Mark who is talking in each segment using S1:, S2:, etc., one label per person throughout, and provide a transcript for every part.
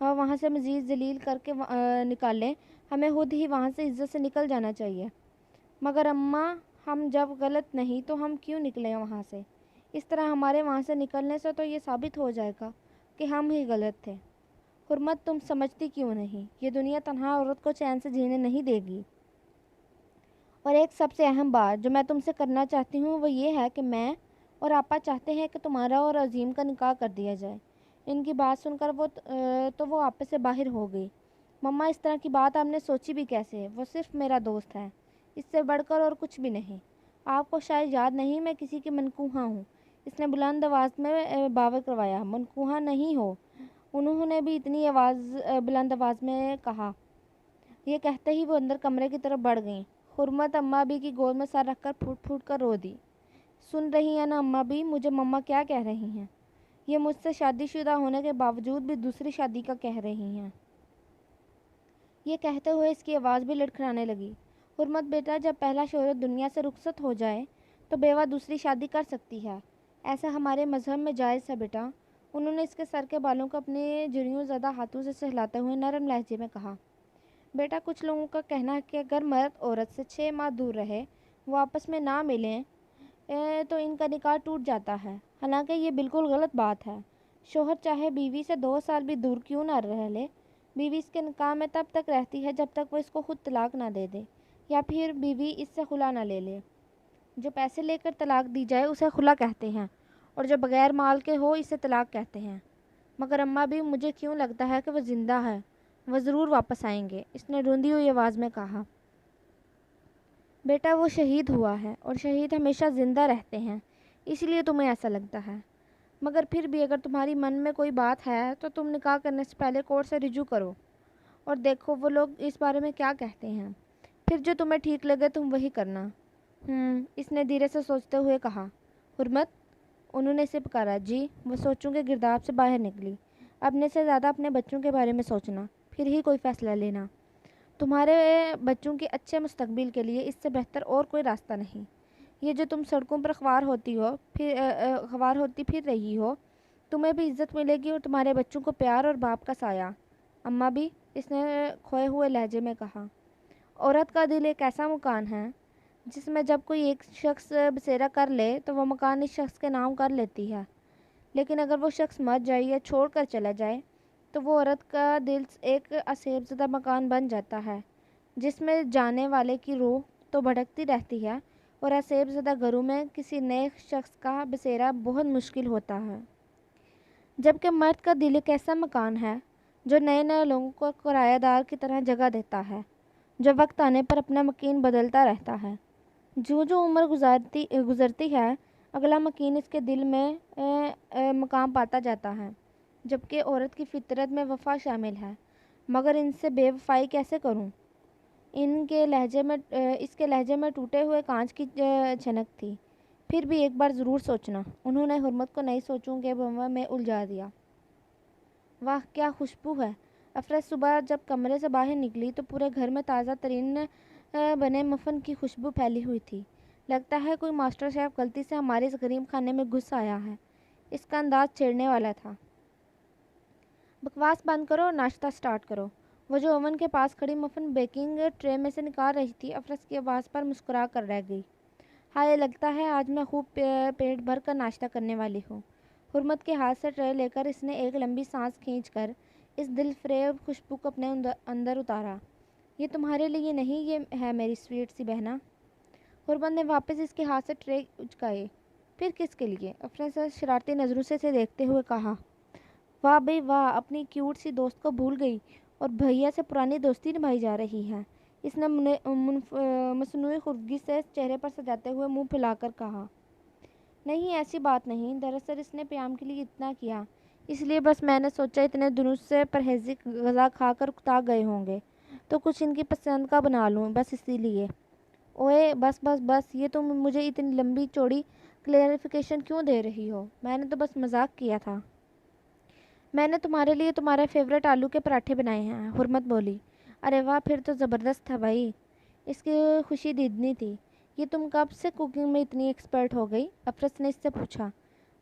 S1: وہاں سے مزید ذلیل کر کے نکالیں، ہمیں خود ہی وہاں سے عزت سے نکل جانا چاہیے۔ مگر اماں، ہم جب غلط نہیں تو ہم کیوں نکلیں وہاں سے؟ اس طرح ہمارے وہاں سے نکلنے سے تو یہ ثابت ہو جائے گا کہ ہم ہی غلط تھے۔ حرمت، تم سمجھتی کیوں نہیں؟ یہ دنیا تنہا عورت کو چین سے جینے نہیں دے گی۔ اور ایک سب سے اہم بات جو میں تم سے کرنا چاہتی ہوں وہ یہ ہے کہ میں اور آپا چاہتے ہیں کہ تمہارا اور عظیم کا نکاح کر دیا جائے۔ ان کی بات سن کر وہ آپس سے باہر ہو گئی۔ مما، اس طرح کی بات آپ نے سوچی بھی کیسے؟ وہ صرف میرا دوست ہے، اس سے بڑھ کر اور کچھ بھی نہیں۔ آپ کو شاید یاد نہیں، میں کسی کی منکوہا ہوں، اس نے بلند آواز میں باور کروایا۔ منکوہا نہیں ہو، انہوں نے بھی اتنی بلند آواز میں کہا۔ یہ کہتے ہی وہ اندر کمرے کی طرف بڑھ گئیں۔ حرمت اماں بھی کی گود میں سر رکھ کر پھوٹ پھوٹ کر رو دی۔ سن رہی ہیں نا اماں بھی، مجھے مما کیا کہہ رہی ہیں؟ یہ مجھ سے شادی شدہ ہونے کے باوجود بھی دوسری شادی کا کہہ رہی ہیں۔ یہ کہتے ہوئے اس کی آواز بھی لڑکھڑانے لگی۔ حرمت بیٹا، جب پہلا شوہر دنیا سے رخصت ہو جائے تو بیوہ دوسری شادی کر سکتی ہے، ایسا ہمارے مذہب میں جائز ہے بیٹا۔ انہوں نے اس کے سر کے بالوں کو اپنے جریوں زدہ ہاتھوں سے سہلاتے ہوئے نرم لہجے میں کہا۔ بیٹا، کچھ لوگوں کا کہنا ہے کہ اگر مرد عورت سے 6 ماہ دور رہے، وہ آپس میں نہ ملیں تو ان کا نکاح ٹوٹ جاتا ہے، حالانکہ یہ بالکل غلط بات ہے۔ شوہر چاہے بیوی سے 2 سال بھی دور کیوں نہ رہ لے، بیوی اس کے نکاح میں تب تک رہتی ہے جب تک وہ اس کو خود طلاق نہ دے دے یا پھر بیوی اس سے خلا نہ لے لے۔ جو پیسے لے کر طلاق دی جائے اسے خلا کہتے ہیں، اور جو بغیر مال کے ہو اسے طلاق کہتے ہیں۔ مگر اماں بھی، مجھے کیوں لگتا ہے کہ وہ زندہ ہے، وہ ضرور واپس آئیں گے، اس نے روندی ہوئی آواز میں کہا۔ بیٹا، وہ شہید ہوا ہے اور شہید ہمیشہ زندہ رہتے ہیں، اس لیے تمہیں ایسا لگتا ہے۔ مگر پھر بھی اگر تمہاری من میں کوئی بات ہے تو تم نکاح کرنے سے پہلے کورٹ سے رجوع کرو اور دیکھو وہ لوگ اس بارے میں کیا کہتے ہیں، پھر جو تمہیں ٹھیک لگے تم وہی کرنا۔ اس نے دھیرے سے سوچتے ہوئے کہا۔ حرمت، انہوں نے اسے پکارا۔ جی؟ وہ سوچوں کے گرداب سے باہر نکلی۔ اپنے سے زیادہ اپنے بچوں کے بارے میں سوچنا، پھر ہی کوئی فیصلہ لینا۔ تمہارے بچوں کے اچھے مستقبل کے لیے اس سے بہتر اور کوئی راستہ نہیں۔ یہ جو تم سڑکوں پر خوار ہوتی پھر رہی ہو، تمہیں بھی عزت ملے گی اور تمہارے بچوں کو پیار اور باپ کا سایہ۔ اماں بھی، اس نے کھوئے ہوئے لہجے میں کہا۔ عورت کا دل ایک ایسا مکان ہے جس میں جب کوئی ایک شخص بسیرا کر لے تو وہ مکان اس شخص کے نام کر لیتی ہے، لیکن اگر وہ شخص مر جائے یا چھوڑ کر چلا جائے تو وہ عورت کا دل ایک اسیب زدہ مکان بن جاتا ہے، جس میں جانے والے کی روح تو بھٹکتی رہتی ہے اور اسیب زدہ گھروں میں کسی نئے شخص کا بسیرا بہت مشکل ہوتا ہے۔ جبکہ مرد کا دل ایک ایسا مکان ہے جو نئے نئے لوگوں کو کرایہ دار کی طرح جگہ دیتا ہے، جو وقت آنے پر اپنا مکین بدلتا رہتا ہے۔ جو عمر گزرتی ہے، اگلا مکین اس کے دل میں مقام پاتا جاتا ہے۔ جبکہ عورت کی فطرت میں وفا شامل ہے، مگر ان سے بے وفائی کیسے کروں؟ اس کے لہجے میں ٹوٹے ہوئے کانچ کی چھنک تھی۔ پھر بھی ایک بار ضرور سوچنا۔ انہوں نے حرمت کو نئی سوچوں کے بوئیں میں الجھا دیا۔ واہ، کیا خوشبو ہے! افرت صبح جب کمرے سے باہر نکلی تو پورے گھر میں تازہ ترین بنے مفن کی خوشبو پھیلی ہوئی تھی۔ لگتا ہے کوئی ماسٹر شیف غلطی سے ہمارے اس غریب خانے میں گھس آیا ہے۔ اس کا انداز چھیڑنے والا تھا۔ بکواس بند کرو اور ناشتہ سٹارٹ کرو۔ وہ جو اوون کے پاس کھڑی مفن بیکنگ ٹرے میں سے نکال رہی تھی، افرت کی آواز پر مسکرا کر رہ گئی۔ ہائے، لگتا ہے آج میں خوب پیٹ بھر کر ناشتہ کرنے والی ہوں۔ حرمت کے ہاتھ سے ٹرے لے کر اس نے ایک لمبی سانس کھینچ کر اس دل فریب خوشبو کو اپنے اندر اتارا۔ یہ تمہارے لیے نہیں، یہ ہے میری سویٹ سی بہنا۔ حرمت نے واپس اس کے ہاتھ سے ٹرے اچکائے۔ پھر کس کے لیے؟ افرت سے شرارتی نظروں سے اسے دیکھتے ہوئے کہا۔ واہ بھئی واہ، اپنی کیوٹ سی دوست کو بھول گئی اور بھیا سے پرانی دوستی نبھائی جا رہی ہے، اس نے مصنوعی خفگی سے چہرے پر سجاتے ہوئے منہ پھیلا کر کہا۔ نہیں، ایسی بات نہیں، دراصل اس نے پیام کے لیے اتنا کیا، اس لیے بس میں نے سوچا اتنے دنوں سے پرہیزی غذا کھا کر اکتا گئے ہوں گے تو کچھ ان کی پسند کا بنا لوں، بس اسی لیے۔ اوئے بس بس بس، یہ تم مجھے اتنی لمبی چوڑی کلیریفیکیشن کیوں دے رہی ہو؟ میں نے تو بس مذاق کیا تھا۔ میں نے تمہارے لیے تمہارے فیورٹ آلو کے پراٹھے بنائے ہیں، حرمت بولی۔ ارے واہ، پھر تو زبردست تھا بھائی۔ اس کی خوشی دیدنی تھی۔ یہ تم کب سے کوکنگ میں اتنی ایکسپرٹ ہو گئی؟ افرت نے اس سے پوچھا۔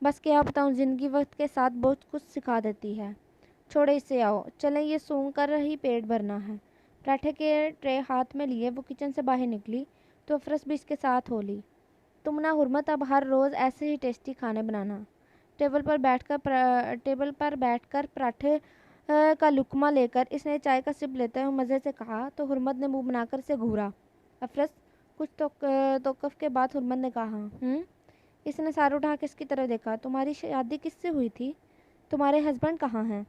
S1: بس کیا بتاؤں، زندگی وقت کے ساتھ بہت کچھ سکھا دیتی ہے۔ چھوڑے اسے، آؤ چلیں، یہ سونگ کر ہی پیٹ بھرنا ہے۔ پراٹھے کے ٹرے ہاتھ میں لیے وہ کچن سے باہر نکلی تو افرس بھی اس کے ساتھ ہو لی۔ تم نہ حرمت اب ہر روز ایسے ہی ٹیسٹی کھانے بنانا۔ ٹیبل پر بیٹھ کر پراٹھے کا لقمہ لے کر اس نے چائے کا سپ لیتے ہوئے مزے سے کہا تو حرمت نے منہ بنا کر اسے گھورا۔ افرس کچھ توقف کے بعد حرمت نے کہا، اس نے سار اٹھا کے اس کی طرف دیکھا، تمہاری شادی کس سے ہوئی تھی؟ تمہارے ہسبینڈ کہاں ہیں؟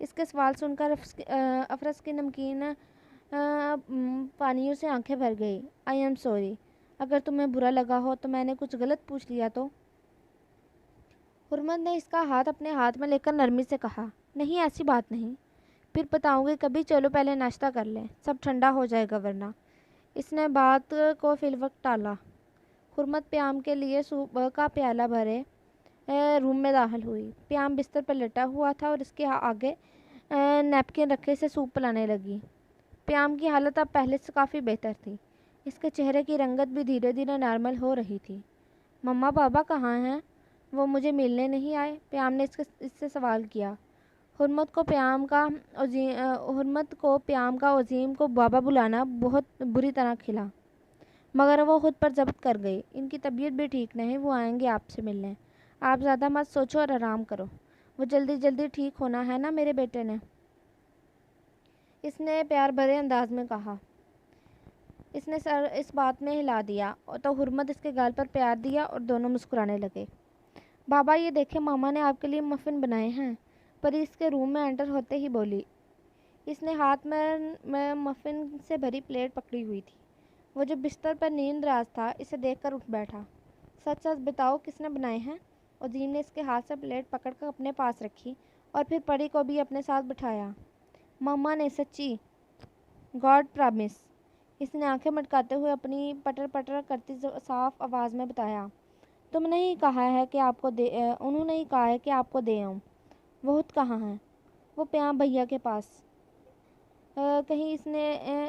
S1: اس کے سوال سن کر افرس کی نمکین پانیوں سے آنکھیں بھر گئی۔ آئی ایم سوری، اگر تمہیں برا لگا ہو تو میں نے کچھ غلط پوچھ لیا تو؟ حرمت نے اس کا ہاتھ اپنے ہاتھ میں لے کر نرمی سے کہا، نہیں ایسی بات نہیں، پھر بتاؤں گی کبھی، چلو پہلے ناشتہ کر لیں، سب ٹھنڈا ہو جائے گا ورنہ۔ اس نے بات کو فی الوقت ٹالا۔ حرمت پیام کے لیے سوپ کا پیالہ بھرے روم میں داخل ہوئی۔ پیام بستر پر لیٹا ہوا تھا اور اس کے آگے نیپکن رکھے سے سوپ پلانے لگی۔ پیام کی حالت اب پہلے سے کافی بہتر تھی۔ اس کے چہرے کی رنگت بھی دھیرے دھیرے نارمل ہو رہی تھی۔ مما بابا کہاں ہیں؟ وہ مجھے ملنے نہیں آئے؟ پیام نے اس سے سوال کیا۔ حرمت کو پیام کا عظیم کو بابا بلانا بہت بری طرح کھلا، مگر وہ خود پر ضبط کر گئی۔ ان کی طبیعت بھی ٹھیک نہیں، وہ آئیں گے آپ سے ملنے، آپ زیادہ مت سوچو اور آرام کرو، وہ جلدی جلدی ٹھیک ہونا ہے نا میرے بیٹے نے، اس نے پیار بھرے انداز میں کہا۔ اس نے سر اس بات میں ہلا دیا تو حرمت اس کے گال پر پیار دیا اور دونوں مسکرانے لگے۔ بابا یہ دیکھیں، ماما نے آپ کے لیے مفن بنائے ہیں، پری اس کے روم میں انٹر ہوتے ہی بولی۔ اس نے ہاتھ میں مفن سے بھری پلیٹ پکڑی ہوئی تھی۔ وہ جو بستر پر نیند راز تھا اسے دیکھ کر اٹھ بیٹھا۔ سچ سچ بتاؤ کس نے بنائے ہیں؟ عظیم نے اس کے ہاتھ سے پلیٹ پکڑ کر اپنے پاس رکھی اور پھر پری کو بھی اپنے ساتھ بٹھایا۔ مما نے، سچی، گاڈ پرامس، اس نے آنکھیں مٹکاتے ہوئے اپنی پٹر پٹر کرتی صاف آواز میں بتایا۔ انہوں نے ہی کہا ہے کہ آپ کو دے آؤں۔ وحد کہاں ہے؟ وہ پیام بھیا کے پاس۔ کہیں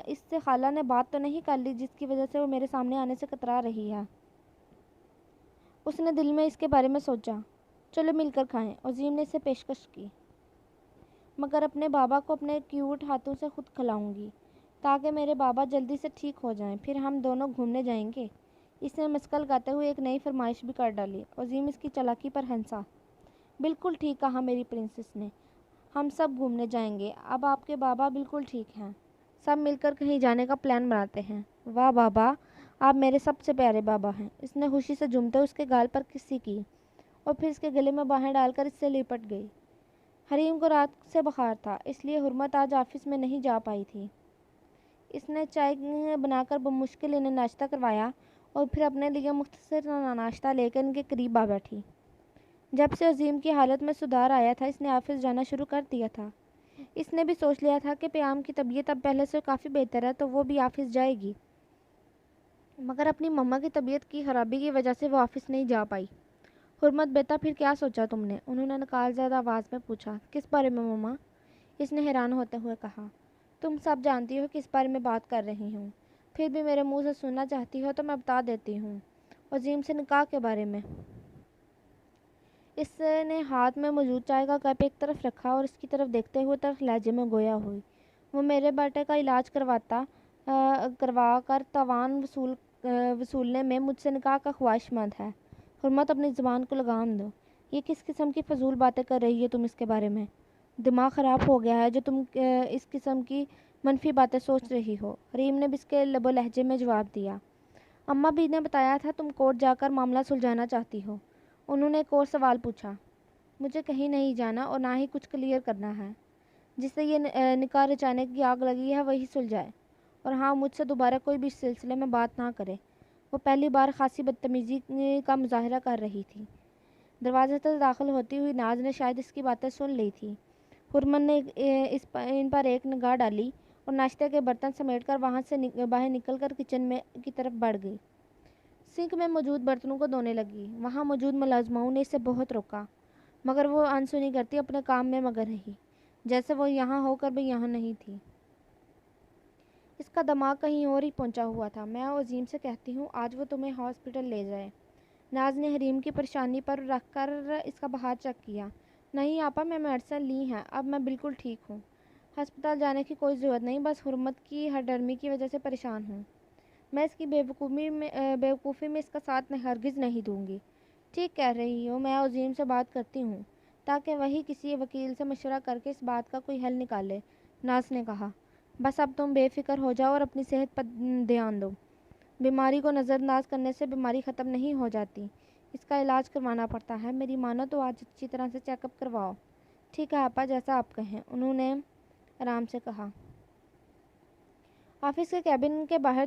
S1: اس سے خالہ نے بات تو نہیں کر لی جس کی وجہ سے وہ میرے سامنے آنے سے کترا رہی ہے؟ اس نے دل میں اس کے بارے میں سوچا۔ چلو مل کر کھائیں، عظیم نے اسے پیشکش کی، مگر اپنے بابا کو اپنے کیوٹ ہاتھوں سے خود کھلاؤں گی تاکہ میرے بابا جلدی سے ٹھیک ہو جائیں، پھر ہم دونوں گھومنے جائیں گے۔ اس نے مسکل گاتے ہوئے ایک نئی فرمائش بھی کر ڈالی۔ عظیم اس کی چالاکی پر ہنسا۔ بالکل ٹھیک کہا میری پرنسس نے، ہم سب گھومنے جائیں گے، اب آپ کے بابا بالکل ٹھیک ہیں، سب مل کر کہیں جانے کا پلان بناتے ہیں۔ واہ بابا، آپ میرے سب سے پیارے بابا ہیں۔ اس نے خوشی سے جھومتے اس کے گال پر کسی کی اور پھر اس کے گلے میں باہیں ڈال کر اس سے لپٹ گئی۔ حریم کو رات سے بخار تھا، اس لیے حرمت آج آفس میں نہیں جا پائی تھی۔ اس نے چائے بنا کر بمشکل انہیں ناشتہ کروایا اور پھر اپنے لیے مختصر ناشتہ لے کر ان کے قریب آ بیٹھی۔ جب سے عظیم کی حالت میں سدھار آیا تھا اس نے آفس جانا شروع کر دیا تھا۔ اس نے بھی سوچ لیا تھا کہ پیام کی طبیعت اب پہلے سے کافی بہتر ہے تو وہ بھی آفس جائے گی، مگر اپنی مما کی طبیعت کی خرابی کی وجہ سے وہ آفس نہیں جا پائی۔ حرمت بیٹا پھر کیا سوچا تم نے؟ انہوں نے نکال زدہ آواز میں پوچھا۔ کس بارے میں مما؟ اس نے حیران ہوتے ہوئے کہا۔ تم سب جانتی ہو کس بارے میں بات کر رہی ہوں، پھر بھی میرے منہ سے سننا چاہتی ہو تو میں بتا دیتی ہوں، عظیم سے نکاح کے بارے میں۔ اس نے ہاتھ میں موجود چائے کا کپ ایک طرف رکھا اور اس کی طرف دیکھتے ہوئے تلخ لہجے میں گویا ہوئی۔ وہ میرے بیٹے کا علاج کروا کر تاوان وصولنے میں مجھ سے نکاح کا خواہش مند ہے۔ حرمت اپنی زبان کو لگام دو، یہ کس قسم کی فضول باتیں کر رہی ہو تم اس کے بارے میں؟ دماغ خراب ہو گیا ہے جو تم اس قسم کی منفی باتیں سوچ رہی ہو، حریم نے بھی اس کے لب و لہجے میں جواب دیا۔ اماں بھی نے بتایا تھا تم کورٹ جا کر معاملہ سلجھانا چاہتی ہو۔ انہوں نے ایک اور سوال پوچھا۔ مجھے کہیں نہیں جانا اور نہ ہی کچھ کلیئر کرنا ہے، جس سے یہ نکاح رچانے کی آگ لگی ہے وہی سلجھائے، اور ہاں مجھ سے دوبارہ کوئی بھی اس سلسلے میں بات نہ کرے۔ وہ پہلی بار خاصی بدتمیزی کا مظاہرہ کر رہی تھی۔ دروازے سے داخل ہوتی ہوئی ناز نے شاید اس کی باتیں سن لی تھی۔ حرمت نے ان پر ایک نگاہ ڈالی اور ناشتے کے برتن سمیٹ کر وہاں سے باہر نکل کر کچن کی طرف بڑھ گئی۔ سنک میں موجود برتنوں کو دھونے لگی۔ وہاں موجود ملازماؤں نے اسے بہت روکا، مگر وہ انسنی کرتی اپنے کام میں مگن رہی، جیسے وہ یہاں ہو کر بھی یہاں نہیں تھی۔ اس کا دماغ کہیں اور ہی پہنچا ہوا تھا۔ میں عظیم سے کہتی ہوں آج وہ تمہیں ہاسپٹل لے جائے۔ ناز نے حریم کی پریشانی پر رکھ کر اس کا بہار چیک کیا۔ نہیں آپا، میں میڈیسن لی ہیں، اب میں بالکل ٹھیک ہوں۔ ہسپتال جانے کی کوئی ضرورت نہیں، بس حرمت کی ہر ڈرمی کی وجہ سے پریشان ہوں۔ میں اس کی بیوقوفی میں اس کا ساتھ ہرگز نہیں دوں گی۔ ٹھیک کہہ رہی ہو، میں عظیم سے بات کرتی ہوں تاکہ وہی کسی وکیل سے مشورہ کر کے اس بات کا کوئی حل نکالے، ناز نے کہا۔ بس اب تم بے فکر ہو جاؤ اور اپنی صحت پر دھیان دو۔ بیماری کو نظر انداز کرنے سے بیماری ختم نہیں ہو جاتی، اس کا علاج کروانا پڑتا ہے۔ میری مانو تو آج اچھی طرح سے چیک اپ کرواؤ۔ ٹھیک ہے آپا، جیسا آپ کہیں، انہوں نے آرام سے کہا۔ آفس کے کیبن کے باہر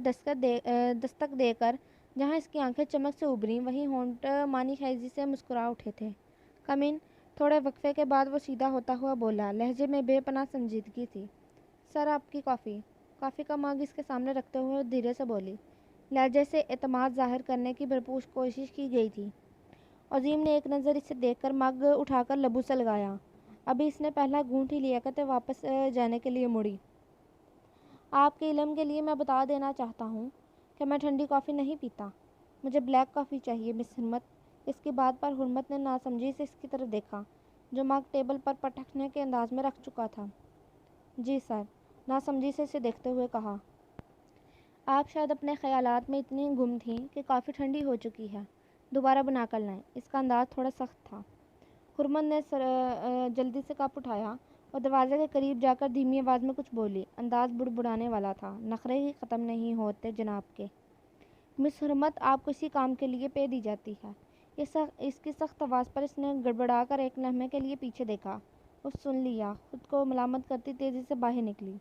S1: دستک دے کر جہاں اس کی آنکھیں چمک سے ابھریں، وہیں ہونٹ مانی خیزی سے مسکرا اٹھے تھے۔ کم ان۔ تھوڑے وقفے کے بعد وہ سیدھا ہوتا ہوا بولا، لہجے میں بے پناہ سنجیدگی تھی۔ سر، آپ کی کافی۔ کافی کا مگ اس کے سامنے رکھتے ہوئے دھیرے سے بولی۔ لہجے سے اعتماد ظاہر کرنے کی بھرپور کوشش کی گئی تھی۔ عظیم نے ایک نظر اسے دیکھ کر مگ اٹھا کر لبوں سے لگایا۔ ابھی اس نے پہلا گھونٹ ہی لیا کہ واپس جانے کے لیے مڑی۔ آپ کے علم کے لیے میں بتا دینا چاہتا ہوں کہ میں ٹھنڈی کافی نہیں پیتا۔ مجھے بلیک کافی چاہیے مس حرمت۔ اس کی بات پر حرمت نے ناسمجھی سے اس کی طرف دیکھا جو مگ ٹیبل پر پٹکنے کے انداز میں رکھ چکا تھا۔ جی سر، ناسمجھی سے اسے دیکھتے ہوئے کہا۔ آپ شاید اپنے خیالات میں اتنی گم تھیں کہ کافی ٹھنڈی ہو چکی ہے، دوبارہ بنا کر لائیں۔ اس کا انداز تھوڑا سخت تھا۔ حرمت نے جلدی سے کپ اٹھایا اور دروازے کے قریب جا کر دھیمی آواز میں کچھ بولی۔ انداز بڑبڑانے والا تھا۔ نخرے ہی ختم نہیں ہوتے جناب کے۔ مس حرمت، آپ کو اسی کام کے لیے پے دی جاتی ہے۔ اس کی سخت آواز پر اس نے گڑبڑا کر ایک لمحے کے لیے پیچھے دیکھا۔ اس سن لیا۔ خود کو ملامت کرتی تیزی سے باہر نکلی۔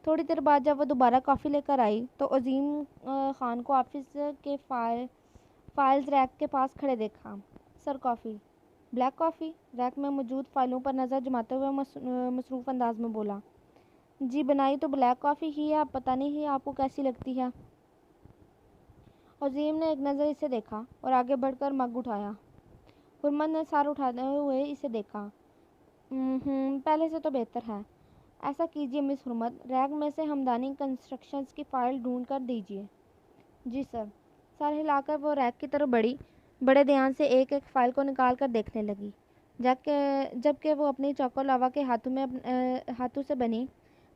S1: تھوڑی دیر بعد جب وہ دوبارہ کافی لے کر آئی تو عظیم خان کو آفس کے فائلز ریک کے پاس کھڑے دیکھا۔ سر، کافی۔ بلیک کافی؟ ریک میں موجود فائلوں پر نظر جماتے ہوئے مصروف انداز میں بولا۔ جی، بنائی تو بلیک کافی ہی ہے، اب پتہ نہیں آپ کو کیسی لگتی ہے۔ عظیم نے ایک نظر اسے دیکھا اور آگے بڑھ کر مگ اٹھایا۔ حرمت نے سر اٹھاتے ہوئے اسے دیکھا۔ پہلے سے تو بہتر ہے۔ ایسا کیجیے مس حرمت، ریک میں سے ہمدانی کنسٹرکشنز کی فائل ڈھونڈ کر دیجیے۔ جی سر۔ سر ہلا کر وہ ریک کی طرف بڑھی، بڑے دھیان سے ایک ایک فائل کو نکال کر دیکھنے لگی، جبکہ وہ اپنی چوکو لاوا کے ہاتھوں سے بنی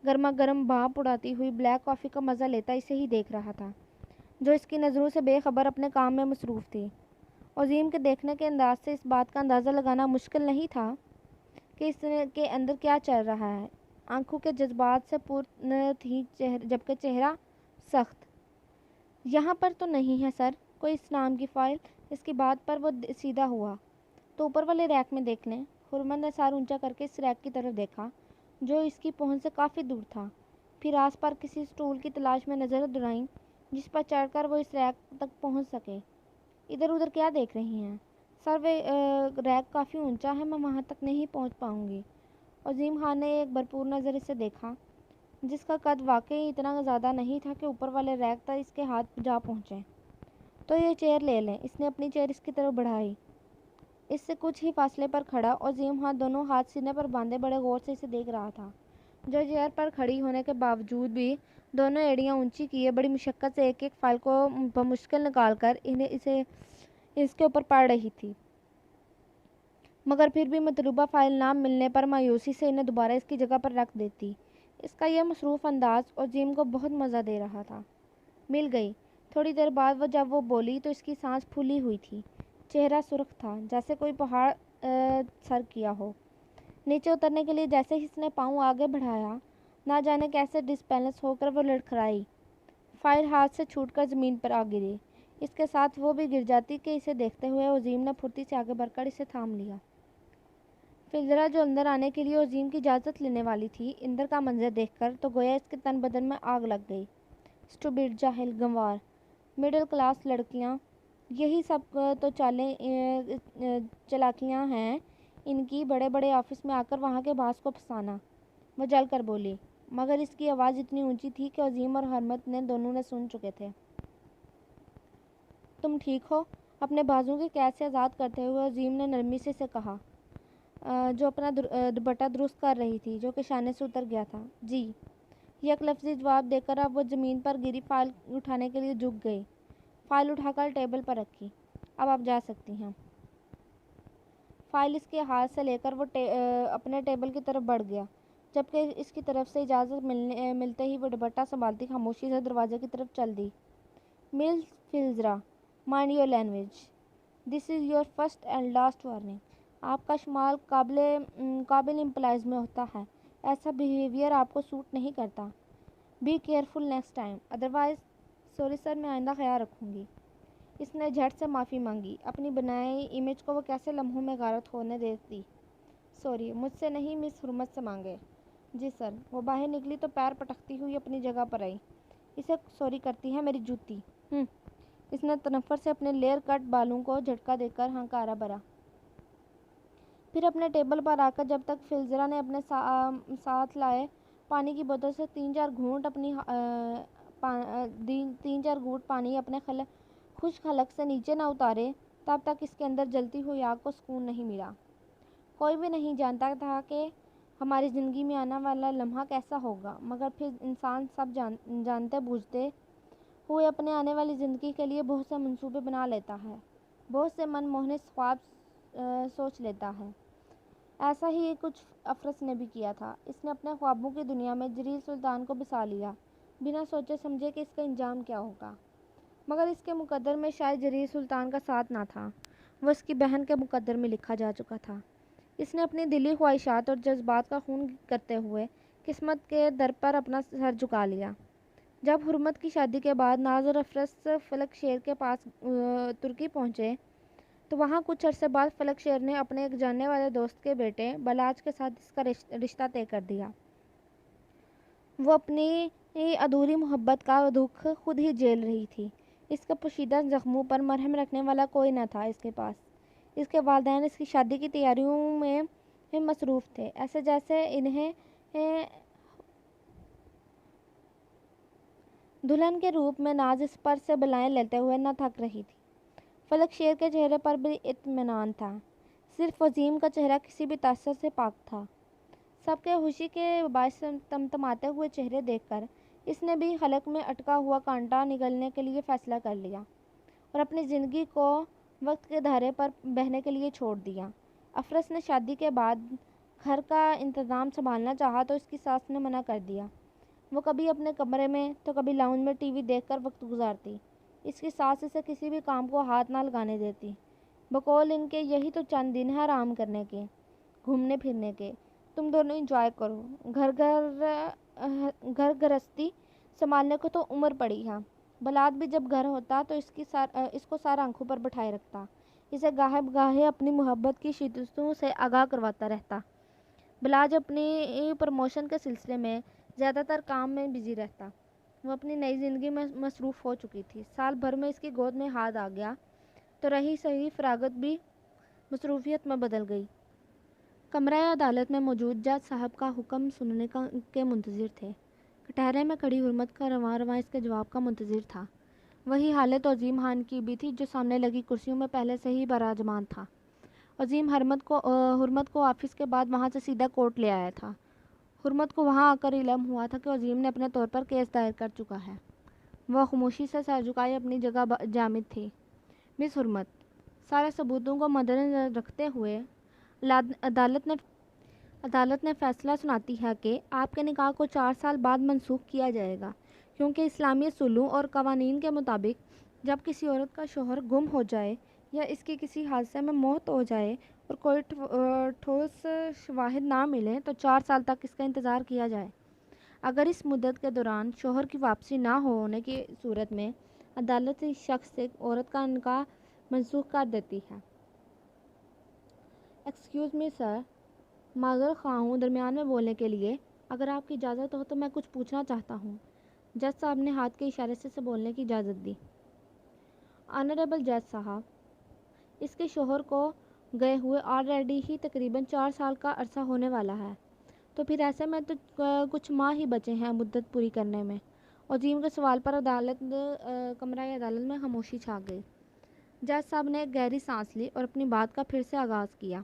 S1: گرما گرم بھاپ اڑاتی ہوئی بلیک کافی کا مزہ لیتا اسے ہی دیکھ رہا تھا، جو اس کی نظروں سے بے خبر اپنے کام میں مصروف تھی۔ عظیم کے دیکھنے کے انداز سے اس بات کا اندازہ لگانا مشکل نہیں تھا کہ اس کے اندر کیا چل رہا ہے۔ آنکھوں کے جذبات سے پر تھی جبکہ چہرہ سخت۔ یہاں پر تو نہیں ہے سر کوئی اس نام کی فائل۔ اس کی بات پر وہ سیدھا ہوا۔ تو اوپر والے ریک میں دیکھ لیں۔ حرمت نے سر اونچا کر کے اس ریک کی طرف دیکھا جو اس کی پہنچ سے کافی دور تھا، پھر آس پاس کسی اسٹول کی تلاش میں نظر دوڑائیں جس پر چڑھ کر وہ اس ریک تک پہنچ سکے۔ ادھر ادھر کیا دیکھ رہی ہیں؟ سر، وہ ریک کافی اونچا ہے، میں وہاں تک نہیں پہنچ پاؤں گی۔ عظیم خان نے ایک بھرپور نظر اسے دیکھا جس کا قد واقعی اتنا زیادہ نہیں تھا کہ اوپر والے ریک تک اس کے ہاتھ جا پہنچیں۔ تو یہ چیئر لے لیں۔ اس نے اپنی چیئر اس کی طرف بڑھائی۔ اس سے کچھ ہی فاصلے پر کھڑا عظیم خان دونوں ہاتھ سینے پر باندھے بڑے غور سے اسے دیکھ رہا تھا، جو چیئر پر کھڑی ہونے کے باوجود بھی دونوں ایڑیاں اونچی کیے بڑی مشقت سے ایک ایک فائل کو بمشکل نکال کر اسے اس کے اوپر پڑھ رہی تھی، مگر پھر بھی مطلوبہ فائل نہ ملنے پر مایوسی سے انہیں دوبارہ اس کی جگہ پر رکھ دیتی۔ اس کا یہ مصروف انداز عظیم کو بہت مزہ دے رہا تھا۔ مل گئی۔ تھوڑی دیر بعد جب وہ بولی تو اس کی سانس پھولی ہوئی تھی، چہرہ سرخ تھا جیسے کوئی پہاڑ سر کیا ہو۔ نیچے اترنے کے لیے جیسے ہی اس نے پاؤں آگے بڑھایا، نہ جانے کیسے ڈس بیلنس ہو کر وہ لڑکھڑائی۔ فائل ہاتھ سے چھوٹ کر زمین پر آ گری۔ اس کے ساتھ وہ بھی گر جاتی کہ اسے دیکھتے ہوئے عظیم نے پھرتی سے آگے بڑھ کر اسے تھام لیا۔ فلزرہ جو اندر آنے کے لیے عظیم کی اجازت لینے والی تھی، اندر کا منظر دیکھ کر تو گویا اس کے تن بدن میں آگ لگ گئی۔ اسٹوپڈ، جاہل، گنوار، مڈل کلاس لڑکیاں، یہی سب تو چالاکیاں ہیں ان کی، بڑے بڑے آفس میں آ کر وہاں کے باس کو پھنسانا۔ وہ جل کر بولی، مگر اس کی آواز اتنی اونچی تھی کہ عظیم اور حرمت نے دونوں نے سن چکے تھے۔ تم ٹھیک ہو؟ اپنے بازو کی قید سے آزاد کرتے ہوئے عظیم نے نرمی سے اسے کہا، جو اپنا دوپٹہ درست کر رہی تھی جو کہ شانے سے اتر گیا تھا۔ جی، یک لفظی جواب دے کر اب وہ زمین پر گری فائل اٹھانے کے لیے جھک گئی۔ فائل اٹھا کر ٹیبل پر رکھی۔ اب آپ جا سکتی ہیں۔ فائل اس کے ہاتھ سے لے کر وہ اپنے ٹیبل کی طرف بڑھ گیا، جبکہ اس کی طرف سے اجازت ملتے ہی وہ دوپٹہ سنبھالتی خاموشی سے دروازے کی طرف چل دی۔ مس فلزرا، mind your language, this is your first and last warning. آپ کا شمال قابل امپلائز میں ہوتا ہے، ایسا بیہیویئر آپ کو سوٹ نہیں کرتا۔ Be careful next time, otherwise. Sorry sir, میں آئندہ خیال رکھوں گی۔ اس نے جھٹ سے معافی مانگی۔ اپنی بنائی امیج کو وہ کیسے لمحوں میں غارت ہونے دیتی۔ سوری، مجھ سے نہیں، مس حرمت سے مانگے۔ جی سر۔ وہ باہر نکلی تو پیر پٹکتی ہوئی اپنی جگہ پر آئی۔ اسے سوری کرتی ہے میری جوتی۔ اس نے تنفر سے اپنے لیئر کٹ بالوں کو جھٹکا دے کر ہنکارا بھرا۔ پھر اپنے ٹیبل پر آ کر جب تک فلزرا نے اپنے ساتھ لائے پانی کی بوتل سے تین چار گھونٹ پانی اپنے خشک حلق سے نیچے نہ اتارے، تب تک اس کے اندر جلتی ہوئی آگ کو سکون نہیں ملا۔ کوئی بھی نہیں جانتا تھا کہ ہماری زندگی میں آنے والا لمحہ کیسا ہوگا، مگر پھر انسان سب جانتے بوجھتے ہوئے اپنے آنے والی زندگی کے لیے بہت سے منصوبے بنا لیتا ہے، بہت سے من موہنس خواب سوچ لیتا ہے۔ ایسا ہی کچھ افرس نے بھی کیا تھا۔ اس نے اپنے خوابوں کی دنیا میں جلیل سلطان کو بسا لیا، بنا سوچے سمجھے کہ اس کا انجام کیا ہوگا۔ مگر اس کے مقدر میں شاید جلیل سلطان کا ساتھ نہ تھا، وہ اس کی بہن کے مقدر میں لکھا جا چکا تھا۔ اس نے اپنی دلی خواہشات اور جذبات کا خون کرتے ہوئے قسمت کے در پر اپنا سر جھکا لیا۔ جب حرمت کی شادی کے بعد ناز اور افرس فلک شیر کے پاس ترکی پہنچے تو وہاں کچھ عرصے بعد فلک شیر نے اپنے ایک جاننے والے دوست کے بیٹے بلاج کے ساتھ اس کا رشتہ طے کر دیا۔ وہ اپنی ادھوری محبت کا دکھ خود ہی جھیل رہی تھی۔ اس کے پوشیدہ زخموں پر مرہم رکھنے والا کوئی نہ تھا اس کے پاس۔ اس کے والدین اس کی شادی کی تیاریوں میں مصروف تھے، ایسے جیسے انہیں دلہن کے روپ میں ناز اس پر سے بلائیں لیتے ہوئے نہ تھک رہی تھی۔ فلک شیر کے چہرے پر بھی اطمینان تھا، صرف عظیم کا چہرہ کسی بھی تاثر سے پاک تھا۔ سب کے خوشی کے باعث تمتماتے ہوئے چہرے دیکھ کر اس نے بھی حلق میں اٹکا ہوا کانٹا نگلنے کے لیے فیصلہ کر لیا اور اپنی زندگی کو وقت کے دھارے پر بہنے کے لیے چھوڑ دیا۔ افرس نے شادی کے بعد گھر کا انتظام سنبھالنا چاہا تو اس کی ساس نے منع کر دیا۔ وہ کبھی اپنے کمرے میں تو کبھی لاؤنج میں ٹی وی دیکھ کر وقت گزارتی۔ اس کی ساس اسے کسی بھی کام کو ہاتھ نہ لگانے دیتی، بقول ان کے یہی تو چند دن ہیں آرام کرنے کے، گھومنے پھرنے کے، تم دونوں انجوائے کرو، گھر گرہستی سنبھالنے کو تو عمر پڑی ہے۔ بلاد بھی جب گھر ہوتا تو اس کو سارا آنکھوں پر بٹھائے رکھتا، اسے گاہے بگاہے اپنی محبت کی شیدتوں سے آگاہ کرواتا رہتا۔ بلاج اپنی پروموشن کے سلسلے میں زیادہ تر کام میں بزی رہتا، وہ اپنی نئی زندگی میں مصروف ہو چکی تھی۔ سال بھر میں اس کی گود میں ہاتھ آ گیا تو رہی سہی فراغت بھی مصروفیت میں بدل گئی۔ کمرہ عدالت میں موجود جج صاحب کا حکم سننے کے منتظر تھے۔ کٹہرے میں کھڑی حرمت کا رواں رواں اس کے جواب کا منتظر تھا۔ وہی حالت عظیم خان کی بھی تھی جو سامنے لگی کرسیوں میں پہلے سے ہی براجمان تھا۔ عظیم حرمت کو آفس کے بعد وہاں سے سیدھا کورٹ لے آیا تھا۔ حرمت کو وہاں آ کر علم ہوا تھا کہ عظیم نے اپنے طور پر کیس دائر کر چکا ہے۔ وہ خاموشی سے سر جھکائے اپنی جگہ جامد تھی۔ مس حرمت، سارے ثبوتوں کو مدنظر رکھتے ہوئے عدالت نے فیصلہ سناتی ہے کہ آپ کے نکاح کو 4 سال بعد منسوخ کیا جائے گا، کیونکہ اسلامی اصولوں اور قوانین کے مطابق جب کسی عورت کا شوہر گم ہو جائے یا اس کی کسی حادثے میں موت ہو جائے اور کوئی ٹھوس شواہد نہ ملیں تو 4 سال تک اس کا انتظار کیا جائے۔ اگر اس مدت کے دوران شوہر کی واپسی نہ ہونے کی صورت میں عدالت اس شخص سے عورت کا نکاح منسوخ کر دیتی ہے۔ ایکسکیوز می سر، معذرت خواہ ہوں درمیان میں بولنے کے لیے، اگر آپ کی اجازت ہو تو میں کچھ پوچھنا چاہتا ہوں۔ جج صاحب نے ہاتھ کے اشارے سے بولنے کی اجازت دی۔ آنریبل جج صاحب، اس کے شوہر کو گئے ہوئے آلریڈی ہی تقریباً 4 سال کا عرصہ ہونے والا ہے، تو پھر ایسے میں تو کچھ ماہ ہی بچے ہیں مدت پوری کرنے میں۔ عظیم کے سوال پر کمرہ عدالت میں خاموشی چھا گئی۔ جج صاحب نے ایک گہری سانس لی اور اپنی بات کا پھر سے آغاز کیا۔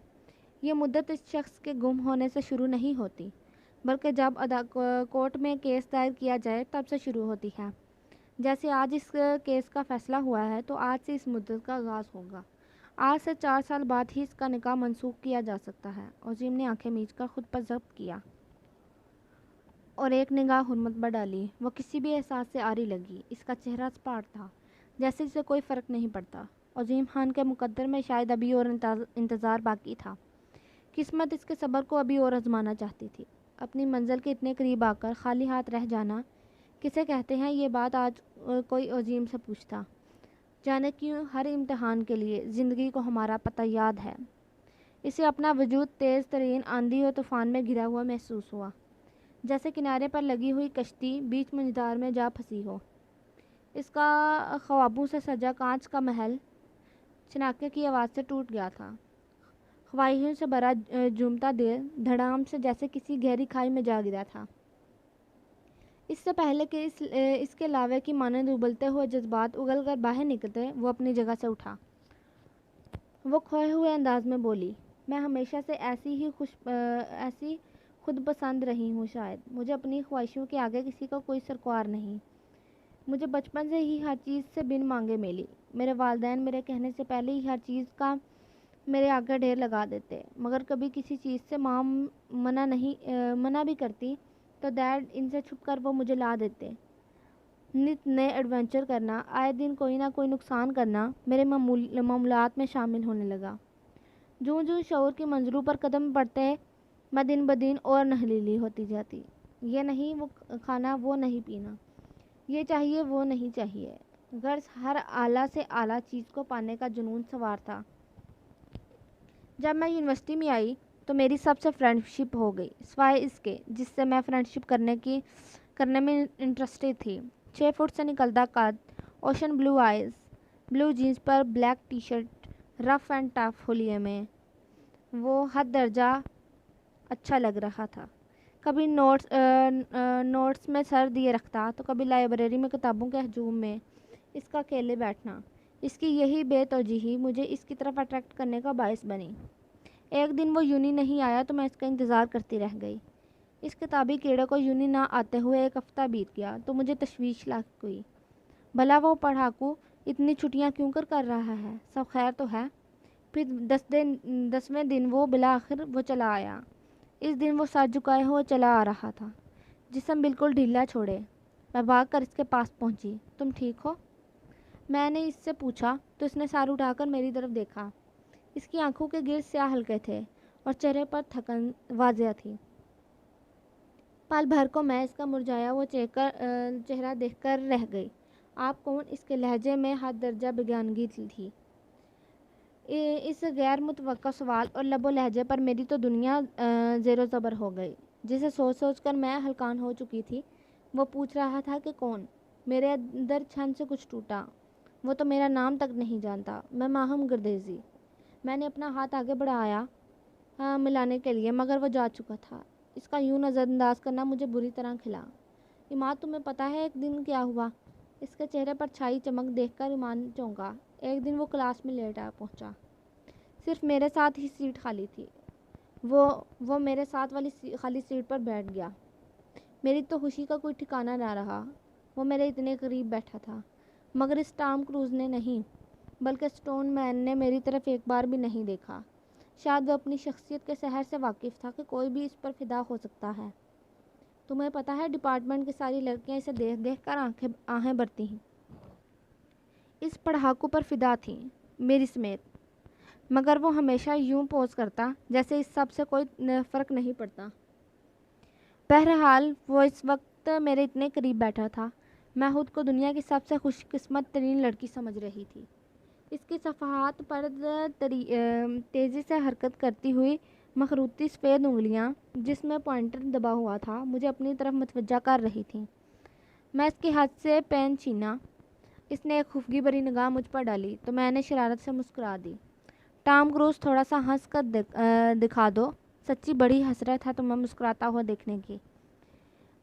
S1: یہ مدت اس شخص کے گم ہونے سے شروع نہیں ہوتی، بلکہ جب کورٹ میں کیس دائر کیا جائے تب سے شروع ہوتی ہے۔ جیسے آج اس کیس کا فیصلہ ہوا ہے تو آج سے اس مدت کا آغاز ہوگا۔ آج سے 4 سال بعد ہی اس کا نکاح منسوخ کیا جا سکتا ہے۔ عظیم نے آنکھیں میچ کر خود پر ضبط کیا اور ایک نگاہ حرمت پر ڈالی۔ وہ کسی بھی احساس سے عاری لگی۔ اس کا چہرہ سپاٹ تھا، جیسے اسے کوئی فرق نہیں پڑتا۔ عظیم خان کے مقدر میں شاید ابھی اور انتظار باقی تھا۔ قسمت اس کے صبر کو ابھی اور آزمانا چاہتی تھی۔ اپنی منزل کے اتنے قریب آ کر خالی ہاتھ رہ جانا کسے کہتے ہیں، یہ بات آج کوئی عظیم سے پوچھتا۔ جانے کیوں ہر امتحان کے لیے زندگی کو ہمارا پتہ یاد ہے۔ اسے اپنا وجود تیز ترین آندھی اور طوفان میں گھرا ہوا محسوس ہوا، جیسے کنارے پر لگی ہوئی کشتی بیچ مجدار میں جا پھنسی ہو۔ اس کا خوابوں سے سجا کانچ کا محل چناکے کی آواز سے ٹوٹ گیا تھا۔ خواہشوں سے بھرا جھومتا دل دھڑام سے جیسے کسی گہری کھائی میں جا گرا تھا۔ اس سے پہلے کہ اس کے لاوے کی مانند ابلتے ہوئے جذبات اگل کر باہر نکلتے، وہ اپنی جگہ سے اٹھا۔ وہ کھوئے ہوئے انداز میں بولی، میں ہمیشہ سے ایسی خود پسند رہی ہوں۔ شاید مجھے اپنی خواہشوں کے آگے کسی کا کوئی سرکار نہیں۔ مجھے بچپن سے ہی ہر چیز سے بن مانگے ملی۔ میرے والدین میرے کہنے سے پہلے ہی ہر چیز کا میرے آگے ڈھیر لگا دیتے، مگر کبھی کسی چیز سے ماں منع بھی کرتی تو ڈیڈ ان سے چھپ کر وہ مجھے لا دیتے۔ نت نئے ایڈونچر کرنا، آئے دن کوئی نہ کوئی نقصان کرنا میرے معمولات میں شامل ہونے لگا۔ جوں جوں شعور کی منزلوں پر قدم بڑھتے، میں دن بدن اور نہلیلی ہوتی جاتی۔ یہ نہیں وہ کھانا، وہ نہیں پینا، یہ چاہیے وہ نہیں چاہیے۔ غرض ہر اعلیٰ سے اعلیٰ چیز کو پانے کا جنون سوار تھا۔ جب میں یونیورسٹی میں آئی تو میری سب سے فرینڈ شپ ہو گئی، سوائے اس کے جس سے میں فرینڈ شپ کرنے میں انٹرسٹڈ تھی۔ 6 فٹ سے نکلتا قد، ocean blue eyes, blue jeans پر black T shirt, rough and tough حلیے میں وہ حد درجہ اچھا لگ رہا تھا۔ کبھی نوٹس میں سر دیے رکھتا تو کبھی لائبریری میں کتابوں کے ہجوم میں اس کا اکیلے بیٹھنا، اس کی یہی بے توجہی مجھے اس کی طرف اٹریکٹ کرنے کا باعث بنی۔ ایک دن وہ یونی نہیں آیا تو میں اس کا انتظار کرتی رہ گئی۔ اس کتابی کیڑے کو یونی نہ آتے ہوئے ایک ہفتہ بیت گیا تو مجھے تشویش لاحق ہوئی۔ بھلا وہ پڑھاکو اتنی چھٹیاں کیوں کر رہا ہے؟ سب خیر تو ہے؟ پھر 10ویں دن وہ بالآخر وہ چلا آیا۔ اس دن وہ سر جھکائے ہوئے چلا آ رہا تھا، جسم بالکل ڈھیلا چھوڑے۔ میں بھاگ کر اس کے پاس پہنچی۔ تم ٹھیک ہو؟ میں نے اس سے پوچھا تو اس نے سر اٹھا کر میری طرف دیکھا۔ اس کی آنکھوں کے گرد سیاہ حلقے تھے اور چہرے پر تھکن واضح تھی۔ پل بھر کو میں اس کا مرجھایا وہ چہرہ دیکھ کر رہ گئی۔ آپ کون؟ اس کے لہجے میں حد درجہ بیگانگی تھی۔ اس غیر متوقع سوال اور لب و لہجے پر میری تو دنیا زیر و زبر ہو گئی، جسے سوچ سوچ کر میں ہلکان ہو چکی تھی۔ وہ پوچھ رہا تھا کہ کون؟ میرے اندر چھن سے کچھ ٹوٹا۔ وہ تو میرا نام تک نہیں جانتا۔ میں ماہم گردیزی۔ میں نے اپنا ہاتھ آگے بڑھایا ملانے کے لیے، مگر وہ جا چکا تھا۔ اس کا یوں نظر انداز کرنا مجھے بری طرح کھلا۔ ایمان، تمہیں پتہ ہے ایک دن کیا ہوا؟ اس کے چہرے پر چھائی چمک دیکھ کر ایمان چونکا۔ ایک دن وہ کلاس میں لیٹ آ پہنچا۔ صرف میرے ساتھ ہی سیٹ خالی تھی۔ وہ میرے ساتھ والی خالی سیٹ پر بیٹھ گیا۔ میری تو خوشی کا کوئی ٹھکانہ نہ رہا۔ وہ میرے اتنے قریب بیٹھا تھا، مگر اس ٹام کروز نے نہیں، بلکہ اسٹون مین نے میری طرف ایک بار بھی نہیں دیکھا۔ شاید وہ اپنی شخصیت کے سحر سے واقف تھا کہ کوئی بھی اس پر فدا ہو سکتا ہے۔ تمہیں پتہ ہے ڈپارٹمنٹ کی ساری لڑکیاں اسے دیکھ دیکھ کر آہیں بھرتی ہیں۔ اس پڑھاکو پر فدا تھیں، میری سمیت۔ مگر وہ ہمیشہ یوں پوز کرتا جیسے اس سب سے کوئی فرق نہیں پڑتا۔ بہرحال وہ اس وقت میرے اتنے قریب بیٹھا تھا، میں خود کو دنیا کی سب سے خوش قسمت ترین لڑکی سمجھ رہی تھی۔ اس کی صفحات پر تیزی سے حرکت کرتی ہوئی مخروطی سفید انگلیاں، جس میں پوائنٹر دبا ہوا تھا، مجھے اپنی طرف متوجہ کر رہی تھیں۔ میں اس کے ہاتھ سے پین چھینا۔ اس نے ایک خفگی بھری نگاہ مجھ پر ڈالی تو میں نے شرارت سے مسکرا دی۔ ٹام کروز، تھوڑا سا ہنس کر دکھا دو۔ سچی بڑی حسرت ہے تمہیں مسکراتا ہوا دیکھنے کی۔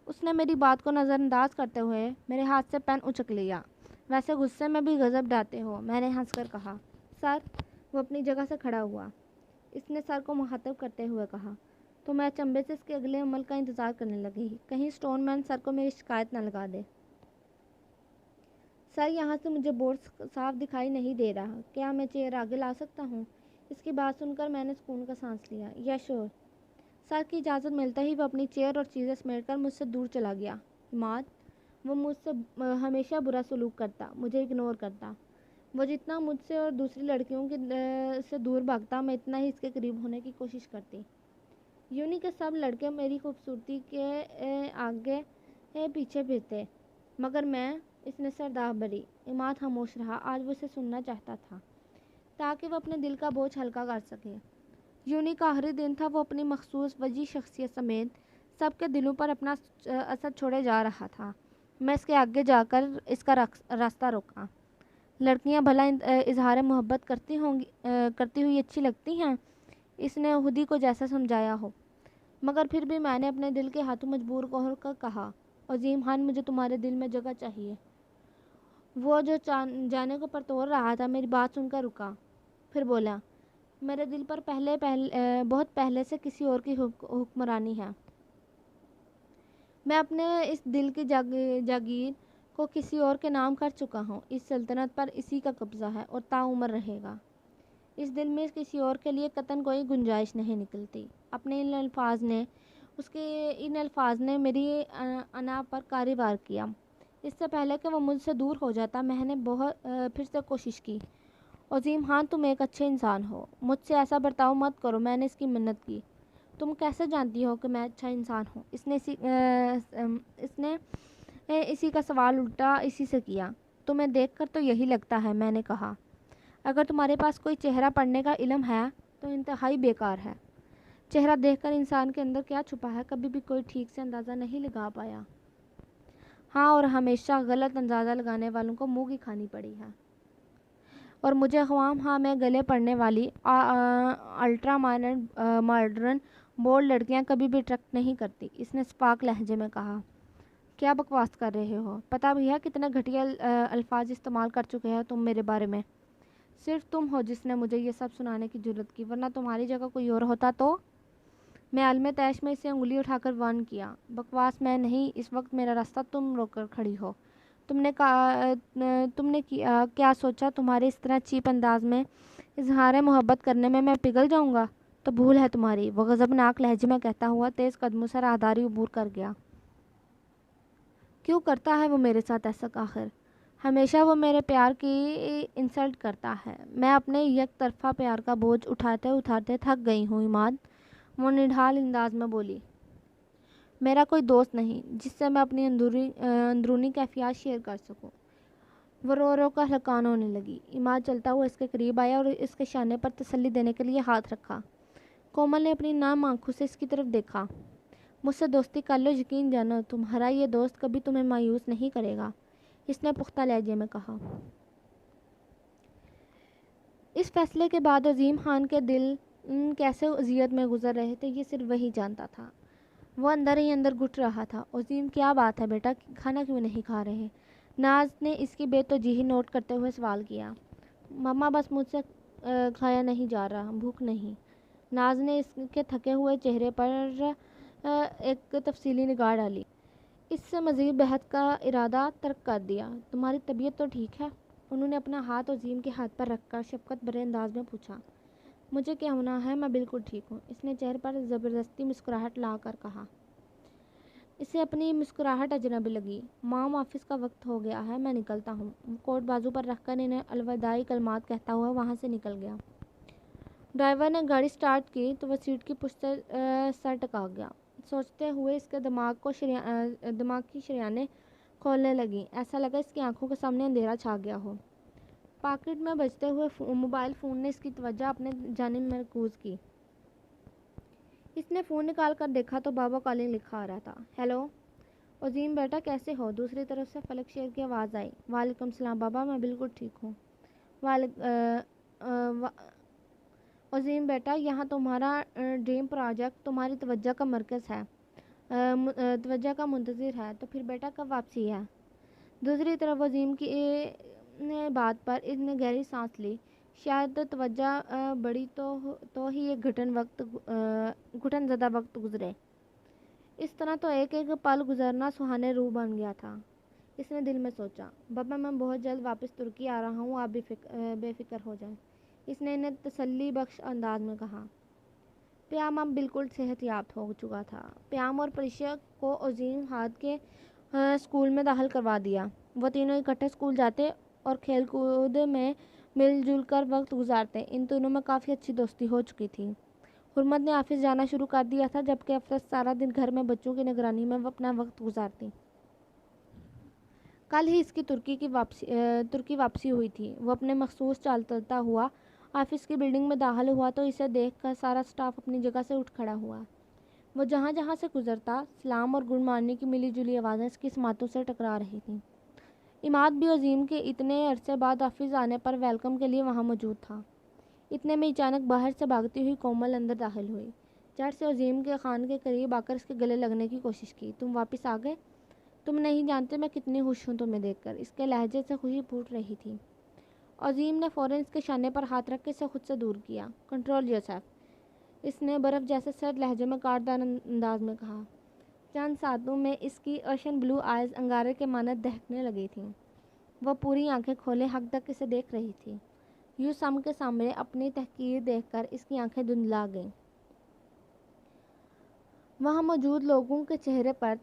S1: اس نے میری بات کو نظر انداز کرتے ہوئے میرے ہاتھ سے پین اچک لیا۔ ویسے غصے میں بھی غضب ڈالتے ہو، میں نے ہنس کر کہا۔ سر؟ وہ اپنی جگہ سے کھڑا ہوا۔ اس نے سر کو مخاطب کرتے ہوئے کہا تو میں اچنبھے سے اس کے اگلے عمل کا انتظار کرنے لگی، کہیں اسٹون مین سر کو میری شکایت نہ لگا دے۔ سر یہاں سے مجھے بورڈ صاف دکھائی نہیں دے رہا. کیا میں چیئر آگے لا سکتا ہوں؟ اس کی بات سن کر میں نے سکون کا سانس لیا. یا شور. سر کی اجازت ملتے ہی وہ اپنی چیئر اور چیزیں سمیٹ کر مجھ سے دور چلا گیا. عماد. وہ مجھ سے ہمیشہ برا سلوک کرتا, مجھے اگنور کرتا. وہ جتنا مجھ سے اور دوسری لڑکیوں سے دور بھاگتا, میں اتنا ہی اس کے قریب ہونے کی کوشش کرتی. یونی کے سب لڑکے میری خوبصورتی کے آگے پیچھے پھرتے, مگر میں. اس نے سرداہ بری. عماد خاموش رہا. آج وہ اسے سننا چاہتا تھا تاکہ وہ اپنے دل کا بوجھ ہلکا کر سکے. یونی کا آخری دن تھا. وہ اپنی مخصوص وجی شخصیت سمیت سب کے دلوں پر اپنا اثر چھوڑے جا رہا تھا. میں اس کے آگے جا کر اس کا راستہ روکا. لڑکیاں بھلا اظہار محبت کرتی ہوئی اچھی لگتی ہیں, اس نے خودی کو جیسا سمجھایا ہو. مگر پھر بھی میں نے اپنے دل کے ہاتھوں مجبور ہو کر کہا, عظیم خان مجھے تمہارے دل میں جگہ چاہیے. وہ جو جانے کو پرتور رہا تھا میری بات سن کر رکا. پھر بولا, میرے دل پر بہت پہلے سے کسی اور کی حکمرانی ہے. میں اپنے اس دل کی جاگیر کو کسی اور کے نام کر چکا ہوں. اس سلطنت پر اسی کا قبضہ ہے اور تعمر رہے گا. اس دل میں کسی اور کے لیے قطعاً کوئی گنجائش نہیں نکلتی. اپنے ان الفاظ نے میری انا پر کاری وار کیا. اس سے پہلے کہ وہ مجھ سے دور ہو جاتا, میں نے پھر سے کوشش کی. عظیم خان تم ایک اچھے انسان ہو, مجھ سے ایسا برتاؤ مت کرو. میں نے اس کی منت کی. تم کیسے جانتی ہو کہ میں اچھا انسان ہوں؟ اس نے اسی کا سوال الٹا اسی سے کیا. تمہیں دیکھ کر تو یہی لگتا ہے, میں نے کہا. اگر تمہارے پاس کوئی چہرہ پڑھنے کا علم ہے تو انتہائی بیکار ہے. چہرہ دیکھ کر انسان کے اندر کیا چھپا ہے کبھی بھی کوئی ٹھیک سے اندازہ نہیں لگا پایا. ہاں, اور ہمیشہ غلط اندازہ لگانے والوں کو منہ کی کھانی پڑی ہے. اور مجھے خواہاں میں گلے پڑنے والی الٹرا ماڈرن بولڈ لڑکیاں کبھی بھی اٹریکٹ نہیں کرتی. اس نے سپاک لہجے میں کہا. کیا بکواس کر رہے ہو؟ پتہ بھی ہے کتنے گھٹیا الفاظ استعمال کر چکے ہو تم میرے بارے میں. صرف تم ہو جس نے مجھے یہ سب سنانے کی جرت کی, ورنہ تمہاری جگہ کوئی اور ہوتا تو. میں عالم تیش میں اسے انگلی اٹھا کر وارن کیا. بکواس میں نہیں, اس وقت میرا راستہ تم روک کر کھڑی ہو. تم نے کیا سوچا تمہارے اس طرح چیپ انداز میں اظہار محبت کرنے میں پگھل جاؤں گا؟ تو بھول ہے تمہاری. وہ غضبناک لہجے میں کہتا ہوا تیز قدموں سے راہداری عبور کر گیا. کیوں کرتا ہے وہ میرے ساتھ ایسا آخر؟ ہمیشہ وہ میرے پیار کی انسلٹ کرتا ہے. میں اپنے یک طرفہ پیار کا بوجھ اٹھاتے تھک گئی ہوں عماد. وہ نڈھال انداز میں بولی. میرا کوئی دوست نہیں جس سے میں اپنی اندرونی کیفیات شیئر کر سکوں. وہ رو رو کر ہلکان ہونے لگی. عماد چلتا ہوا اس کے قریب آیا اور اس کے شانے پر تسلی دینے کے لیے ہاتھ رکھا. کومل نے اپنی نام آنکھوں سے اس کی طرف دیکھا. مجھ سے دوستی کر لو, یقین جانو تمہارا یہ دوست کبھی تمہیں مایوس نہیں کرے گا, اس نے پختہ لہجے میں کہا. اس فیصلے کے بعد عظیم خان کے دل کیسے اذیت میں گزر رہے تھے یہ صرف وہی جانتا تھا. وہ اندر ہی اندر گھٹ رہا تھا. عظیم کیا بات ہے بیٹا, کھانا کیوں نہیں کھا رہے؟ ناز نے اس کی بے توجہی نوٹ کرتے ہوئے سوال کیا. مما بس مجھ سے کھایا نہیں جا رہا, بھوک نہیں. ناز نے اس کے تھکے ہوئے چہرے پر ایک تفصیلی نگاہ ڈالی. اس سے مزید بحث کا ارادہ ترک کر دیا. تمہاری طبیعت تو ٹھیک ہے؟ انہوں نے اپنا ہاتھ عظیم کے ہاتھ پر رکھ کر شفقت بھرے انداز میں پوچھا. مجھے کیا ہونا ہے, میں بالکل ٹھیک ہوں, اس نے چہرے پر زبردستی مسکراہٹ لا کر کہا. اسے اپنی مسکراہٹ اجنبی لگی. مام آفس کا وقت ہو گیا ہے, میں نکلتا ہوں. کوٹ بازو پر رکھ کر انہیں الوداعی کلمات کہتا ہوا وہاں سے نکل گیا. ڈرائیور نے گاڑی سٹارٹ کی تو وہ سیٹ کی پشت سے سر ٹکا گیا. سوچتے ہوئے اس کے دماغ کی شریانیں کھولنے لگیں. ایسا لگا اس کی آنکھوں کے سامنے اندھیرا چھا گیا ہو. پاکٹ میں بجتے ہوئے موبائل فون نے اس کی توجہ اپنے جانب مرکوز کی. اس نے فون نکال کر دیکھا تو بابا کالنگ لکھا آ رہا تھا. ہیلو عظیم بیٹا, کیسے ہو؟ دوسری طرف سے فلک شیر کی آواز آئی. وعلیکم السلام بابا, میں بالکل ٹھیک ہوں. عظیم بیٹا, یہاں تمہارا ڈریم پروجیکٹ تمہاری توجہ کا مرکز ہے, توجہ کا منتظر ہے. تو پھر بیٹا کب واپسی ہے؟ دوسری طرف عظیم کی بات پر اس نے گہری سانس لی. شاید توجہ بڑی تو ہی ایک گھٹن زدہ وقت گزرے. اس طرح تو ایک ایک پل گزرنا سہانے روح بن گیا تھا. اس نے دل میں سوچا۔ بابا میں بہت جلد واپس ترکی آ رہا ہوں، آپ بھی بے فکر ہو جائیں، اس نے انہیں تسلی بخش انداز میں کہا۔ پیام اب بالکل صحت یاب ہو چکا تھا۔ پیام اور پریشیا کو عظیم ہاتھ کے اسکول میں داخل کروا دیا۔ وہ تینوں اکٹھے اسکول جاتے اور کھیل کود میں مل جل کر وقت گزارتے۔ ان دونوں میں کافی اچھی دوستی ہو چکی تھی۔ حرمت نے آفس جانا شروع کر دیا تھا، جبکہ افرس سارا دن گھر میں بچوں کی نگرانی میں وہ اپنا وقت گزارتی۔ کل ہی اس کی ترکی واپسی ہوئی تھی۔ وہ اپنے مخصوص چال چلتا ہوا آفس کی بلڈنگ میں داخل ہوا تو اسے دیکھ کر سارا سٹاف اپنی جگہ سے اٹھ کھڑا ہوا۔ وہ جہاں جہاں سے گزرتا، سلام اور گڈ مارننگ کی ملی جلی آوازیں اس کی سماعتوں سے ٹکرا رہی تھیں۔ عماد بھی عظیم کے اتنے عرصے بعد آفس آنے پر ویلکم کے لیے وہاں موجود تھا۔ اتنے میں اچانک باہر سے بھاگتی ہوئی کومل اندر داخل ہوئی۔ جھٹ سے عظیم کے خان کے قریب آ کر اس کے گلے لگنے کی کوشش کی۔ تم واپس آ گئے؟ تم نہیں جانتے میں کتنی خوش ہوں تمہیں دیکھ کر۔ اس کے لہجے سے خوشی پھوٹ رہی تھی۔ عظیم نے فوراً اس کے شانے پر ہاتھ رکھ کے اسے خود سے دور کیا۔ کنٹرول یور سیلف، اس نے برف جیسے سرد لہجے میں کاٹدار انداز میں کہا۔ چند ساتوں میں اس کی اوشن بلو آئیز انگارے کے مانند دہکنے لگی تھیں۔ وہ پوری آنکھیں کھولے حق تک اسے دیکھ رہی تھی۔ یوں سم کے سامنے اپنی تحقیر دیکھ کر اس کی آنکھیں دھندلا گئیں۔ وہاں موجود لوگوں کے چہرے پر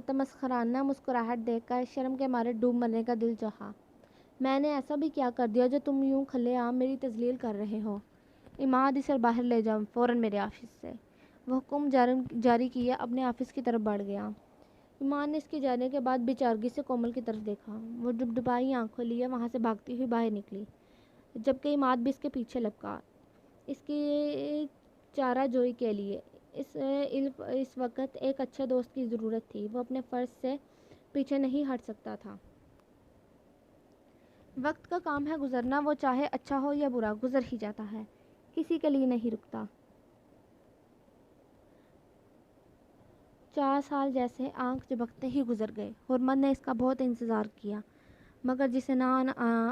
S1: تمسخرانہ مسکراہٹ دیکھ کر شرم کے مارے ڈوب مرنے کا دل چاہا۔ میں نے ایسا بھی کیا کر دیا جو تم یوں کھلے عام میری تذلیل کر رہے ہو؟ عماد، اسے باہر لے جاؤ فوراً میرے آفس سے۔ وہ حکم جاری کیے اپنے آفس کی طرف بڑھ گیا۔ عماد نے اس کے جانے کے بعد بےچارگی سے کومل کی طرف دیکھا۔ وہ ڈبڈبائی آنکھوں لیے وہاں سے بھاگتی ہوئی باہر نکلی، جبکہ عماد بھی اس کے پیچھے لپکا، اس کی چارہ جوئی کے لیے۔ اس وقت ایک اچھے دوست کی ضرورت تھی۔ وہ اپنے فرض سے پیچھے نہیں ہٹ سکتا تھا۔ وقت کا کام ہے گزرنا، وہ چاہے اچھا ہو یا برا گزر ہی جاتا ہے، کسی کے لیے نہیں رکتا۔ 4 سال جیسے آنکھ جھپکتے ہی گزر گئے۔ حرمت نے اس کا بہت انتظار کیا، مگر جسے نہ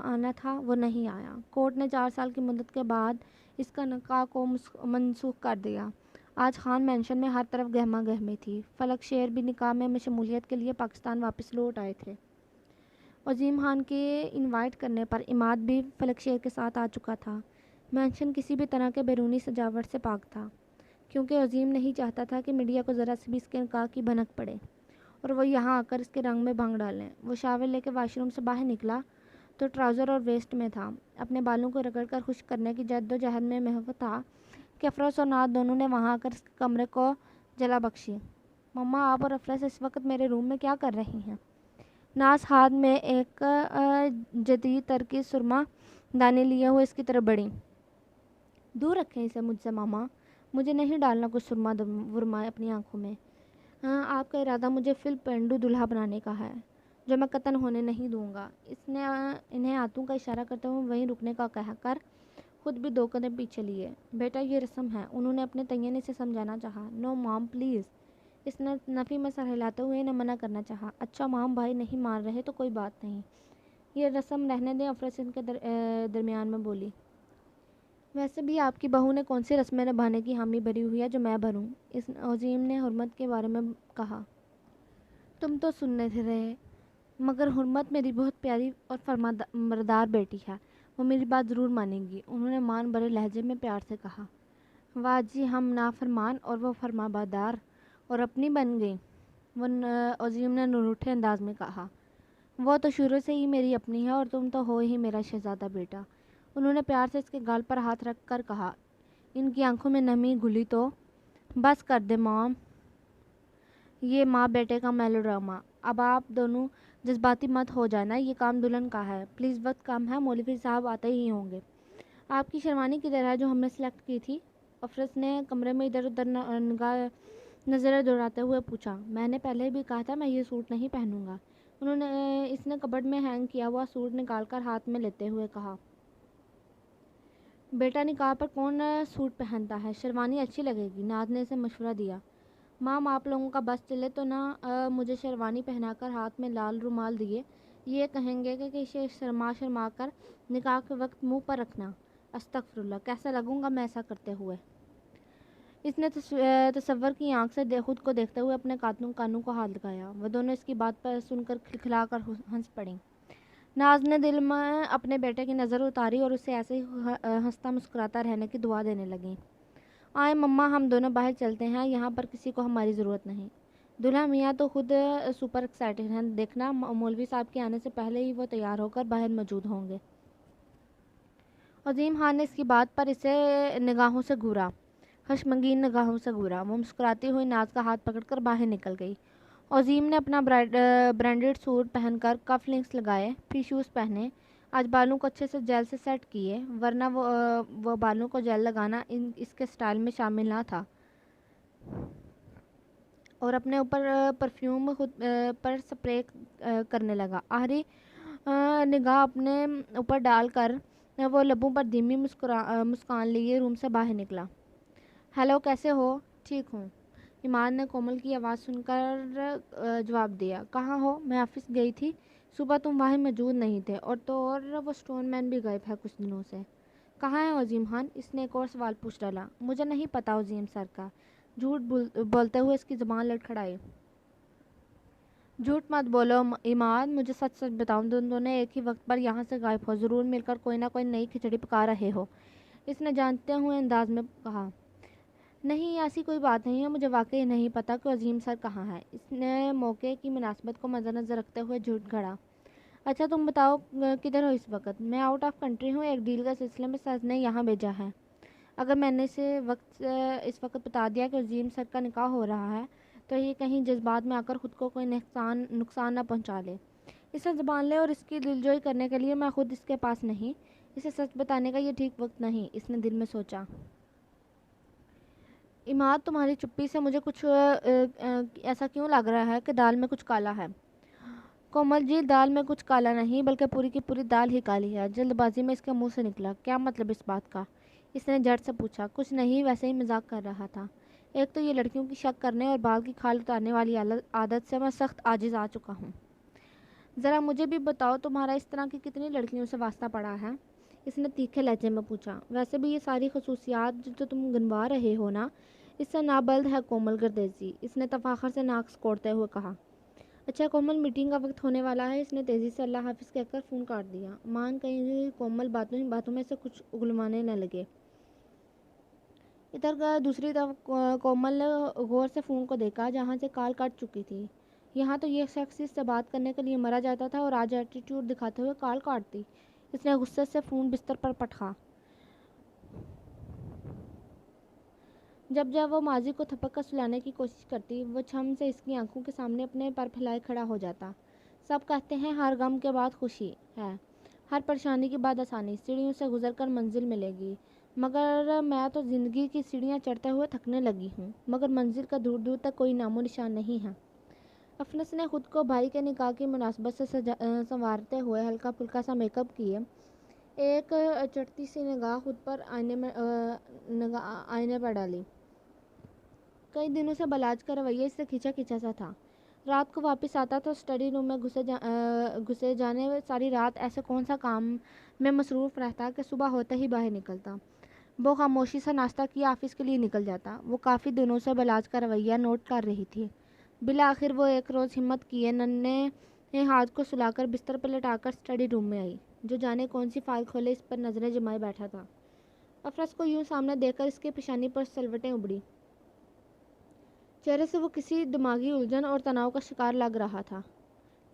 S1: آنا تھا وہ نہیں آیا۔ کورٹ نے 4 سال کی مدت کے بعد اس کا نکاح کو منسوخ کر دیا۔ آج خان مینشن میں ہر طرف گہما گہمی تھی۔ فلک شیر بھی نکاح میں شمولیت کے لیے پاکستان واپس لوٹ آئے تھے۔ عظیم خان کے انوائٹ کرنے پر عماد بھی فلک شیر کے ساتھ آ چکا تھا۔ مینشن کسی بھی طرح کے بیرونی سجاوٹ سے پاک تھا، کیونکہ عظیم نہیں چاہتا تھا کہ میڈیا کو ذرا سی بھی اس کے نکاح کی بھنک پڑے اور وہ یہاں آ کر اس کے رنگ میں بھنگ ڈالیں۔ وہ شاور لے کے واش روم سے باہر نکلا تو ٹراؤزر اور ویسٹ میں تھا۔ اپنے بالوں کو رگڑ کر خشک کرنے کی جد و جہد میں محو تھا کہ افروز اور ناز دونوں نے وہاں آ کر اس کے کمرے کو جلا بخشی۔ مما، آپ اور افروز اس وقت میرے روم میں کیا کر رہی ہیں؟ ناز ہاتھ میں ایک جدید ترکی سرما دانی لیے ہوئے اس کی طرف بڑھی۔ دور رکھیں اسے مجھ سے ماما، مجھے نہیں ڈالنا کچھ سرما ورما اپنی آنکھوں میں۔ آپ کا ارادہ مجھے پینڈو دلہا بنانے کا ہے، جو میں قطن ہونے نہیں دوں گا۔ اس نے انہیں ہاتھوں کا اشارہ کرتے ہوئے وہیں رکنے کا کہہ کر خود بھی 2 قدم پیچھے لیے۔ بیٹا، یہ رسم ہے، انہوں نے اپنے تئیں سے سمجھانا چاہا۔ نو مام پلیز، اس نے نفی میں سر ہلاتے ہوئے انہیں منع کرنا چاہا۔ اچھا مام، بھائی نہیں مان رہے تو کوئی بات نہیں، یہ رسم رہنے دیں، افروز کے درمیان میں بولی۔ ویسے بھی آپ کی بہو نے کون سی رسمیں نبھانے کی حامی بھری ہوئی ہے جو میں بھروں؟ اس عظیم نے حرمت کے بارے میں کہا۔ تم تو سننے تھے رہے، مگر حرمت میری بہت پیاری اور فرمانبردار بیٹی ہے، وہ میری بات ضرور مانے گی، انہوں نے مان بھرے لہجے میں پیار سے کہا۔ واہ جی، ہم نافرمان اور وہ فرمانبردار، اور اپنی بن گئی، وہ عظیم نے نروٹھے انداز میں کہا۔ وہ تو شروع سے ہی میری اپنی ہے اور تم تو ہو ہی میرا شہزادہ بیٹا، انہوں نے پیار سے اس کے گال پر ہاتھ رکھ کر کہا۔ ان کی آنکھوں میں نمی گھلی تو بس کر دے مام، یہ ماں بیٹے کا میلو ڈرامہ، اب آپ دونوں جذباتی مت ہو جانا، یہ کام دلہن کا ہے، پلیز وقت کم ہے، مولوی صاحب آتے ہی ہوں گے۔ آپ کی شیروانی کدھر ہے جو ہم نے سلیکٹ کی تھی؟ افروز نے کمرے میں ادھر ادھر نظریں دوڑاتے ہوئے پوچھا۔ میں نے پہلے بھی کہا تھا میں یہ سوٹ نہیں پہنوں گا، اس نے کبرڈ میں ہینگ کیا ہوا سوٹ نکال کر ہاتھ میں لیتے ہوئے کہا۔ بیٹا، نکاح پر کون سوٹ پہنتا ہے، شیروانی اچھی لگے گی، ناز نے اسے مشورہ دیا۔ مام، آپ لوگوں کا بس چلے تو نہ مجھے شیروانی پہنا کر ہاتھ میں لال رومال دیے یہ کہیں گے کہ اسے شرما کر نکاح کے وقت منہ پر رکھنا۔ استغفر اللہ، کیسا لگوں گا میں ایسا کرتے ہوئے؟ اس نے تصور کی آنکھ سے خود کو دیکھتے ہوئے اپنے کانوں کو ہاتھ لگایا۔ وہ دونوں اس کی بات پر سن کر کھلکھلا کر ہنس پڑیں۔ ناز نے دل میں اپنے بیٹے کی نظر اتاری اور اسے ایسے ہی ہنستا مسکراتا رہنے کی دعا دینے لگیں۔ آئے مما، ہم دونوں باہر چلتے ہیں، یہاں پر کسی کو ہماری ضرورت نہیں۔ دلہا میاں تو خود سپر ایکسائٹڈ ہیں، دیکھنا مولوی صاحب کے آنے سے پہلے ہی وہ تیار ہو کر باہر موجود ہوں گے۔ عظیم خان نے اس کی بات پر اسے نگاہوں سے گھورا، خشمگین نگاہوں سے گھورا۔ وہ مسکراتی ہوئی ناز کا ہاتھ پکڑ کر باہر نکل گئی۔ عظیم نے اپنا برانڈڈ سوٹ پہن کر کف لنکس لگائے، پھر شوز پہنے، آج بالوں کو اچھے سے جیل سے سیٹ کیے، ورنہ وہ بالوں کو جیل لگانا اس کے سٹائل میں شامل نہ تھا، اور اپنے اوپر پرفیوم خود پر سپرے کرنے لگا۔ آخری نگاہ اپنے اوپر ڈال کر وہ لبوں پر دھیمی مسکان لیے روم سے باہر نکلا۔ ہیلو، کیسے ہو؟ ٹھیک ہوں، ایمان نے کومل کی آواز سن کر جواب دیا۔ کہاں ہو؟ میں آفس گئی تھی، صبح تم وہاں موجود نہیں تھے، اور وہ اسٹون مین بھی غائب ہے کچھ دنوں سے۔ کہاں ہے عظیم خان؟ اس نے ایک اور سوال پوچھ ڈالا۔ مجھے نہیں پتا عظیم سر کا، جھوٹ بولتے ہوئے اس کی زبان لڑکھڑائی۔ جھوٹ مت بولو ایمان، مجھے سچ سچ بتاؤ، تم دونوں ایک ہی وقت پر یہاں سے غائب ہو، ضرور مل کر کوئی نہ کوئی نئی کھچڑی پکا رہے ہو، اس نے جانتے ہوئے انداز میں کہا۔ نہیں، ایسی کوئی بات نہیں ہے، مجھے واقعی نہیں پتا کہ عظیم سر کہاں ہے، اس نے موقع کی مناسبت کو مد نظر رکھتے ہوئے جھوٹ گھڑا۔ اچھا تم بتاؤ کدھر ہو اس وقت؟ میں آؤٹ آف کنٹری ہوں، ایک ڈیل کے سلسلے میں سر نے یہاں بھیجا ہے۔ اگر میں نے اس وقت بتا دیا کہ عظیم سر کا نکاح ہو رہا ہے تو یہ کہیں جذبات میں آ کر خود کو کوئی نقصان نہ پہنچا لے۔ اسے زبان لے اور اس کی دلجوئی کرنے کے لیے میں خود اس کے پاس نہیں، اسے سچ بتانے کا یہ ٹھیک وقت نہیں، اس نے دل میں سوچا۔ عماد، تمہاری چپی سے مجھے کچھ ایسا کیوں لگ رہا ہے کہ دال میں کچھ کالا ہے؟ کومل جی، دال میں کچھ کالا نہیں، بلکہ پوری کی پوری دال ہی کالی ہے، جلد بازی میں اس کے منہ سے نکلا۔ کیا مطلب اس بات کا؟ اس نے جھٹ سے پوچھا۔ کچھ نہیں، ویسے ہی مذاق کر رہا تھا۔ ایک تو یہ لڑکیوں کی شک کرنے اور بال کی کھال اتارنے والی عادت سے میں سخت عاجز آ چکا ہوں۔ ذرا مجھے بھی بتاؤ، تمہارا اس طرح کی کتنی لڑکیوں سے واسطہ پڑا ہے؟ اس نے تیکھے لہجے میں پوچھا۔ ویسے بھی یہ ساری خصوصیات جو تم گنوا رہے ہو نا، اس سے نابلد ہے کومل گردیزی، اس نے تفاخر سے ناک سکوڑتے ہوئے کہا۔ اچھا کومل، میٹنگ کا وقت ہونے والا ہے، اس نے تیزی سے اللہ حافظ کہہ کر فون کاٹ دیا۔ مان کہیں کومل باتوں میں سے کچھ اگلوانے نہ لگے۔ ادھر دوسری طرف کومل نے غور سے فون کو دیکھا جہاں سے کال کٹ چکی تھی۔ یہاں تو یہ شخص اس سے بات کرنے کے لیے مرا جاتا تھا اور آج ایٹیٹیوڈ دکھاتے ہوئے کال کاٹتی۔ اس نے غصے سے فون بستر پر پٹکا۔ جب وہ ماضی کو تھپک کر سلانے کی کوشش کرتی، وہ چھم سے اس کی آنکھوں کے سامنے اپنے پر پھیلائے کھڑا ہو جاتا۔ سب کہتے ہیں ہر غم کے بعد خوشی ہے، ہر پریشانی کے بعد آسانی، سیڑھیوں سے گزر کر منزل ملے گی، مگر میں تو زندگی کی سیڑھیاں چڑھتے ہوئے تھکنے لگی ہوں، مگر منزل کا دور دور تک کوئی نام و نشان نہیں ہے۔ افنس نے خود کو بھائی کے نکاح کی مناسبت سے سنوارتے ہوئے ہلکا پھلکا سا میک اپ کیے، ایک چٹتی سی نگاہ خود پر آئینے پر ڈالی۔ کئی دنوں سے بلاج کا رویہ اس سے کھینچا کھینچا سا تھا۔ رات کو واپس آتا تو اسٹڈی روم میں گھسے جانے ساری رات ایسے کون سا کام میں مصروف رہتا کہ صبح ہوتے ہی باہر نکلتا۔ وہ خاموشی سے ناشتہ کیا آفس کے لیے نکل جاتا۔ وہ کافی دنوں سے بلاج کا رویہ نوٹ کر رہی تھی۔ بالآخر وہ ایک روز ہمت کیے ننھے ہاتھ کو سلا کر بستر پہ لٹا کر اسٹڈی روم میں آئی۔ جو جانے کون سی فائل کھولے اس پر نظریں جمائے بیٹھا تھا۔ افرس کو یوں سامنے دیکھ کر اس کی پیشانی پر سلوٹیں ابھری۔ چہرے سے وہ کسی دماغی الجھن اور تناؤ کا شکار لگ رہا تھا۔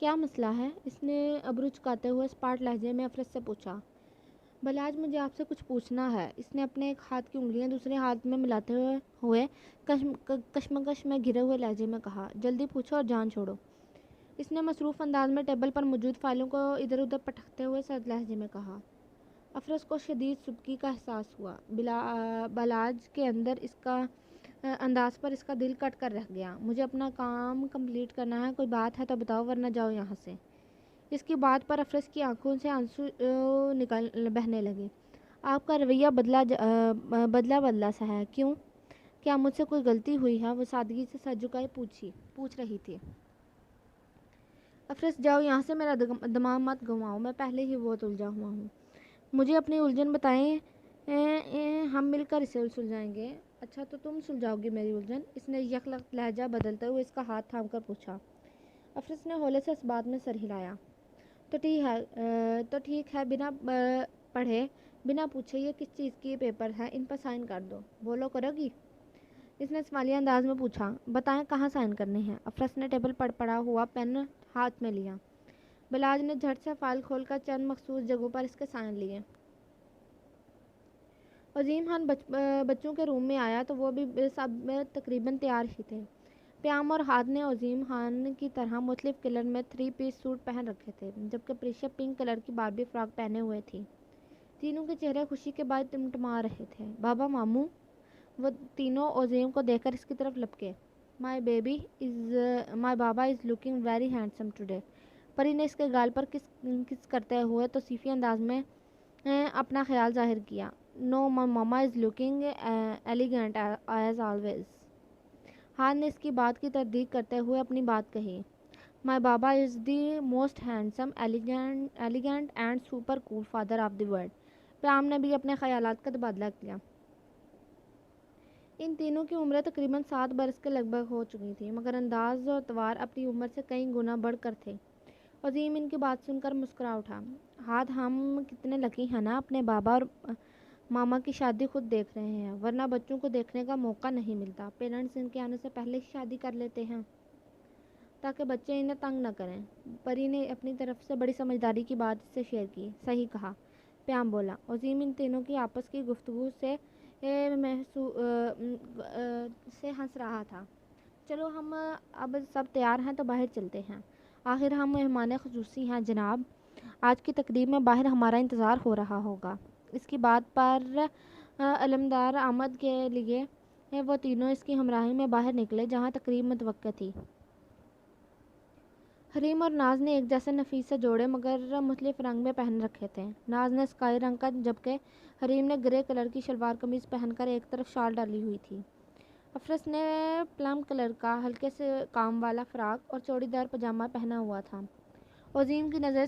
S1: کیا مسئلہ ہے؟ اس نے ابرو چکاتے ہوئے اسپاٹ لہجے میں افرس سے پوچھا۔ بلاج، مجھے آپ سے کچھ پوچھنا ہے، اس نے اپنے ایک ہاتھ کی انگلیاں دوسرے ہاتھ میں ملاتے ہوئے کشمکش میں گھرے ہوئے لہجے میں کہا۔ جلدی پوچھو اور جان چھوڑو، اس نے مصروف انداز میں ٹیبل پر موجود فائلوں کو ادھر ادھر پٹکتے ہوئے سرد لہجے میں کہا۔ افرس کو شدید سبکی کا احساس ہوا۔ بلاج کے انداز پر اس کا دل کٹ کر رہ گیا۔ مجھے اپنا کام کمپلیٹ کرنا ہے، کوئی بات ہے تو بتاؤ ورنہ جاؤ یہاں سے۔ اس کی بات پر افرس کی آنکھوں سے آنسو بہنے لگے۔ آپ کا رویہ بدلا سا ہے، کیوں؟ کیا مجھ سے کوئی غلطی ہوئی ہے؟ وہ سادگی سے سر جھکائے پوچھ رہی تھی۔ افرس، جاؤ یہاں سے، میرا دماغ مت گنواؤ، میں پہلے ہی بہت الجھا ہوا ہوں۔ مجھے اپنی الجھن بتائیں، ہم مل کر اسے سلجھائیں گے۔ اچھا تو تم سلجھاؤ گی میری الجھن؟ اس نے یکلخت لہجہ بدلتے ہوئے اس کا ہاتھ تھام کر پوچھا۔ افرس نے ہولے سے اس بات میں سر ہلایا۔ تو ٹھیک ہے، بنا پڑھے بنا پوچھے یہ کس چیز کی پیپر ہے، ان پر سائن کر دو۔ بولو کرو گی؟ اس نے سوالیہ انداز میں پوچھا۔ بتائیں کہاں سائن کرنے ہیں؟ افرس نے ٹیبل پر پڑا ہوا پین ہاتھ میں لیا۔ بلاج نے جھٹ سے فائل کھول کر چند مخصوص جگہوں پر اس کے سائن لیے۔ عظیم خان بچوں کے روم میں آیا تو وہ بھی سب تقریباً تیار ہی تھے۔ پیام اور ہاتھ نے عظیم خان کی طرح مختلف کلر میں 3 پیس سوٹ پہن رکھے تھے، جبکہ پریشا پنک کلر کی باربی فراک پہنے ہوئے تھی۔ تینوں کے چہرے خوشی کے بعد ٹمٹما رہے تھے۔ بابا، ماموں! وہ تینوں عظیم کو دیکھ کر اس کی طرف لپکے۔ My baba is looking very handsome today. Pari نے اس کے گال پر کس کرتے ہوئے توصیفی انداز میں اپنا خیال ظاہر کیا۔ No, my mama is looking elegant as always. ہان نے اس کی بات کی تصدیق کرتے ہوئے اپنی بات کہی۔ My baba is the most handsome, elegant and super cool father of the world. Payam نے بھی اپنے خیالات کا تبادلہ کیا۔ ان تینوں کی عمریں تقریباً 7 برس کے لگ بھگ ہو چکی تھیں، مگر انداز و اطوار اپنی عمر سے کئی گنا بڑھ کر تھے۔ عظیم ان کی بات سن کر مسکرا اٹھا۔ ہاتھ، ہم کتنے لکی ہیں نا، اپنے بابا اور ماما کی شادی خود دیکھ رہے ہیں، ورنہ بچوں کو دیکھنے کا موقع نہیں ملتا۔ پیرنٹس ان کے آنے سے پہلے ہی شادی کر لیتے ہیں تاکہ بچے انہیں تنگ نہ کریں۔ پری نے اپنی طرف سے بڑی سمجھداری کی بات اس سے شیئر کی۔ صحیح کہا، پیام بولا۔ عظیم ان تینوں کی آپس کی گفتگو سے ہنس رہا تھا۔ چلو ہم اب سب تیار ہیں تو باہر چلتے ہیں، آخر ہم مہمان خصوصی ہیں جناب۔ آج کی تقریب میں باہر ہمارا انتظار ہو رہا ہوگا۔ اس کی بات پر علمدار آمد کے لیے وہ تینوں اس کی ہمراہی میں باہر نکلے جہاں تقریب متوقع تھی۔ حریم اور ناز نے ایک جیسے نفیس سے جوڑے مگر مختلف رنگ میں پہن رکھے تھے۔ ناز نے اسکائی رنگ کا جبکہ حریم نے گرے کلر کی شلوار قمیض پہن کر ایک طرف شال ڈالی ہوئی تھی۔ افرس نے پلم کلر کا ہلکے سے کام والا فراک اور چوڑی دار پاجامہ پہنا ہوا تھا۔ عظیم کی نظر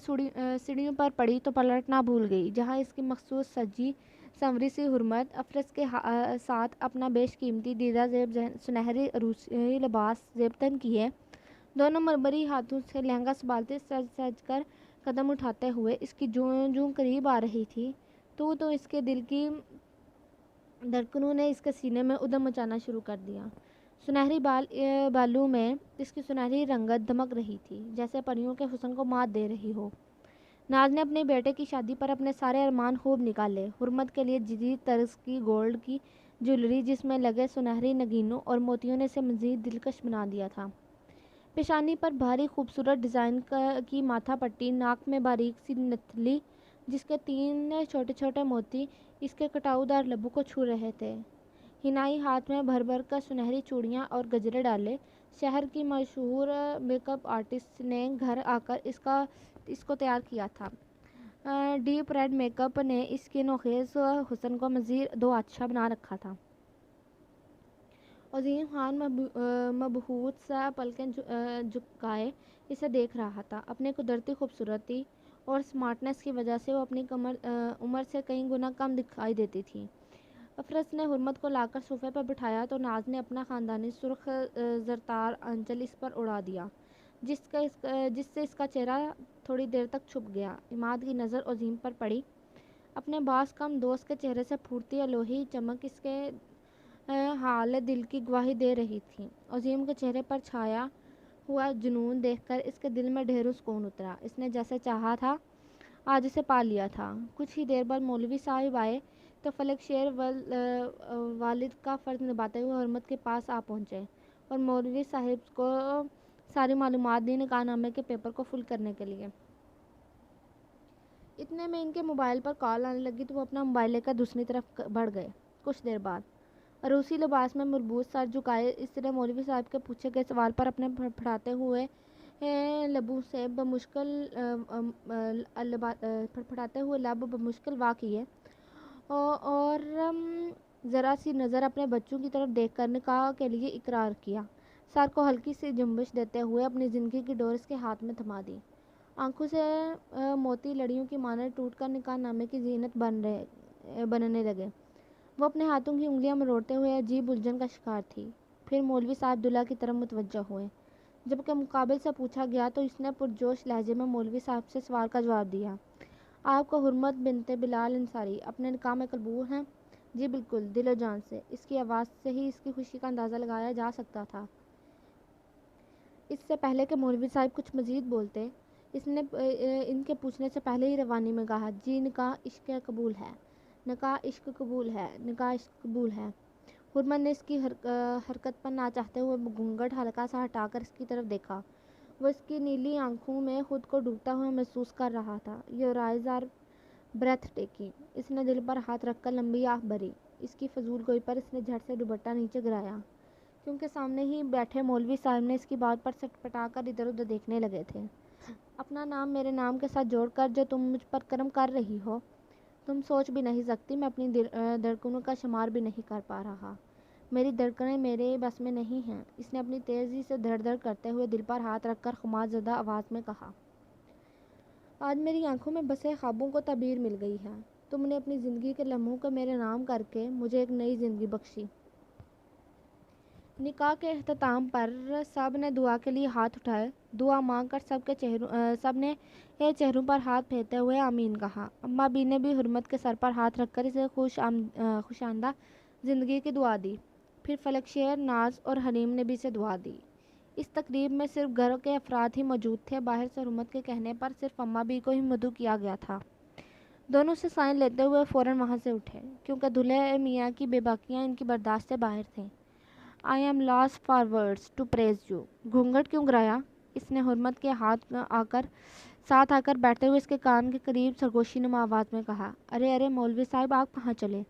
S1: سیڑھیوں پر پڑی تو پلٹنا بھول گئی جہاں اس کی مخصوص سجی سنوری سی حرمت افرس کے ساتھ اپنا بیش قیمتی دیدہ زیب سنہری عروسی لباس زیب تن کیے دونوں مرمری ہاتھوں سے لہنگا سنبھالتے سج کر قدم اٹھاتے ہوئے اس کی جوں قریب آ رہی تھی تو اس کے دل کی دھڑکنوں نے اس کے سینے میں ادھم مچانا شروع کر دیا۔ سنہری بالوں میں اس کی سنہری رنگت دمک رہی تھی جیسے پریوں کے حسن کو مات دے رہی ہو۔ ناز نے اپنے بیٹے کی شادی پر اپنے سارے ارمان خوب نکالے۔ حرمت کے لیے جدید طرز کی گولڈ کی جویلری جس میں لگے سنہری نگینوں اور موتیوں نے اسے مزید دلکش بنا دیا تھا۔ پیشانی پر بھاری خوبصورت ڈیزائن کی ماتھا پٹی، ناک میں باریک سی نتھلی جس کے 3 چھوٹے چھوٹے موتی اس کے کٹاؤ دار لبوں کو چھو رہے تھے، ہنائی ہاتھ میں بھر بھر کر سنہری چوڑیاں اور گجرے ڈالے۔ شہر کی مشہور میک اپ آرٹسٹ نے گھر آ کر اس کو تیار کیا تھا۔ ڈیپ ریڈ میک اپ نے اس کے نوخیز حسن کو مزید 2 آچھا بنا رکھا تھا۔ عظیم خان مبہوت سا پلکیں جھکائے اسے دیکھ رہا تھا۔ اپنے قدرتی خوبصورتی اور سمارٹنس کی وجہ سے وہ اپنی عمر سے کئی گنا کم دکھائی دیتی تھی۔ افرس نے حرمت کو لا کر صوفے پر بٹھایا تو ناز نے اپنا خاندانی سرخ زرتار آنچل اس پر اڑا دیا جس سے اس کا چہرہ تھوڑی دیر تک چھپ گیا۔ عماد کی نظر عظیم پر پڑی۔ اپنے بعض کم دوست کے چہرے سے پھوٹتی الوہی چمک اس کے حال دل کی گواہی دے رہی تھی۔ عظیم کے چہرے پر چھایا ہوا جنون دیکھ کر اس کے دل میں ڈھیروں سکون اترا۔ اس نے جیسے چاہا تھا آج اسے پا لیا تھا۔ کچھ ہی دیر بعد مولوی صاحب آئے تو فلک شیر والد کا فرض نبھاتے ہوئے حرمت کے پاس آ پہنچے اور مولوی صاحب کو ساری معلومات دی نکاح نامے کے پیپر کو فل کرنے کے لیے۔ اتنے میں ان کے موبائل پر کال آنے لگی تو وہ اپنا موبائل لے کر دوسری طرف بڑھ گئے۔ کچھ دیر بعد عروسی لباس میں مربوط سر جھکائے اس طرح مولوی صاحب کے پوچھے گئے سوال پر اپنے پھڑپھڑاتے ہوئے لب بمشکل وا کیے اور ذرا سی نظر اپنے بچوں کی طرف دیکھ کر نکاح کے لیے اقرار کیا۔ سر کو ہلکی سی جنبش دیتے ہوئے اپنی زندگی کی ڈور اس کے ہاتھ میں تھما دی۔ آنکھوں سے موتی لڑیوں کی مانند ٹوٹ کر نکاح نامے کی زینت بننے لگے۔ وہ اپنے ہاتھوں کی انگلیاں مروڑتے ہوئے عجیب الجھن کا شکار تھی۔ پھر مولوی صاحب عبداللہ کی طرف متوجہ ہوئے۔ جبکہ مقابل سے پوچھا گیا تو اس نے پرجوش لہجے میں مولوی صاحب سے سوال کا جواب دیا۔ آپ کو حرمت بنت بلال انصاری اپنے نکاح میں قبول ہیں؟ جی بالکل، دل و جان سے۔ اس کی آواز سے ہی اس کی خوشی کا اندازہ لگایا جا سکتا تھا۔ اس سے پہلے کہ مولوی صاحب کچھ مزید بولتے، اس نے ان کے پوچھنے سے پہلے ہی روانی میں کہا، جی نکاح عشق قبول ہے، نکاح عشق قبول ہے، نکاح عشق قبول ہے۔ حرمت نے اس کی حرکت پر نہ چاہتے ہوئے گھونگھٹ ہلکا سا ہٹا کر اس کی طرف دیکھا۔ وہ اس کی نیلی آنکھوں میں خود کو ڈوبتا ہوا محسوس کر رہا تھا۔ Your eyes are breathtaking. اس نے دل پر ہاتھ رکھ کر لمبی آہ بھری۔ اس کی فضول گوئی پر اس نے جھٹ سے دوپٹہ نیچے گرایا، کیونکہ سامنے ہی بیٹھے مولوی صاحب نے اس کی بات پر سٹپٹا کر ادھر ادھر دیکھنے لگے تھے۔ اپنا نام میرے نام کے ساتھ جوڑ کر جو تم مجھ پر کرم کر رہی ہو، تم سوچ بھی نہیں سکتی، میں اپنی دھڑکنوں کا شمار بھی نہیں کر پا رہا۔ میری دھڑکنیں میرے بس میں نہیں ہیں۔ اس نے اپنی تیزی سے دھڑ دھڑ کرتے ہوئے دل پر ہاتھ رکھ کر خمار زدہ آواز میں کہا، آج میری آنکھوں میں بسے خوابوں کو تعبیر مل گئی ہے۔ تم نے اپنی زندگی کے لمحوں کو میرے نام کر کے مجھے ایک نئی زندگی بخشی۔ نکاح کے اختتام پر سب نے دعا کے لیے ہاتھ اٹھائے۔ دعا مانگ کر سب نے چہروں پر ہاتھ پھیرتے ہوئے آمین کہا۔ اماں بی نے بھی حرمت کے سر پر ہاتھ رکھ کر اسے خوش آمدہ زندگی کی دعا دی۔ پھر فلک شیر، ناز اور حریم نے بھی اسے دعا دی۔ اس تقریب میں صرف گھر کے افراد ہی موجود تھے۔ باہر سے حرمت کے کہنے پر صرف اماں بی کو ہی مدعو کیا گیا تھا۔ دونوں سے سائن لیتے ہوئے فوراً وہاں سے اٹھے، کیونکہ دولہے میاں کی بے باکیاں ان کی برداشت سے باہر تھیں۔ I am lost for words to praise you۔ گھونگھٹ کیوں گرایا؟ اس نے حرمت کے ساتھ آ کر بیٹھتے ہوئے اس کے کان کے قریب سرگوشی نما آواز میں کہا، ارے مولوی صاحب آپ کہاں چلے؟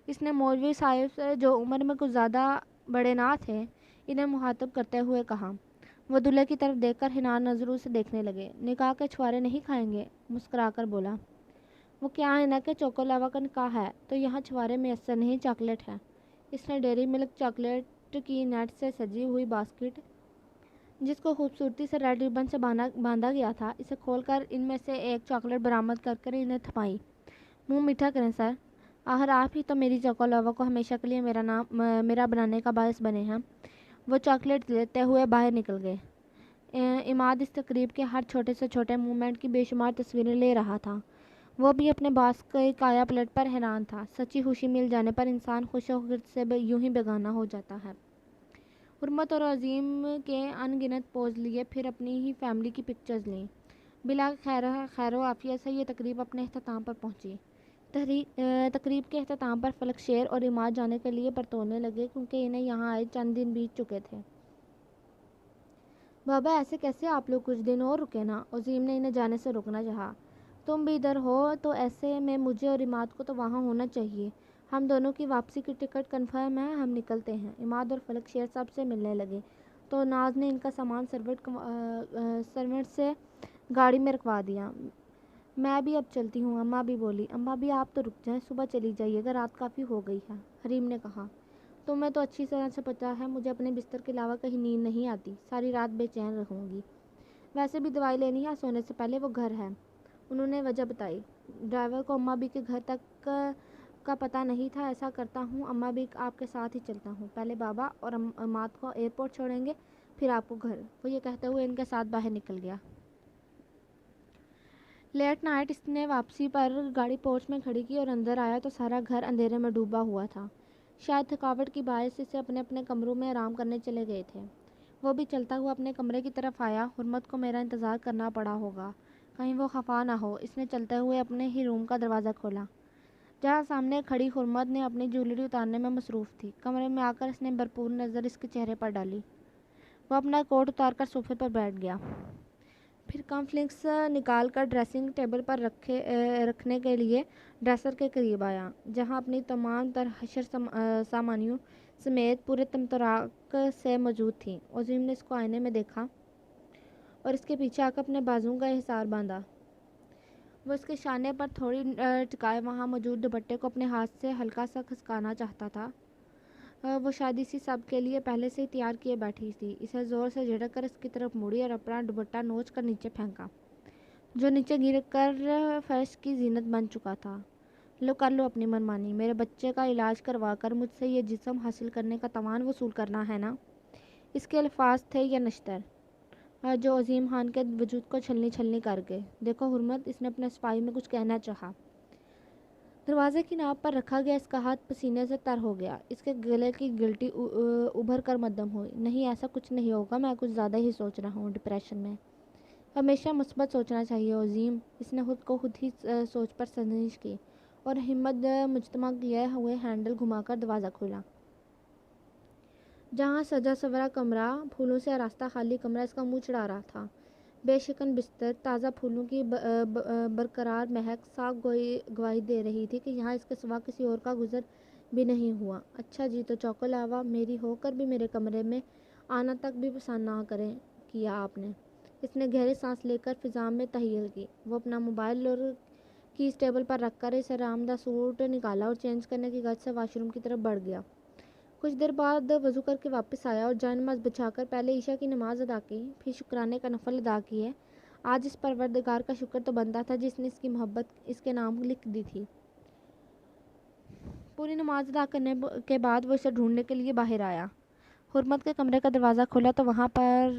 S1: اس نے مولوی صاحب سے جو عمر میں کچھ زیادہ بڑے نہ تھے انہیں مخاطب کرتے ہوئے کہا۔ وہ دولہے کی طرف دیکھ کر حنان نظروں سے دیکھنے لگے۔ نکاح کے چھوارے نہیں کھائیں گے؟ مسکرا کر بولا۔ وہ کیا ہے نا کہ چوکو لاوا کا نکاح ہے تو یہاں چھوارے میسر نہیں، چاکلیٹ ہے۔ اس نے ڈیری ملک چاکلیٹ کی نیٹ سے سجی ہوئی باسکٹ، جس کو خوبصورتی سے ریڈ ربن سے باندھا گیا تھا، اسے کھول کر ان میں سے ایک چاکلیٹ برآمد کر کر انہیں تھمائی۔ منہ میٹھا کریں سر، آخر آپ ہی تو میری چوکو لاوا کو ہمیشہ کے لیے میرا بنانے کا باعث بنے ہیں۔ وہ چاکلیٹ لیتے ہوئے باہر نکل گئے۔ عماد اس تقریب کے ہر چھوٹے سے چھوٹے مومنٹ کی بے شمار تصویریں لے رہا تھا۔ وہ بھی اپنے باس کے کایا پلٹ پر حیران تھا۔ سچی خوشی مل جانے پر انسان خوش و خرد سے یوں ہی بیگانہ ہو جاتا ہے۔ حرمت اور عظیم کے ان گنت پوز لیے، پھر اپنی ہی فیملی کی پکچرز لیں۔ بلا خیر و عافیت سے یہ تقریب اپنے اختتام پر پہنچی۔ تقریب کے اختتام پر فلک شیر اور عماد جانے کے لیے پرتونے لگے، کیونکہ انہیں یہاں آئے چند دن بیت چکے تھے۔ بابا ایسے کیسے؟ آپ لوگ کچھ دن اور رکے نا۔ عظیم نے انہیں جانے سے روکنا چاہا۔ تم بھی ادھر ہو تو ایسے میں مجھے اور عماد کو تو وہاں ہونا چاہیے۔ ہم دونوں کی واپسی کی ٹکٹ کنفرم ہے، ہم نکلتے ہیں۔ عماد اور فلک شیر سب سے ملنے لگے تو ناز نے ان کا سامان سرورنٹ سے گاڑی میں رکھوا دیا۔ میں بھی اب چلتی ہوں، اماں بھی بولی۔ اماں بھی آپ تو رک جائیں، صبح چلی جائیے گا، رات کافی ہو گئی ہے، حریم نے کہا۔ تمہیں تو اچھی طرح سے پتہ ہے مجھے اپنے بستر کے علاوہ کہیں نیند نہیں آتی، ساری رات بے چین رہوں گی۔ ویسے بھی دوائی لینی ہے، سونے سے پہلے وہ گھر ہے۔ انہوں نے وجہ بتائی۔ ڈرائیور کو اماں بھی کے گھر تک کا پتہ نہیں تھا۔ ایسا کرتا ہوں اماں بھی آپ کے ساتھ ہی چلتا ہوں، پہلے بابا اور عماد کو ایئرپورٹ چھوڑیں گے، پھر آپ کو گھر۔ وہ یہ کہتے ہوئے ان کے ساتھ باہر نکل گیا۔ لیٹ نائٹ اس نے واپسی پر گاڑی پورچ میں کھڑی کی اور اندر آیا تو سارا گھر اندھیرے میں ڈوبا ہوا تھا۔ شاید تھکاوٹ کی باعث اسے اپنے اپنے کمروں میں آرام کرنے چلے گئے تھے۔ وہ بھی چلتا ہوا اپنے کمرے کی طرف آیا۔ حرمت کو میرا انتظار کرنا پڑا ہوگا، کہیں وہ خفا نہ ہو۔ اس نے چلتے ہوئے اپنے ہی روم کا دروازہ کھولا، جہاں سامنے کھڑی حرمت نے اپنی جیولری اتارنے میں مصروف تھی۔ کمرے میں آ کر اس نے بھرپور نظر اس کے چہرے پر ڈالی۔ وہ اپنا کوٹ اتار کر صوفے پر بیٹھ گیا، پھر کف لنکس نکال کر ڈریسنگ ٹیبل پر رکھنے کے لیے ڈریسر کے قریب آیا، جہاں اپنی تمام تر حشر سامانیوں سمیت پورے تمطراق سے موجود تھی۔ عظیم نے اس کو آئینے میں دیکھا اور اس کے پیچھے آ کر اپنے بازوؤں کا حصار باندھا۔ وہ اس کے شانے پر تھوڑی ٹکائے وہاں موجود دوپٹے کو اپنے ہاتھ سے ہلکا سا کھسکانا چاہتا تھا۔ وہ شادی سی سب کے لیے پہلے سے ہی تیار کیے بیٹھی تھی۔ اسے زور سے جھٹک کر اس کی طرف مڑی اور اپنا دوپٹہ نوچ کر نیچے پھینکا، جو نیچے گر کر فرش کی زینت بن چکا تھا۔ لو کر لو اپنی منمانی، میرے بچے کا علاج کروا کر مجھ سے یہ جسم حاصل کرنے کا توان وصول کرنا ہے نا؟ اس کے الفاظ تھے یا نشتر جو عظیم خان کے وجود کو چھلنی چھلنی کر گئے۔ دیکھو حرمت، اس نے اپنے صفائی میں کچھ کہنا چاہا۔ دروازے کی ناپ پر رکھا گیا اس کا ہاتھ پسینے سے تر ہو گیا۔ اس کے گلے کی گلٹی ابھر کر مدھم ہوئی۔ نہیں، ایسا کچھ نہیں ہوگا، میں کچھ زیادہ ہی سوچ رہا ہوں، ڈپریشن میں۔ ہمیشہ مثبت سوچنا چاہیے عظیم۔ اس نے خود ہی سوچ پر سرزنش کی اور ہمت مجتمع کیے ہوئے ہینڈل گھما کر دروازہ کھولا۔ جہاں سجا سورا کمرہ، پھولوں سے آراستہ خالی کمرہ اس کا منہ چڑھا رہا تھا۔ بے شکن بستر، تازہ پھولوں کی برقرار مہک صاف گواہی دے رہی تھی کہ یہاں اس کے سوا کسی اور کا گزر بھی نہیں ہوا۔ اچھا جی، تو چوکو لاوا میری ہو کر بھی میرے کمرے میں آنا تک بھی پسند نہ کیا آپ نے؟ اس نے گہری سانس لے کر فضا میں تحیر کی۔ وہ اپنا موبائل اور کیز ٹیبل پر رکھ کر اس آرام دہ سوٹ نکالا اور چینج کرنے کی غرض سے واش روم کی طرف بڑھ گیا۔ کچھ دیر بعد وضو کر کے واپس آیا اور جائے نماز بچھا کر پہلے عشاء کی نماز ادا کی، پھر شکرانے کا نفل ادا کیے۔ آج اس پروردگار کا شکر تو بنتا تھا جس نے اس کی محبت اس کے نام لکھ دی تھی۔ پوری نماز ادا کرنے کے بعد وہ اسے ڈھونڈنے کے لیے باہر آیا۔ حرمت کے کمرے کا دروازہ کھولا تو وہاں پر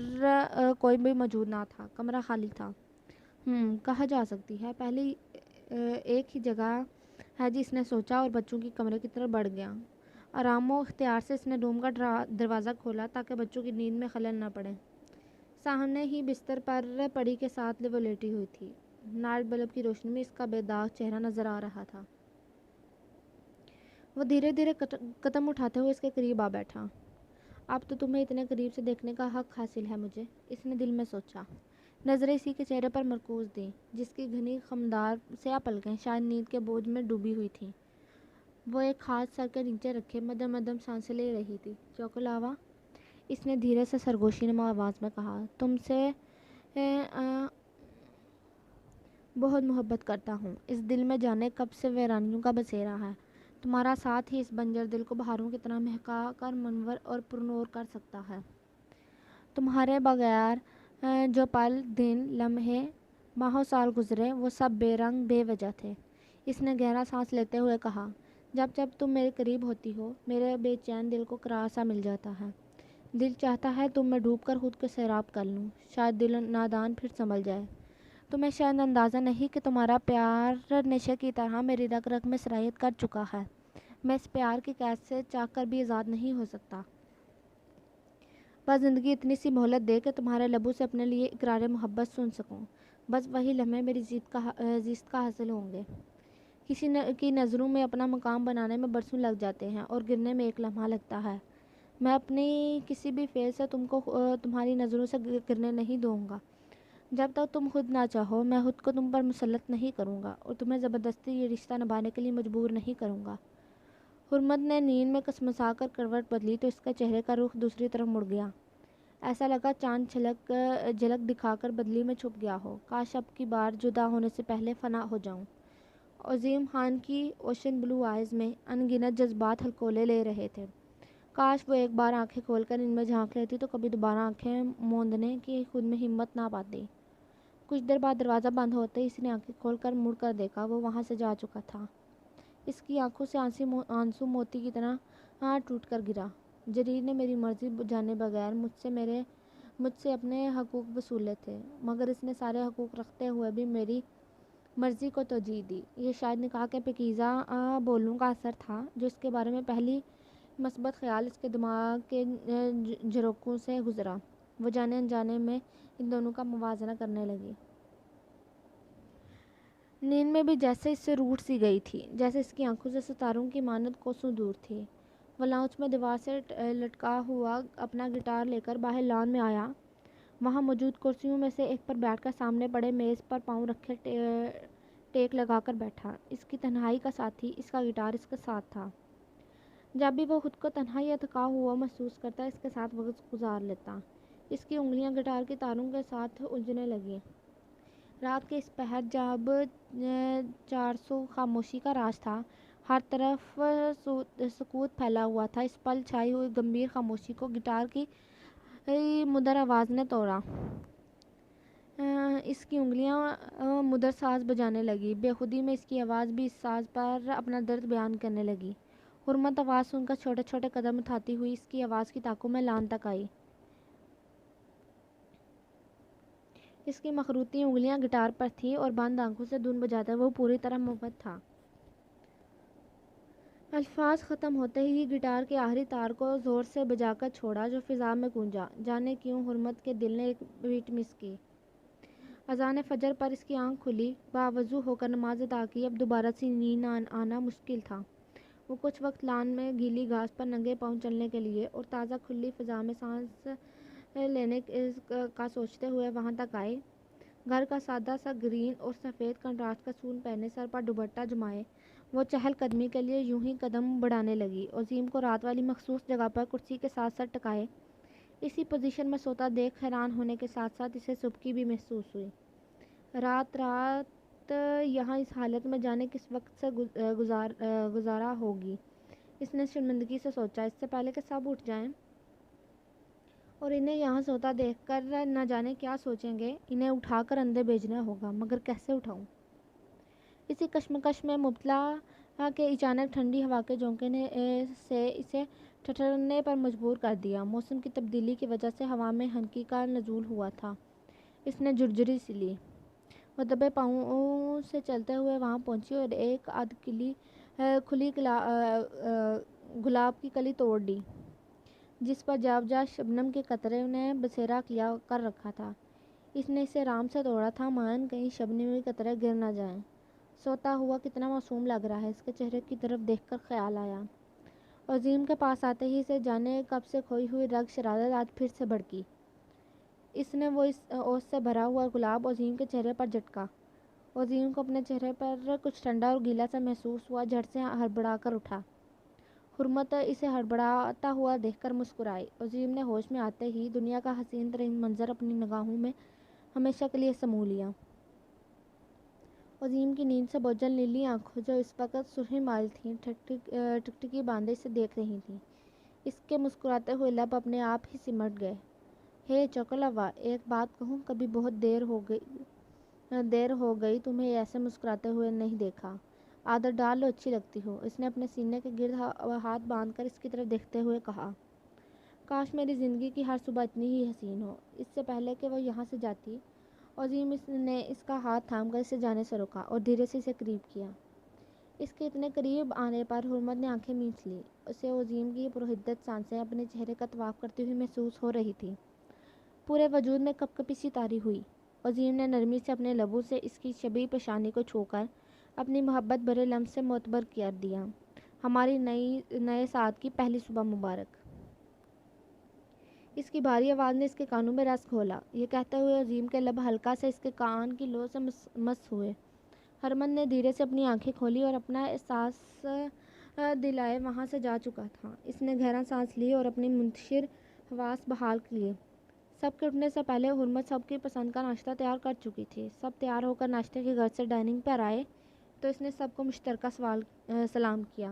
S1: کوئی بھی موجود نہ تھا، کمرہ خالی تھا۔ کہا جا سکتی ہے پہلی ایک ہی جگہ ہے جس نے سوچا اور بچوں کی کمرے کی طرف بڑھ گیا۔ آرام و اختیار سے اس نے روم کا دروازہ کھولا تاکہ بچوں کی نیند میں خلل نہ پڑے۔ سامنے ہی بستر پر پڑی کے ساتھ وہ لیٹی ہوئی تھی۔ نائٹ بلب کی روشنی میں اس کا بے داغ چہرہ نظر آ رہا تھا۔ وہ دھیرے دھیرے قدم اٹھاتے ہوئے اس کے قریب آ بیٹھا۔ اب تو تمہیں اتنے قریب سے دیکھنے کا حق حاصل ہے مجھے، اس نے دل میں سوچا۔ نظریں اسی کے چہرے پر مرکوز تھیں جس کی گھنی خمدار سیاہ پلکیں شاید نیند کے بوجھ میں ڈوبی ہوئی تھیں۔ وہ ایک ہاتھ سر کے نیچے رکھے مدھم مدھم سانسیں لے رہی تھی۔ چوکو لاوا، اس نے دھیرے سے سرگوشی نما آواز میں کہا، تم سے بہت محبت کرتا ہوں۔ اس دل میں جانے کب سے ویرانیوں کا بسیرا ہے۔ تمہارا ساتھ ہی اس بنجر دل کو بہاروں کی طرح مہکا کر منور اور پرنور کر سکتا ہے۔ تمہارے بغیر جو پل، دن، لمحے، ماہو سال گزرے وہ سب بے رنگ بے وجہ تھے۔ اس نے گہرا سانس لیتے ہوئے کہا، جب جب تم میرے قریب ہوتی ہو میرے بے چین دل کو قرار سا مل جاتا ہے۔ دل چاہتا ہے تم میں ڈوب کر خود کو سیراب کر لوں، شاید دل نادان پھر سنبھل جائے۔ تمہیں شاید اندازہ نہیں کہ تمہارا پیار نشے کی طرح میری رگ رگ میں سرایت کر چکا ہے۔ میں اس پیار کی قید سے چاہ کر بھی آزاد نہیں ہو سکتا۔ بس زندگی اتنی سی مہلت دے کہ تمہارے لبوں سے اپنے لیے اقرار محبت سن سکوں۔ بس وہی لمحے میری زیست کا حاصل ہوں گے۔ کسی کی نظروں میں اپنا مقام بنانے میں برسوں لگ جاتے ہیں اور گرنے میں ایک لمحہ لگتا ہے۔ میں اپنی کسی بھی فعل سے تم کو تمہاری نظروں سے گرنے نہیں دوں گا۔ جب تک تم خود نہ چاہو میں خود کو تم پر مسلط نہیں کروں گا اور تمہیں زبردستی یہ رشتہ نبھانے کے لیے مجبور نہیں کروں گا۔ حرمت نے نیند میں کسمسا کر کروٹ بدلی تو اس کے چہرے کا رخ دوسری طرف مڑ گیا۔ ایسا لگا چاند جھلک دکھا کر بدلی میں چھپ گیا ہو۔ کاش اب کی بار جدا ہونے سے پہلے فنا ہو جاؤں۔ عظیم خان کی اوشن بلو آئیز میں ان گنت جذبات ہلکولے لے رہے تھے۔ کاش وہ ایک بار آنکھیں کھول کر ان میں جھانک لیتی تو کبھی دوبارہ آنکھیں موندنے کی خود میں ہمت نہ پاتی۔ کچھ دیر بعد دروازہ بند ہوتے ہی اس نے آنکھیں کھول کر مڑ کر دیکھا، وہ وہاں سے جا چکا تھا۔ اس کی آنکھوں سے آنسو موتی کی طرح ٹوٹ کر گرا۔ جریر نے میری مرضی جانے بغیر مجھ سے اپنے حقوق وصولے تھے، مگر اس نے سارے حقوق رکھتے ہوئے بھی میری مرضی کو ترجیح دی۔ یہ شاید نکاح کے پاکیزہ بولوں کا اثر تھا جو اس کے بارے میں پہلی مثبت خیال اس کے دماغ کے جھروکوں سے گزرا۔ وہ جانے انجانے میں ان دونوں کا موازنہ کرنے لگی۔ نیند میں بھی جیسے اس سے روٹھ سی گئی تھی، جیسے اس کی آنکھوں سے ستاروں کی مانند کوسوں دور تھی۔ وہ لاؤنج میں دیوار سے لٹکا ہوا اپنا گٹار لے کر باہر لان میں آیا۔ وہاں موجود کرسیوں میں سے ایک پر بیٹھ کر سامنے پڑے میز پر پاؤں رکھے ٹیک لگا کر بیٹھا۔ اس کی تنہائی کا ساتھی اس کا گٹار اس کے ساتھ تھا۔ جب بھی وہ خود کو تنہا یا تھکا ہوا محسوس کرتا اس کے ساتھ وقت گزار لیتا۔ اس کی انگلیاں گٹار کے تاروں کے ساتھ الجھنے لگیں۔ رات کے اس پہر جب 400 خاموشی کا راز تھا، ہر طرف سکوت پھیلا ہوا تھا، اس پل چھائی ہوئی گمبھیر خاموشی کو گٹار کی مدر آواز نے توڑا۔ اس کی انگلیاں مدر ساز بجانے لگی۔ بے خودی میں اس کی آواز بھی اس ساز پر اپنا درد بیان کرنے لگی۔ حرمت آواز سن کر چھوٹے چھوٹے قدم اٹھاتی ہوئی اس کی آواز کی طاقوں میں لان تک آئی۔ اس کی مخروطی انگلیاں گٹار پر تھیں اور بند آنکھوں سے دھن بجاتا وہ پوری طرح مبہت تھا۔ الفاظ ختم ہوتے ہی گٹار کے آخری تار کو زور سے بجا کر چھوڑا جو فضا میں گونجا۔ جانے کیوں حرمت کے دل نے ایک بیٹ مس کی۔ اذان فجر پر اس کی آنکھ کھلی۔ باوضو ہو کر نماز ادا کی۔ اب دوبارہ سے نیند آنا مشکل تھا۔ وہ کچھ وقت لان میں گیلی گھاس پر ننگے پاؤں چلنے کے لیے اور تازہ کھلی فضا میں سانس لینے کا سوچتے ہوئے وہاں تک آئے۔ گھر کا سادہ سا گرین اور سفید کنٹراسٹ کا سون پہنے سر پر دوپٹہ جمائے وہ چہل قدمی کے لیے یوں ہی قدم بڑھانے لگی۔ عظیم کو رات والی مخصوص جگہ پر کرسی کے ساتھ سر ٹکائے اسی پوزیشن میں سوتا دیکھ حیران ہونے کے ساتھ ساتھ اسے سبکی بھی محسوس ہوئی۔ رات یہاں اس حالت میں جانے کس وقت سے گزارا ہوگی، اس نے شرمندگی سے سوچا۔ اس سے پہلے کہ سب اٹھ جائیں اور انہیں یہاں سوتا دیکھ کر نہ جانے کیا سوچیں گے، انہیں اٹھا کر اندر بھیجنا ہوگا، مگر کیسے اٹھاؤں؟ اسی کشمکش میں مبتلا کہ اچانک ٹھنڈی ہوا کے جھونکے نے سے اسے ٹھٹھرنے پر مجبور کر دیا۔ موسم کی تبدیلی کی وجہ سے ہوا میں ہنکی کا نزول ہوا تھا۔ اس نے جھرجھری سی لی۔ وہ دبے پاؤں سے چلتے ہوئے وہاں پہنچی اور ایک آدھ کھلی گلاب کی کلی توڑ دی جس پر جا شبنم کے قطرے نے بسیرا کیا کر رکھا تھا۔ اس نے اسے آرام سے توڑا تھا مانن کہیں شبنمی قطرے گر نہ جائیں۔ سوتا ہوا کتنا معصوم لگ رہا ہے، اس کے چہرے کی طرف دیکھ کر خیال آیا۔ عظیم کے پاس آتے ہی اسے جانے کب سے کھوئی ہوئی رگ شرارت آج پھر سے بھڑکی۔ اس نے وہ اوس سے بھرا ہوا گلاب عظیم کے چہرے پر جھٹکا۔ عظیم کو اپنے چہرے پر کچھ ٹھنڈا اور گیلا سا محسوس ہوا۔ جھٹ سے ہڑبڑا کر اٹھا۔ حرمت اسے ہڑبڑاتا ہوا دیکھ کر مسکرائی۔ عظیم نے ہوش میں آتے ہی دنیا کا حسین ترین منظر اپنی نگاہوں میں ہمیشہ کے لیے سمو لیا۔ عظیم کی نیند سے بوجھل نیلی آنکھوں جو اس وقت سرخی مائل تھیں ٹکٹکی باندھے اسے دیکھ رہی تھیں۔ اس کے مسکراتے ہوئے لب اپنے آپ ہی سمٹ گئے۔ ہے چوکلوا، ایک بات کہوں، کبھی بہت دیر ہو گئی تمہیں ایسے مسکراتے ہوئے نہیں دیکھا۔ عادت ڈال لو، اچھی لگتی ہو۔ اس نے اپنے سینے کے گرد ہاتھ باندھ کر اس کی طرف دیکھتے ہوئے کہا۔ کاش میری زندگی کی ہر صبح اتنی ہی حسین ہو۔ اس سے پہلے کہ وہ یہاں سے جاتی عظیم نے اس کا ہاتھ تھام کر اسے جانے سے روکا اور دھیرے سے اسے قریب کیا۔ اس کے اتنے قریب آنے پر حرمت نے آنکھیں میچ لیں۔ اسے عظیم کی پرحدت سانسیں اپنے چہرے کا طواف کرتی ہوئی محسوس ہو رہی تھیں۔ پورے وجود میں کپکپی سی طاری ہوئی۔ عظیم نے نرمی سے اپنے لبوں سے اس کی شبیہ پیشانی کو چھو کر اپنی محبت بھرے لمس سے معتبر کر دیا۔ ہماری نئے ساتھ کی پہلی صبح مبارک۔ اس کی بھاری آواز نے اس کے کانوں میں رس گھولا۔ یہ کہتے ہوئے عظیم کے لب ہلکا سے اس کے کان کی لو سے مس ہوئے۔ حرمت نے دھیرے سے اپنی آنکھیں کھولی اور اپنا احساس دلائے وہاں سے جا چکا تھا۔ اس نے گہرا سانس لی اور اپنی منتشر حواس بحال کیے۔ سب کے اٹھنے سے پہلے حرمت سب کی پسند کا ناشتہ تیار کر چکی تھی۔ سب تیار ہو کر ناشتے کے گھر سے ڈائننگ پر آئے تو اس نے سب کو مشترکہ سلام کیا۔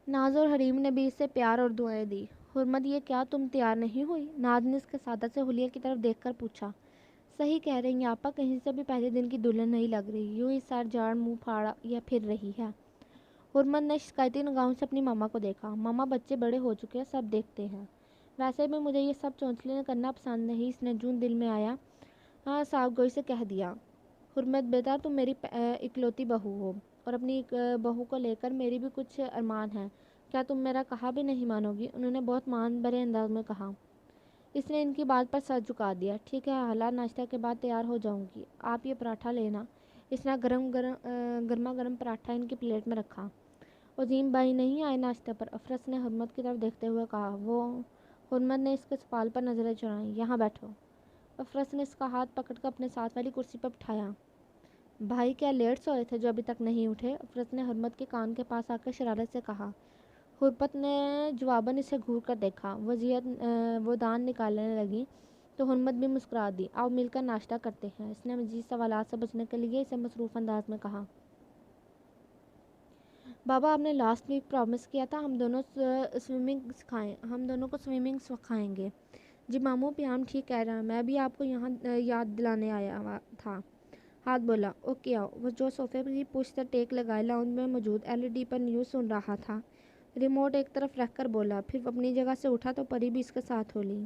S1: ناز اور حریم نے بھی اسے پیار اور دعائیں دی۔ حرمت، یہ کیا تم تیار نہیں ہوئی؟ ناز نے اس کے سادہ سے حلیے کی طرف دیکھ کر پوچھا۔ صحیح کہہ رہی ہیں آپا، کہیں سے بھی پہلے دن کی دلہن نہیں لگ رہی، یوں ہی سر جھاڑ منہ پھاڑا یا پھر رہی ہے۔ حرمت نے شکایتی نگاہوں سے اپنی ماما کو دیکھا۔ ماما، بچے بڑے ہو چکے ہیں، سب دیکھتے ہیں۔ ویسے بھی مجھے یہ سب چونچلیں کرنا پسند نہیں، اس نے جون دل میں آیا صاحب گوئی سے کہہ دیا۔ حرمت بیٹا، تم میری اکلوتی بہو ہو اور اپنی بہو کو لے کر میری بھی کچھ ارمان ہیں، کیا تم میرا کہا بھی نہیں مانو گی؟ انہوں نے بہت مان بھرے انداز میں کہا۔ اس نے ان کی بات پر سر جھکا دیا۔ ٹھیک ہے حالہ، ناشتہ کے بعد تیار ہو جاؤں گی، آپ یہ پراٹھا لینا۔ اس نے گرما گرم پراٹھا ان کی پلیٹ میں رکھا۔ عظیم بھائی نہیں آئے ناشتے پر؟ افرس نے حرمت کی طرف دیکھتے ہوئے کہا۔ وہ حرمت نے اس کے سوال پر نظریں چرائیں۔ یہاں بیٹھو۔ افرس نے اس کا ہاتھ پکڑ کر اپنے ساتھ والی کرسی پر بٹھایا۔ بھائی کیا لیٹ سوئے تھے جو ابھی تک نہیں اٹھے؟ افرس نے حرمت کے کان کے پاس آ کر شرارت سے کہا۔ حرمت نے جواباً اسے گھور کر دیکھا۔ وہ دان نکالنے لگی تو حرمت بھی مسکرا دی۔ آؤ مل کر ناشتہ کرتے ہیں، اس نے مزید سوالات سے بچنے کے لیے اسے مصروف انداز میں کہا۔ بابا، آپ نے لاسٹ ویک پرامس کیا تھا ہم دونوں کو سوئمنگ سکھائیں گے۔ جی ماموں، پیام ٹھیک کہہ رہا ہے، میں بھی آپ کو یہاں یاد دلانے آیا ہوا تھا۔ ہاتھ بولا، اوکے آؤ۔ وہ جو صوفے کی پشت سے ٹیک لگائے لاؤنج میں موجود LED پر نیوز سن رہا تھا، ریموٹ ایک طرف رکھ کر بولا، پھر اپنی جگہ سے اٹھا تو پری بھی اس کے ساتھ ہو لی۔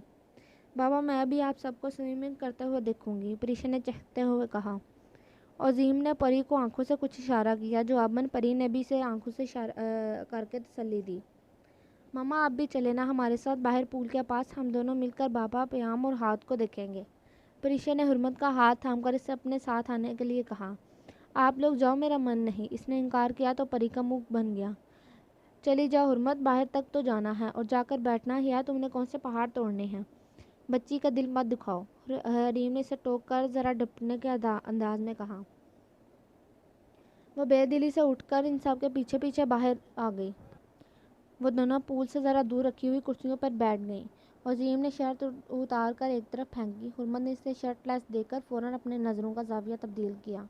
S1: بابا، میں بھی آپ سب کو سوئمنگ کرتے ہوئے دیکھوں گی، پریشا نے چہکتے ہوئے کہا۔ عظیم نے پری کو آنکھوں سے کچھ اشارہ کیا، جواباً پری نے بھی اسے آنکھوں سے اشارہ کر کے تسلی دی۔ ماما، آپ بھی چلے نا ہمارے ساتھ باہر پول کے پاس، ہم دونوں مل کر بابا، پیام اور ہاتھ کو دیکھیں گے۔ پریشا نے حرمت کا ہاتھ تھام کر اسے اپنے ساتھ آنے کے لیے کہا۔ آپ لوگ جاؤ، میرا من نہیں۔ اس نے انکار کیا تو پری کا منہ بن گیا۔ چلی جاؤ حرمت، باہر تک تو جانا ہے اور جا کر بیٹھنا ہی ہے، تم نے کون سے پہاڑ توڑنے ہیں؟ بچی کا دل مت دکھاؤ، حریم نے اسے ٹوک کر ذرا ڈپٹنے کے انداز میں کہا۔ وہ بے دلی سے اٹھ کر ان سب کے پیچھے پیچھے باہر آ گئی۔ وہ دونوں پول سے ذرا دور رکھی ہوئی کرسیوں پر بیٹھ گئیں۔ عظیم نے شرٹ اتار کر ایک طرف پھینکی۔ حرمت نے اسے شرٹ لیس دے کر فوراً اپنے نظروں کا زاویہ تبدیل کیا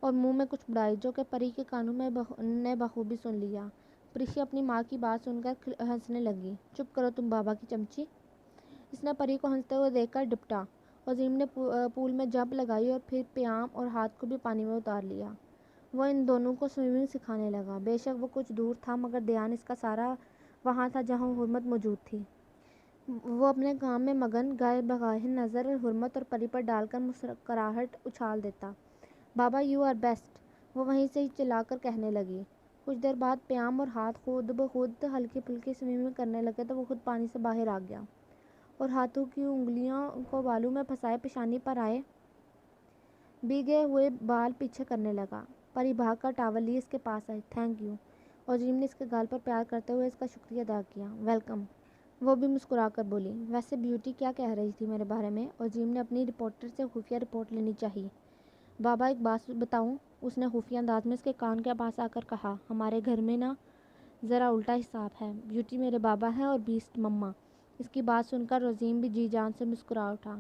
S1: اور منہ میں کچھ بڑھائی، جو کہ پری کے کانوں میں نے بخوبی سن لیا۔ پریشا اپنی ماں کی بات سن کر ہنسنے لگی۔ چپ کرو تم بابا کی چمچی۔ اس نے پری کو ہنستے ہوئے دیکھ کر ڈپٹا۔ عظیم نے پول میں جمپ لگائی اور پھر پیام اور ہاتھ کو بھی پانی میں اتار لیا۔ وہ ان دونوں کو سوئمنگ سکھانے لگا۔ بے شک وہ کچھ دور تھا، مگر دھیان اس کا سارا وہاں تھا جہاں حرمت موجود تھی۔ وہ اپنے کام میں مگن، گائے بغیر نظر حرمت اور پری پر ڈال کر مسکراہٹ اچھال دیتا۔ بابا، یو آر بیسٹ، وہ وہیں سے ہی چلا کر کہنے لگی۔ کچھ دیر بعد پیام اور ہاتھ خود بخود ہلکی پھلکی سوئمنگ کرنے لگے تو وہ خود پانی سے باہر آ گیا اور ہاتھوں کی انگلیوں کو بالوں میں پھنسائے پیشانی پر آئے بھیگے ہوئے بال پیچھے کرنے لگا۔ پری بھاگ کر ٹاول لیے اس کے پاس آئی۔ Thank you. عظیم نے اس کے گال پر پیار کرتے ہوئے اس کا شکریہ ادا کیا۔ ویلکم۔ وہ بھی مسکرا کر بولی۔ ویسے بیوٹی کیا کہہ رہی تھی میرے بارے میں؟ عظیم نے اپنی رپورٹر سے خفیہ رپورٹ لینی چاہی۔ بابا، ایک بات بتاؤں؟ اس نے خفیہ انداز میں اس کے کان کے پاس آ کر کہا۔ ہمارے گھر میں نا ذرا الٹا حساب ہے، بیوٹی میرے بابا ہیں اور بیسٹ مما۔ اس کی بات سن کر عظیم بھی جی جان سے مسکرا اٹھا۔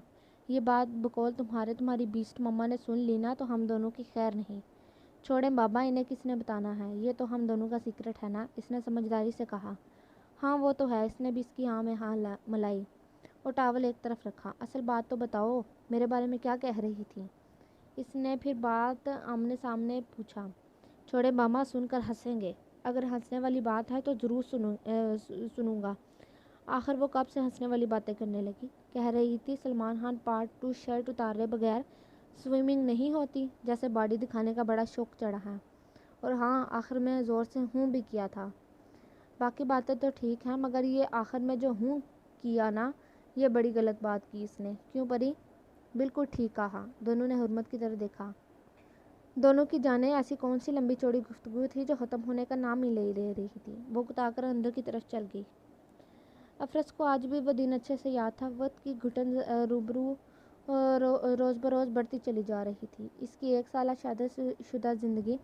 S1: یہ بات بقول تمہاری بیسٹ مما نے سن لی نا تو ہم دونوں کی خیر نہیں۔ چھوڑیں بابا، انہیں کس نے بتانا ہے، یہ تو ہم دونوں کا سیکرٹ ہے نا، اس نے سمجھداری سے کہا۔ ہاں وہ تو ہے، اس نے بھی اس کی ہاں میں ہاں ملائی اور ٹاول ایک طرف رکھا۔ اصل بات تو بتاؤ، میرے بارے میں کیا کہہ رہی تھی؟ اس نے پھر بات آمنے سامنے پوچھا۔ چھوڑے ماما، سن کر ہنسیں گے، اگر ہنسنے والی بات ہے تو ضرور سنوں گا۔ آخر وہ کب سے ہنسنے والی باتیں کرنے لگی؟ کہہ رہی تھی سلمان خان پارٹ 2 شرٹ اتارے بغیر سوئمنگ نہیں ہوتی، جیسے باڈی دکھانے کا بڑا شوق چڑھا ہے، اور ہاں آخر میں زور سے ہوں بھی کیا تھا۔ باقی باتیں تو ٹھیک ہیں، مگر یہ آخر میں جو ہوں کیا نا، یہ بڑی غلط بات کی اس نے۔ کیوں پری؟ بالکل ٹھیک کہا۔ دونوں نے حرمت کی طرف دیکھا۔ دونوں کی جانیں ایسی کون سی لمبی چوڑی گفتگو تھی جو ختم ہونے کا نام ہی لے رہی تھی۔ وہ کتا کر اندر کی طرف چل گئی۔ افرس کو آج بھی وہ دن اچھے سے یاد تھا۔ وقت کی گھٹن روبرو روز بروز بڑھتی چلی جا رہی تھی۔ اس کی 1 سالہ شادی شدہ زندگی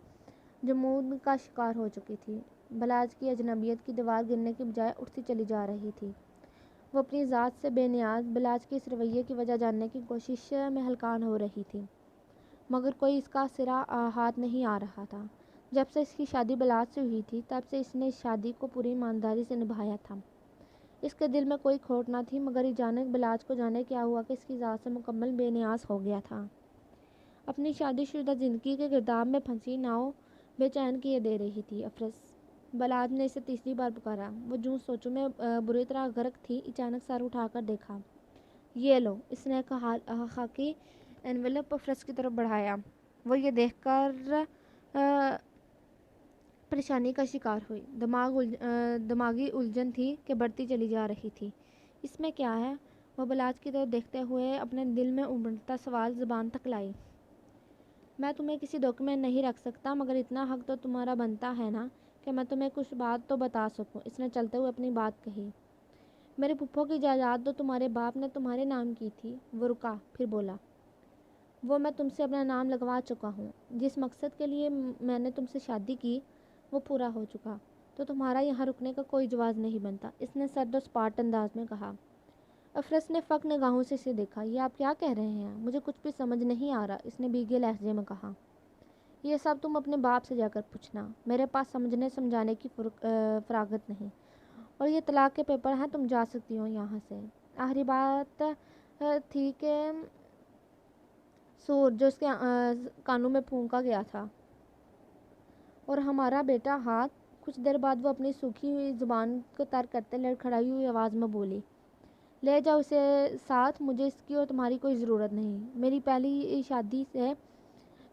S1: جمود کا شکار ہو چکی تھی۔ بلاج کی اجنبیت کی دیوار گرنے کی بجائے اٹھتی چلی جا رہی تھی۔ وہ اپنی ذات سے بے نیاز بلاج کے اس رویے کی وجہ جاننے کی کوشش میں ہلکان ہو رہی تھی، مگر کوئی اس کا سرا ہاتھ نہیں آ رہا تھا۔ جب سے اس کی شادی بلاج سے ہوئی تھی، تب سے اس نے اس شادی کو پوری ایمانداری سے نبھایا تھا۔ اس کے دل میں کوئی کھوٹ نہ تھی، مگر اچانک بلاج کو جانے کیا ہوا کہ اس کی ذات سے مکمل بے نیاز ہو گیا تھا۔ اپنی شادی شدہ زندگی کے گرداب میں پھنسی ناؤ بے چین کیے دے رہی تھی افرس۔ بلاج نے اسے تیسری بار پکارا۔ وہ جوں سوچوں میں بری طرح غرق تھی، اچانک سر اٹھا کر دیکھا۔ یہ لو، اس نے خاکی انویلپ افرس کی طرف بڑھایا۔ وہ یہ دیکھ کر پریشانی کا شکار ہوئی۔ دماغی الجھن تھی کہ بڑھتی چلی جا رہی تھی۔ اس میں کیا ہے؟ وہ بلاج کی طرف دیکھتے ہوئے اپنے دل میں ابھرتا سوال زبان تک لائی۔ میں تمہیں کسی دھوکے میں نہیں رکھ سکتا، مگر اتنا حق تو تمہارا بنتا ہے نا کہ میں تمہیں کچھ بات تو بتا سکوں۔ اس نے چلتے ہوئے اپنی بات کہی۔ میرے پھپھو کی جائیداد تو تمہارے باپ نے تمہارے نام کی تھی۔ وہ رکا، پھر بولا۔ وہ میں تم سے اپنا نام لگوا چکا ہوں۔ جس مقصد کے لیے میں نے تم سے شادی کی وہ پورا ہو چکا، تو تمہارا یہاں رکنے کا کوئی جواز نہیں بنتا، اس نے سرد و سپاٹ انداز میں کہا۔ افرس نے فک نگاہوں سے اسے دیکھا۔ یہ آپ کیا کہہ رہے ہیں؟ مجھے کچھ بھی سمجھ نہیں آ رہا، اس نے بھیگے لہجے میں کہا۔ یہ سب تم اپنے باپ سے جا کر پوچھنا، میرے پاس سمجھنے سمجھانے کی فراغت نہیں، اور یہ طلاق کے پیپر ہیں، تم جا سکتی ہو یہاں سے۔ آخری بات تھی کہ سور جو اس کے کانوں میں پھونکا گیا تھا، اور ہمارا بیٹا ہاتھ۔ کچھ دیر بعد وہ اپنی سوکھی ہوئی زبان کو ترک کرتے لڑکھڑائی ہوئی آواز میں بولی، لے جاؤ اسے ساتھ، مجھے اس کی اور تمہاری کوئی ضرورت نہیں۔ میری پہلی شادی سے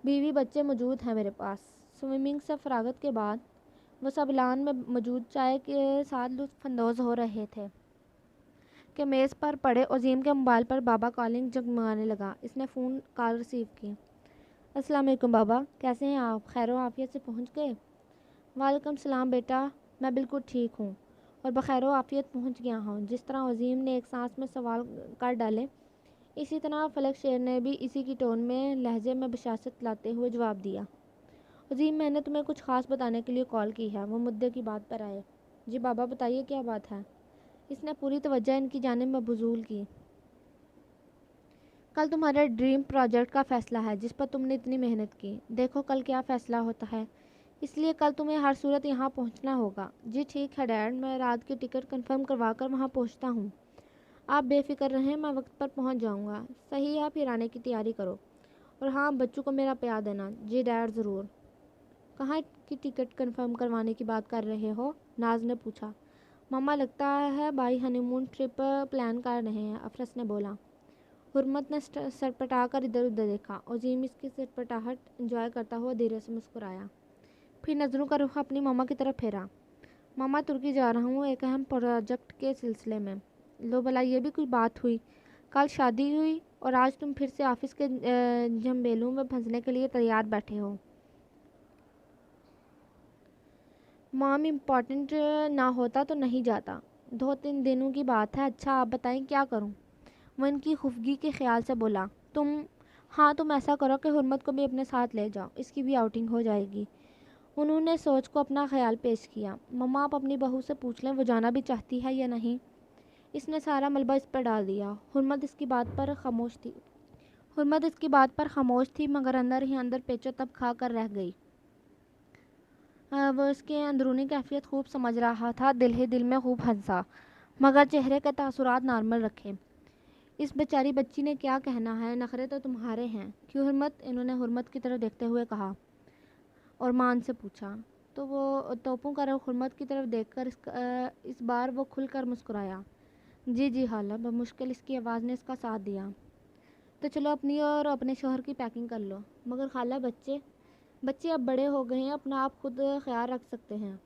S1: بیوی بچے موجود ہیں میرے پاس۔ سوئمنگ سے فراغت کے بعد وہ سب لان میں موجود چائے کے ساتھ لطف اندوز ہو رہے تھے کہ میز پر پڑے عظیم کے موبائل پر بابا کالنگ جگمگانے لگا۔ اس نے فون کال ریسیو کی۔ السلام علیکم بابا، کیسے ہیں آپ؟ خیر و عافیت سے پہنچ گئے؟ وعلیکم السلام بیٹا، میں بالکل ٹھیک ہوں اور بخیر و عافیت پہنچ گیا ہوں۔ جس طرح عظیم نے ایک سانس میں سوال کر ڈالے، اسی طرح فلک شیر نے بھی اسی کی ٹون میں لہجے میں بشاشت لاتے ہوئے جواب دیا۔ عظیم، میں نے تمہیں کچھ خاص بتانے کے لیے کال کی ہے۔ وہ مدعے کی بات پر آئے۔ جی بابا بتائیے، کیا بات ہے؟ اس نے پوری توجہ ان کی جانب مبذول کی۔ کل تمہارے ڈریم پروجیکٹ کا فیصلہ ہے جس پر تم نے اتنی محنت کی۔ دیکھو کل کیا فیصلہ ہوتا ہے، اس لیے کل تمہیں ہر صورت یہاں پہنچنا ہوگا۔ جی ٹھیک ہے ڈیڈ، میں رات کی ٹکٹ کنفرم کروا کر وہاں پہنچتا ہوں۔ آپ بے فکر رہیں، میں وقت پر پہنچ جاؤں گا۔ صحیح ہے، پھر آنے کی تیاری کرو، اور ہاں بچوں کو میرا پیار دینا۔ جی ڈیڈ ضرور۔ کہاں کی ٹکٹ کنفرم کروانے کی بات کر رہے ہو؟ ناز نے پوچھا۔ ماما لگتا ہے بھائی ہنی مون ٹرپ پلان کر رہے ہیں، افرس نے بولا۔ حرمت نے سرپٹا کر ادھر ادھر دیکھا۔ عظیم اس کی سرپٹاہٹ انجوائے کرتا ہوا دھیرے سے مسکرایا، پھر نظروں کا رخ اپنی ماما کی طرف پھیرا۔ ماما ترکی جا رہا ہوں ایک اہم پروجیکٹ کے سلسلے میں۔ لو بھلا، یہ بھی کوئی بات ہوئی؟ کل شادی ہوئی اور آج تم پھر سے آفس کے جھمیلوں میں پھنسنے کے لیے تیار بیٹھے ہو۔ مام، امپورٹنٹ نہ ہوتا تو نہیں جاتا، 2-3 دنوں کی بات ہے۔ اچھا آپ بتائیں کیا کروں؟ وہ ان کی خفگی کے خیال سے بولا۔ تم ایسا کرو کہ حرمت کو بھی اپنے ساتھ لے جاؤ، اس کی بھی آؤٹنگ ہو جائے گی۔ انہوں نے سوچ کو اپنا خیال پیش کیا۔ مما آپ اپنی بہو سے پوچھ لیں وہ جانا بھی چاہتی ہے یا نہیں۔ اس نے سارا ملبہ اس پر ڈال دیا۔ حرمت اس کی بات پر خاموش تھی مگر اندر ہی اندر پیچو تب کھا کر رہ گئی۔ وہ اس کے اندرونی کیفیت خوب سمجھ رہا تھا، دل ہی دل میں خوب ہنسا مگر چہرے کے تاثرات نارمل رکھے۔ اس بیچاری بچی نے کیا کہنا ہے، نخرے تو تمہارے ہیں۔ کیوں حرمت؟ انہوں نے حرمت کی طرف دیکھتے ہوئے کہا اور مان سے پوچھا۔ تو وہ توپوں کا رخ حرمت کی طرف دیکھ کر اس بار وہ کھل کر مسکرایا۔ جی خالہ، بمشکل اس کی آواز نے اس کا ساتھ دیا۔ تو چلو اپنی اور اپنے شوہر کی پیکنگ کر لو۔ مگر خالہ بچے اب بڑے ہو گئے ہیں، اپنا آپ خود خیال رکھ سکتے ہیں۔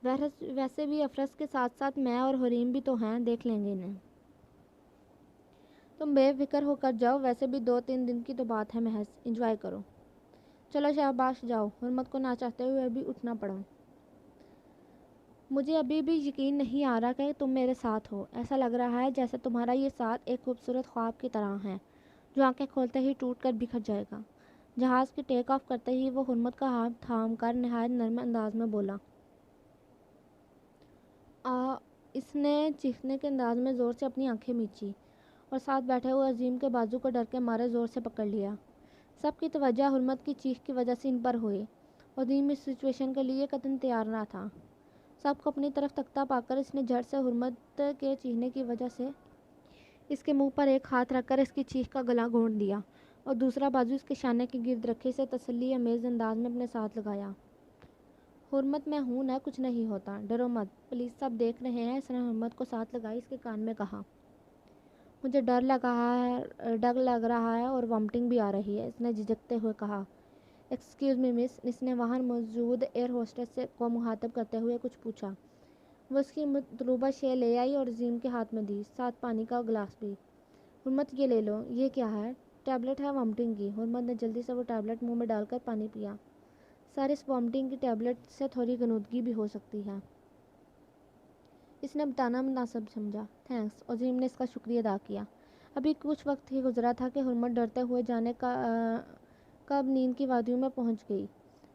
S1: ویسے بھی افرس کے ساتھ ساتھ میں اور حریم بھی تو ہیں، دیکھ لیں گے انہیں۔ تم بے فکر ہو کر جاؤ، ویسے بھی 2-3 دن کی تو بات ہے محض، انجوائے کرو۔ چلو شاباش جاؤ۔ حرمت کو نہ چاہتے ہوئے ابھی اٹھنا پڑا۔ مجھے ابھی بھی یقین نہیں آ رہا کہ تم میرے ساتھ ہو۔ ایسا لگ رہا ہے جیسے تمہارا یہ ساتھ ایک خوبصورت خواب کی طرح ہے جو آنکھیں کھولتے ہی ٹوٹ کر بکھر جائے گا۔ جہاز کے ٹیک آف کرتے ہی وہ حرمت کا ہاتھ تھام کر نہایت نرم انداز میں بولا۔ اس نے چیخنے کے انداز میں زور سے اپنی آنکھیں میچی اور ساتھ بیٹھے ہوئے عظیم کے بازو کو ڈر کے مارے زور سے پکڑ لیا۔ سب کی توجہ حرمت کی چیخ کی وجہ سے ان پر ہوئی۔ عظیم اس سچویشن کے لیے قطعاً تیار نہ تھا۔ سب کو اپنی طرف تکتا پا کر اس نے جھٹ سے حرمت کے چیخنے کی وجہ سے اس کے منہ پر ایک ہاتھ رکھ کر اس کی چیخ کا گلا گھونٹ دیا اور دوسرا بازو اس کے شانے کے گرد رکھے اسے تسلی آمیز انداز میں اپنے ساتھ لگایا۔ حرمت میں ہوں نا، کچھ نہیں ہوتا، ڈرو مت، پولیس سب دیکھ رہے ہیں۔ اس نے حرمت کو ساتھ لگائی اس کے کان میں کہا۔ مجھے ڈر لگ رہا ہے اور وامٹنگ بھی آ رہی ہے، اس نے جھجکتے ہوئے کہا۔ ایکسکیوز می مس، اس نے وہاں موجود ایئر ہوسٹس کو مخاطب کرتے ہوئے کچھ پوچھا۔ وہ اس کی مطلوبہ شے لے آئی اور عظیم کے ہاتھ میں دی، ساتھ پانی کا گلاس بھی۔ حرمت یہ لے لو۔ یہ کیا ہے؟ ٹیبلٹ ہے وامٹنگ کی۔ حرمت نے جلدی سے وہ ٹیبلٹ منہ میں ڈال کر پانی پیا۔ سر، اس وامٹنگ کی ٹیبلٹ سے تھوڑی غنودگی بھی ہو سکتی ہے۔ اس نے بتانا مناسب سمجھا۔ تھینکس۔ عظیم نے اس کا شکریہ ادا کیا۔ ابھی کچھ وقت ہی گزرا تھا کہ حرمت ڈرتے ہوئے جانے کب نیند کی وادیوں میں پہنچ گئی،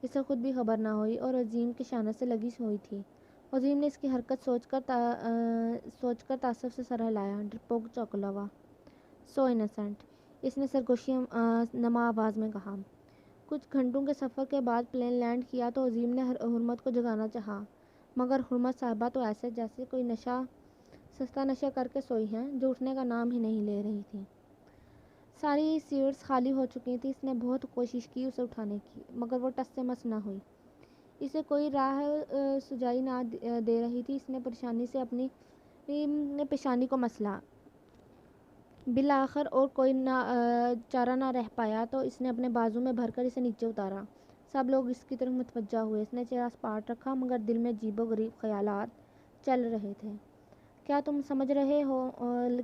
S1: اسے خود بھی خبر نہ ہوئی اور عظیم کے شانے سے لگی ہوئی تھی۔ عظیم نے اس کی حرکت سوچ کر تعصب سے سر ہلایا۔ ڈرپوک چوکلاوا، سو انسینٹ، اس نے سرگوشی نما آواز میں کہا۔ کچھ گھنٹوں کے سفر کے بعد پلین لینڈ کیا تو عظیم نے حرمت کو جگانا چاہا مگر حرمت صاحبہ تو ایسے جیسے کوئی نشہ سستا نشہ کر کے سوئی ہیں جو اٹھنے کا نام ہی نہیں لے رہی تھی۔ ساری سیٹس خالی ہو چکی تھیں۔ اس نے بہت کوشش کی اسے اٹھانے کی، مگر وہ ٹس سے مس نہ ہوئی۔ اسے کوئی راہ سجائی نہ دے رہی تھی۔ اس نے پریشانی سے اپنی پیشانی کو مسلا۔ بالآخر اور کوئی چارہ نہ رہ پایا تو اس نے اپنے بازو میں بھر کر اسے نیچے اتارا۔ سب لوگ اس کی طرف متوجہ ہوئے۔ اس نے چہرہ سپاٹ رکھا، مگر دل میں عجیب و غریب خیالات چل رہے تھے۔ کیا تم سمجھ رہے ہو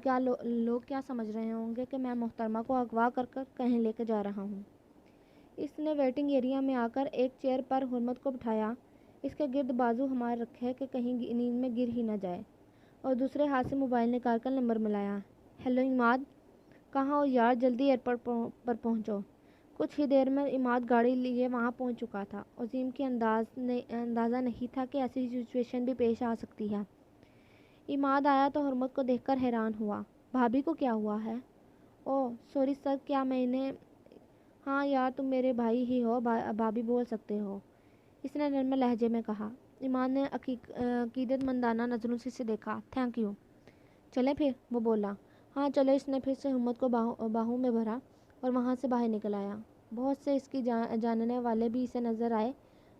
S1: کیا لوگ کیا سمجھ رہے ہوں گے کہ میں محترمہ کو اغوا کر کہیں لے کے جا رہا ہوں؟ اس نے ویٹنگ ایریا میں آ کر ایک چیئر پر حرمت کو بٹھایا، اس کے گرد بازو ہمار رکھے کہ کہیں نیند میں گر ہی نہ جائے، اور دوسرے ہاتھ سے موبائل نکال کر نمبر ملایا۔ ہیلو عماد، کہاں ہو یار؟ جلدی ایئرپورٹ پر پہنچو۔ کچھ ہی دیر میں عماد گاڑی لیے وہاں پہنچ چکا تھا۔ عظیم کے اندازہ نہیں تھا کہ ایسی سچویشن بھی پیش آ سکتی ہے۔ عماد آیا تو حرمت کو دیکھ کر حیران ہوا۔ بھابھی کو کیا ہوا ہے؟ اوہ سوری سر، کیا میں نے… ہاں یار، تم میرے بھائی ہی ہو، بھابھی بول سکتے ہو، اس نے نرم لہجے میں کہا۔ عماد نے عقیدت مندانہ نظروں سے اسے دیکھا۔ تھینک یو، چلیں پھر؟ وہ بولا۔ ہاں چلو۔ اس نے پھر سے حرمت کو باہوں میں بھرا اور وہاں سے باہر نکل آیا۔ بہت سے اس کی جاننے والے بھی اسے نظر آئے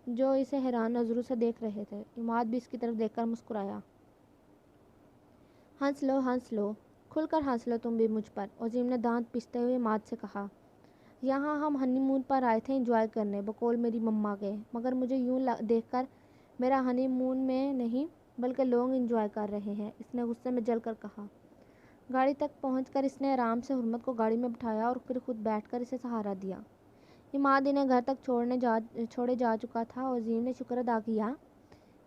S1: جو اسے حیران نظروں سے دیکھ رہے تھے۔ عماد بھی اس کی طرف دیکھ کر مسکرایا۔ ہنس لو ہنس لو، کھل کر ہنس لو تم بھی مجھ پر، عظیم نے دانت پیستے ہوئے عماد سے کہا۔ یہاں ہم ہنی مون پر آئے تھے انجوائے کرنے، بقول میری مما کے، مگر مجھے یوں دیکھ کر میرا ہنی مون میں نہیں بلکہ لوگ انجوائے کر رہے ہیں، اس نے غصے میں جل کر کہا۔ گاڑی تک پہنچ کر اس نے آرام سے حرمت کو گاڑی میں بٹھایا اور پھر خود بیٹھ کر اسے سہارا دیا۔ عماد انہیں گھر تک چھوڑے جا چکا تھا۔ عظیم نے شکر ادا کیا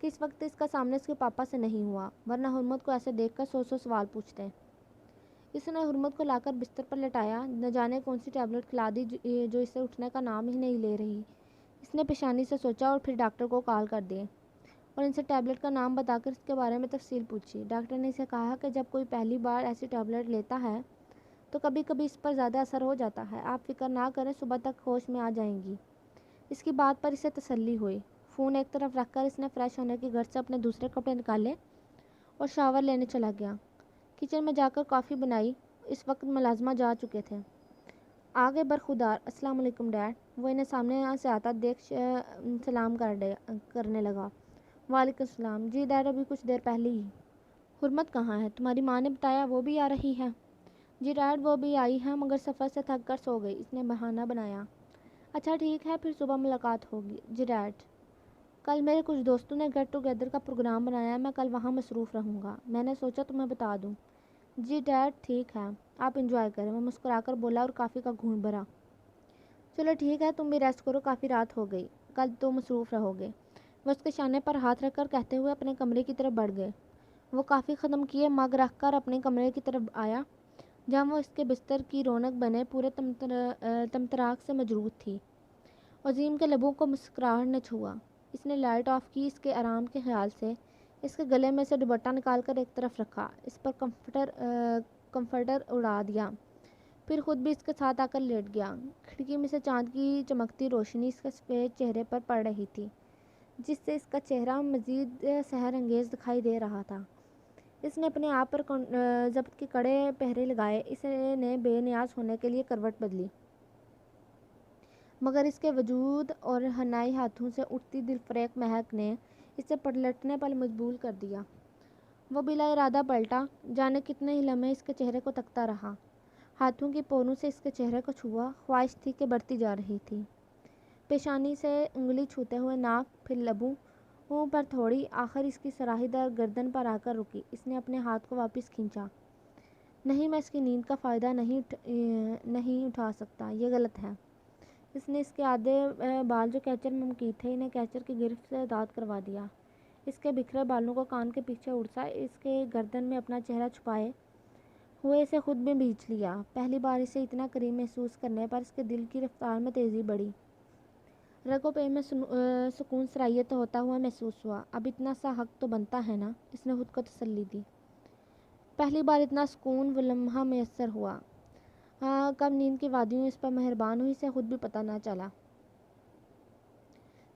S1: کہ اس وقت اس کا سامنا اس کے پاپا سے نہیں ہوا، ورنہ حرمت کو ایسے دیکھ کر 100 سوال پوچھتے۔ اس نے حرمت کو لا کر بستر پر لٹایا۔ نہ جانے کون سی ٹیبلٹ کھلا دی جو اسے اٹھنے کا نام ہی نہیں لے رہی۔ اس نے پیشانی سے سوچا اور پھر ڈاکٹر کو کال کر دی اور ان سے ٹیبلٹ کا نام بتا کر اس کے بارے میں تفصیل پوچھی۔ ڈاکٹر نے اسے کہا کہ جب کوئی پہلی بار ایسی ٹیبلٹ لیتا ہے تو کبھی کبھی اس پر زیادہ اثر ہو جاتا ہے۔ آپ فکر نہ کریں، صبح تک ہوش میں آ جائیں گی۔ اس کی بات پر اسے تسلی ہوئی۔ فون ایک طرف رکھ کر اس نے فریش ہونے کی غرض سے اپنے دوسرے کپڑے نکالے اور شاور لینے چلا گیا۔ کچن میں جا کر کافی بنائی۔ اس وقت ملازمہ جا چکے تھے۔ آگے برخودار، السلام علیکم ڈیڈ۔ وہ انہیں سامنے سے آتا دیکھ سلام کرنے لگا۔ وعلیکم السلام۔ جی ڈیڈ، ابھی کچھ دیر پہلے ہی۔ حرمت کہاں ہے؟ تمہاری ماں نے بتایا وہ بھی آ رہی ہے؟ جی ڈیڈ، وہ بھی آئی ہے مگر سفر سے تھک کر سو گئی، اس نے بہانہ بنایا۔ اچھا ٹھیک ہے، پھر صبح ملاقات ہوگی۔ جی ڈیڈ، کل میرے کچھ دوستوں نے گیٹ ٹوگیدر کا پروگرام بنایا ہے، میں کل وہاں مصروف رہوں گا، میں نے سوچا تمہیں بتا دوں۔ جی ڈیڈ ٹھیک ہے، آپ انجوائے کریں، وہ مسکرا کر بولا اور کافی کا گھونٹ بھرا۔ چلو ٹھیک ہے، تم بھی ریسٹ کرو، کافی رات ہو گئی، کل تو مصروف رہو گے۔ وہ اس کے شانے پر ہاتھ رکھ کر کہتے ہوئے اپنے کمرے کی طرف بڑھ گئے۔ وہ کافی ختم کیے مگ رکھ کر اپنے کمرے کی طرف آیا جہاں وہ اس کے بستر کی رونق بنے پورے تمطراق سے مجروح تھی۔ عظیم کے لبوں کو مسکراہٹ نے چھوا۔ اس نے لائٹ آف کی، اس کے آرام کے خیال سے اس کے گلے میں سے دوپٹہ نکال کر ایک طرف رکھا، اس پر کمفرٹر اڑا دیا، پھر خود بھی اس کے ساتھ آ کر لیٹ گیا۔ کھڑکی میں سے چاند کی چمکتی روشنی اس کے سفید چہرے پر پڑ رہی تھی، جس سے اس کا چہرہ مزید سحر انگیز دکھائی دے رہا تھا۔ اس نے اپنے آپ پر ضبط کے کڑے پہرے لگائے۔ اس نے بے نیاز ہونے کے لیے کروٹ بدلی، مگر اس کے وجود اور حنائی ہاتھوں سے اٹھتی دلفریب مہک نے اسے پلٹنے پر مجبور کر دیا۔ وہ بلا ارادہ پلٹا، جانے کتنے ہی لمحے اس کے چہرے کو تکتا رہا، ہاتھوں کی پوروں سے اس کے چہرے کو چھوا۔ خواہش تھی کہ بڑھتی جا رہی تھی۔ پیشانی سے انگلی چھوتے ہوئے ناک، پھر لبوں پر تھوڑی، آخر اس کی سراہی دار گردن پر آ کر رکی۔ اس نے اپنے ہاتھ کو واپس کھینچا۔ نہیں، میں اس کی نیند کا فائدہ نہیں اٹھا سکتا، یہ غلط ہے۔ اس نے اس کے آدھے بال جو کیچر میں مقید تھے انہیں کیچر کی گرفت سے آزاد کروا دیا۔ اس کے بکھرے بالوں کو کان کے پیچھے اڑسا، اس کے گردن میں اپنا چہرہ چھپائے ہوئے اسے خود میں بھینچ لیا۔ پہلی بار اسے اتنا قریب محسوس کرنے پر اس کے دل کی رفتار میں تیزی بڑھی۔ رگوں پہ میں سکون سرایت ہوتا ہوا محسوس ہوا۔ اب اتنا سا حق تو بنتا ہے نا، اس نے خود کو تسلی دی۔ پہلی بار اتنا سکون وہ لمحہ میسر ہوا۔ کب نیند کی وادیوں اس پر مہربان ہوئی اسے خود بھی پتہ نہ چلا۔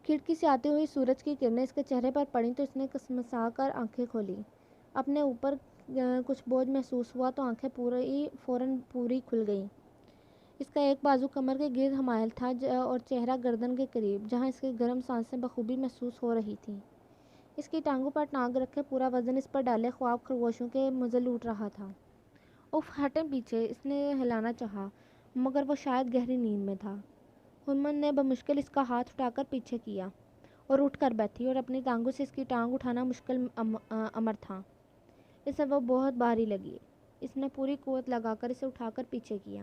S1: کھڑکی سے آتی ہوئی سورج کی کرنیں اس کے چہرے پر پڑیں تو اس نے کسمسا کر آنکھیں کھولیں۔ اپنے اوپر کچھ بوجھ محسوس ہوا تو آنکھیں فوراً پوری کھل گئیں۔ اس کا ایک بازو کمر کے گرد حمائل تھا اور چہرہ گردن کے قریب، جہاں اس کی گرم سانسیں بخوبی محسوس ہو رہی تھیں۔ اس کی ٹانگوں پر ٹانگ رکھے پورا وزن اس پر ڈالے خواب خرگوشوں کے مزے لوٹ رہا تھا۔ اف ہٹیں پیچھے، اس نے ہلانا چاہا، مگر وہ شاید گہری نیند میں تھا۔ حرمت نے بمشکل اس کا ہاتھ اٹھا کر پیچھے کیا اور اٹھ کر بیٹھی، اور اپنی ٹانگوں سے اس کی ٹانگ اٹھانا مشکل امر تھا۔ اسے وہ بہت بھاری لگی۔ اس نے پوری قوت لگا کر اسے اٹھا کر پیچھے کیا۔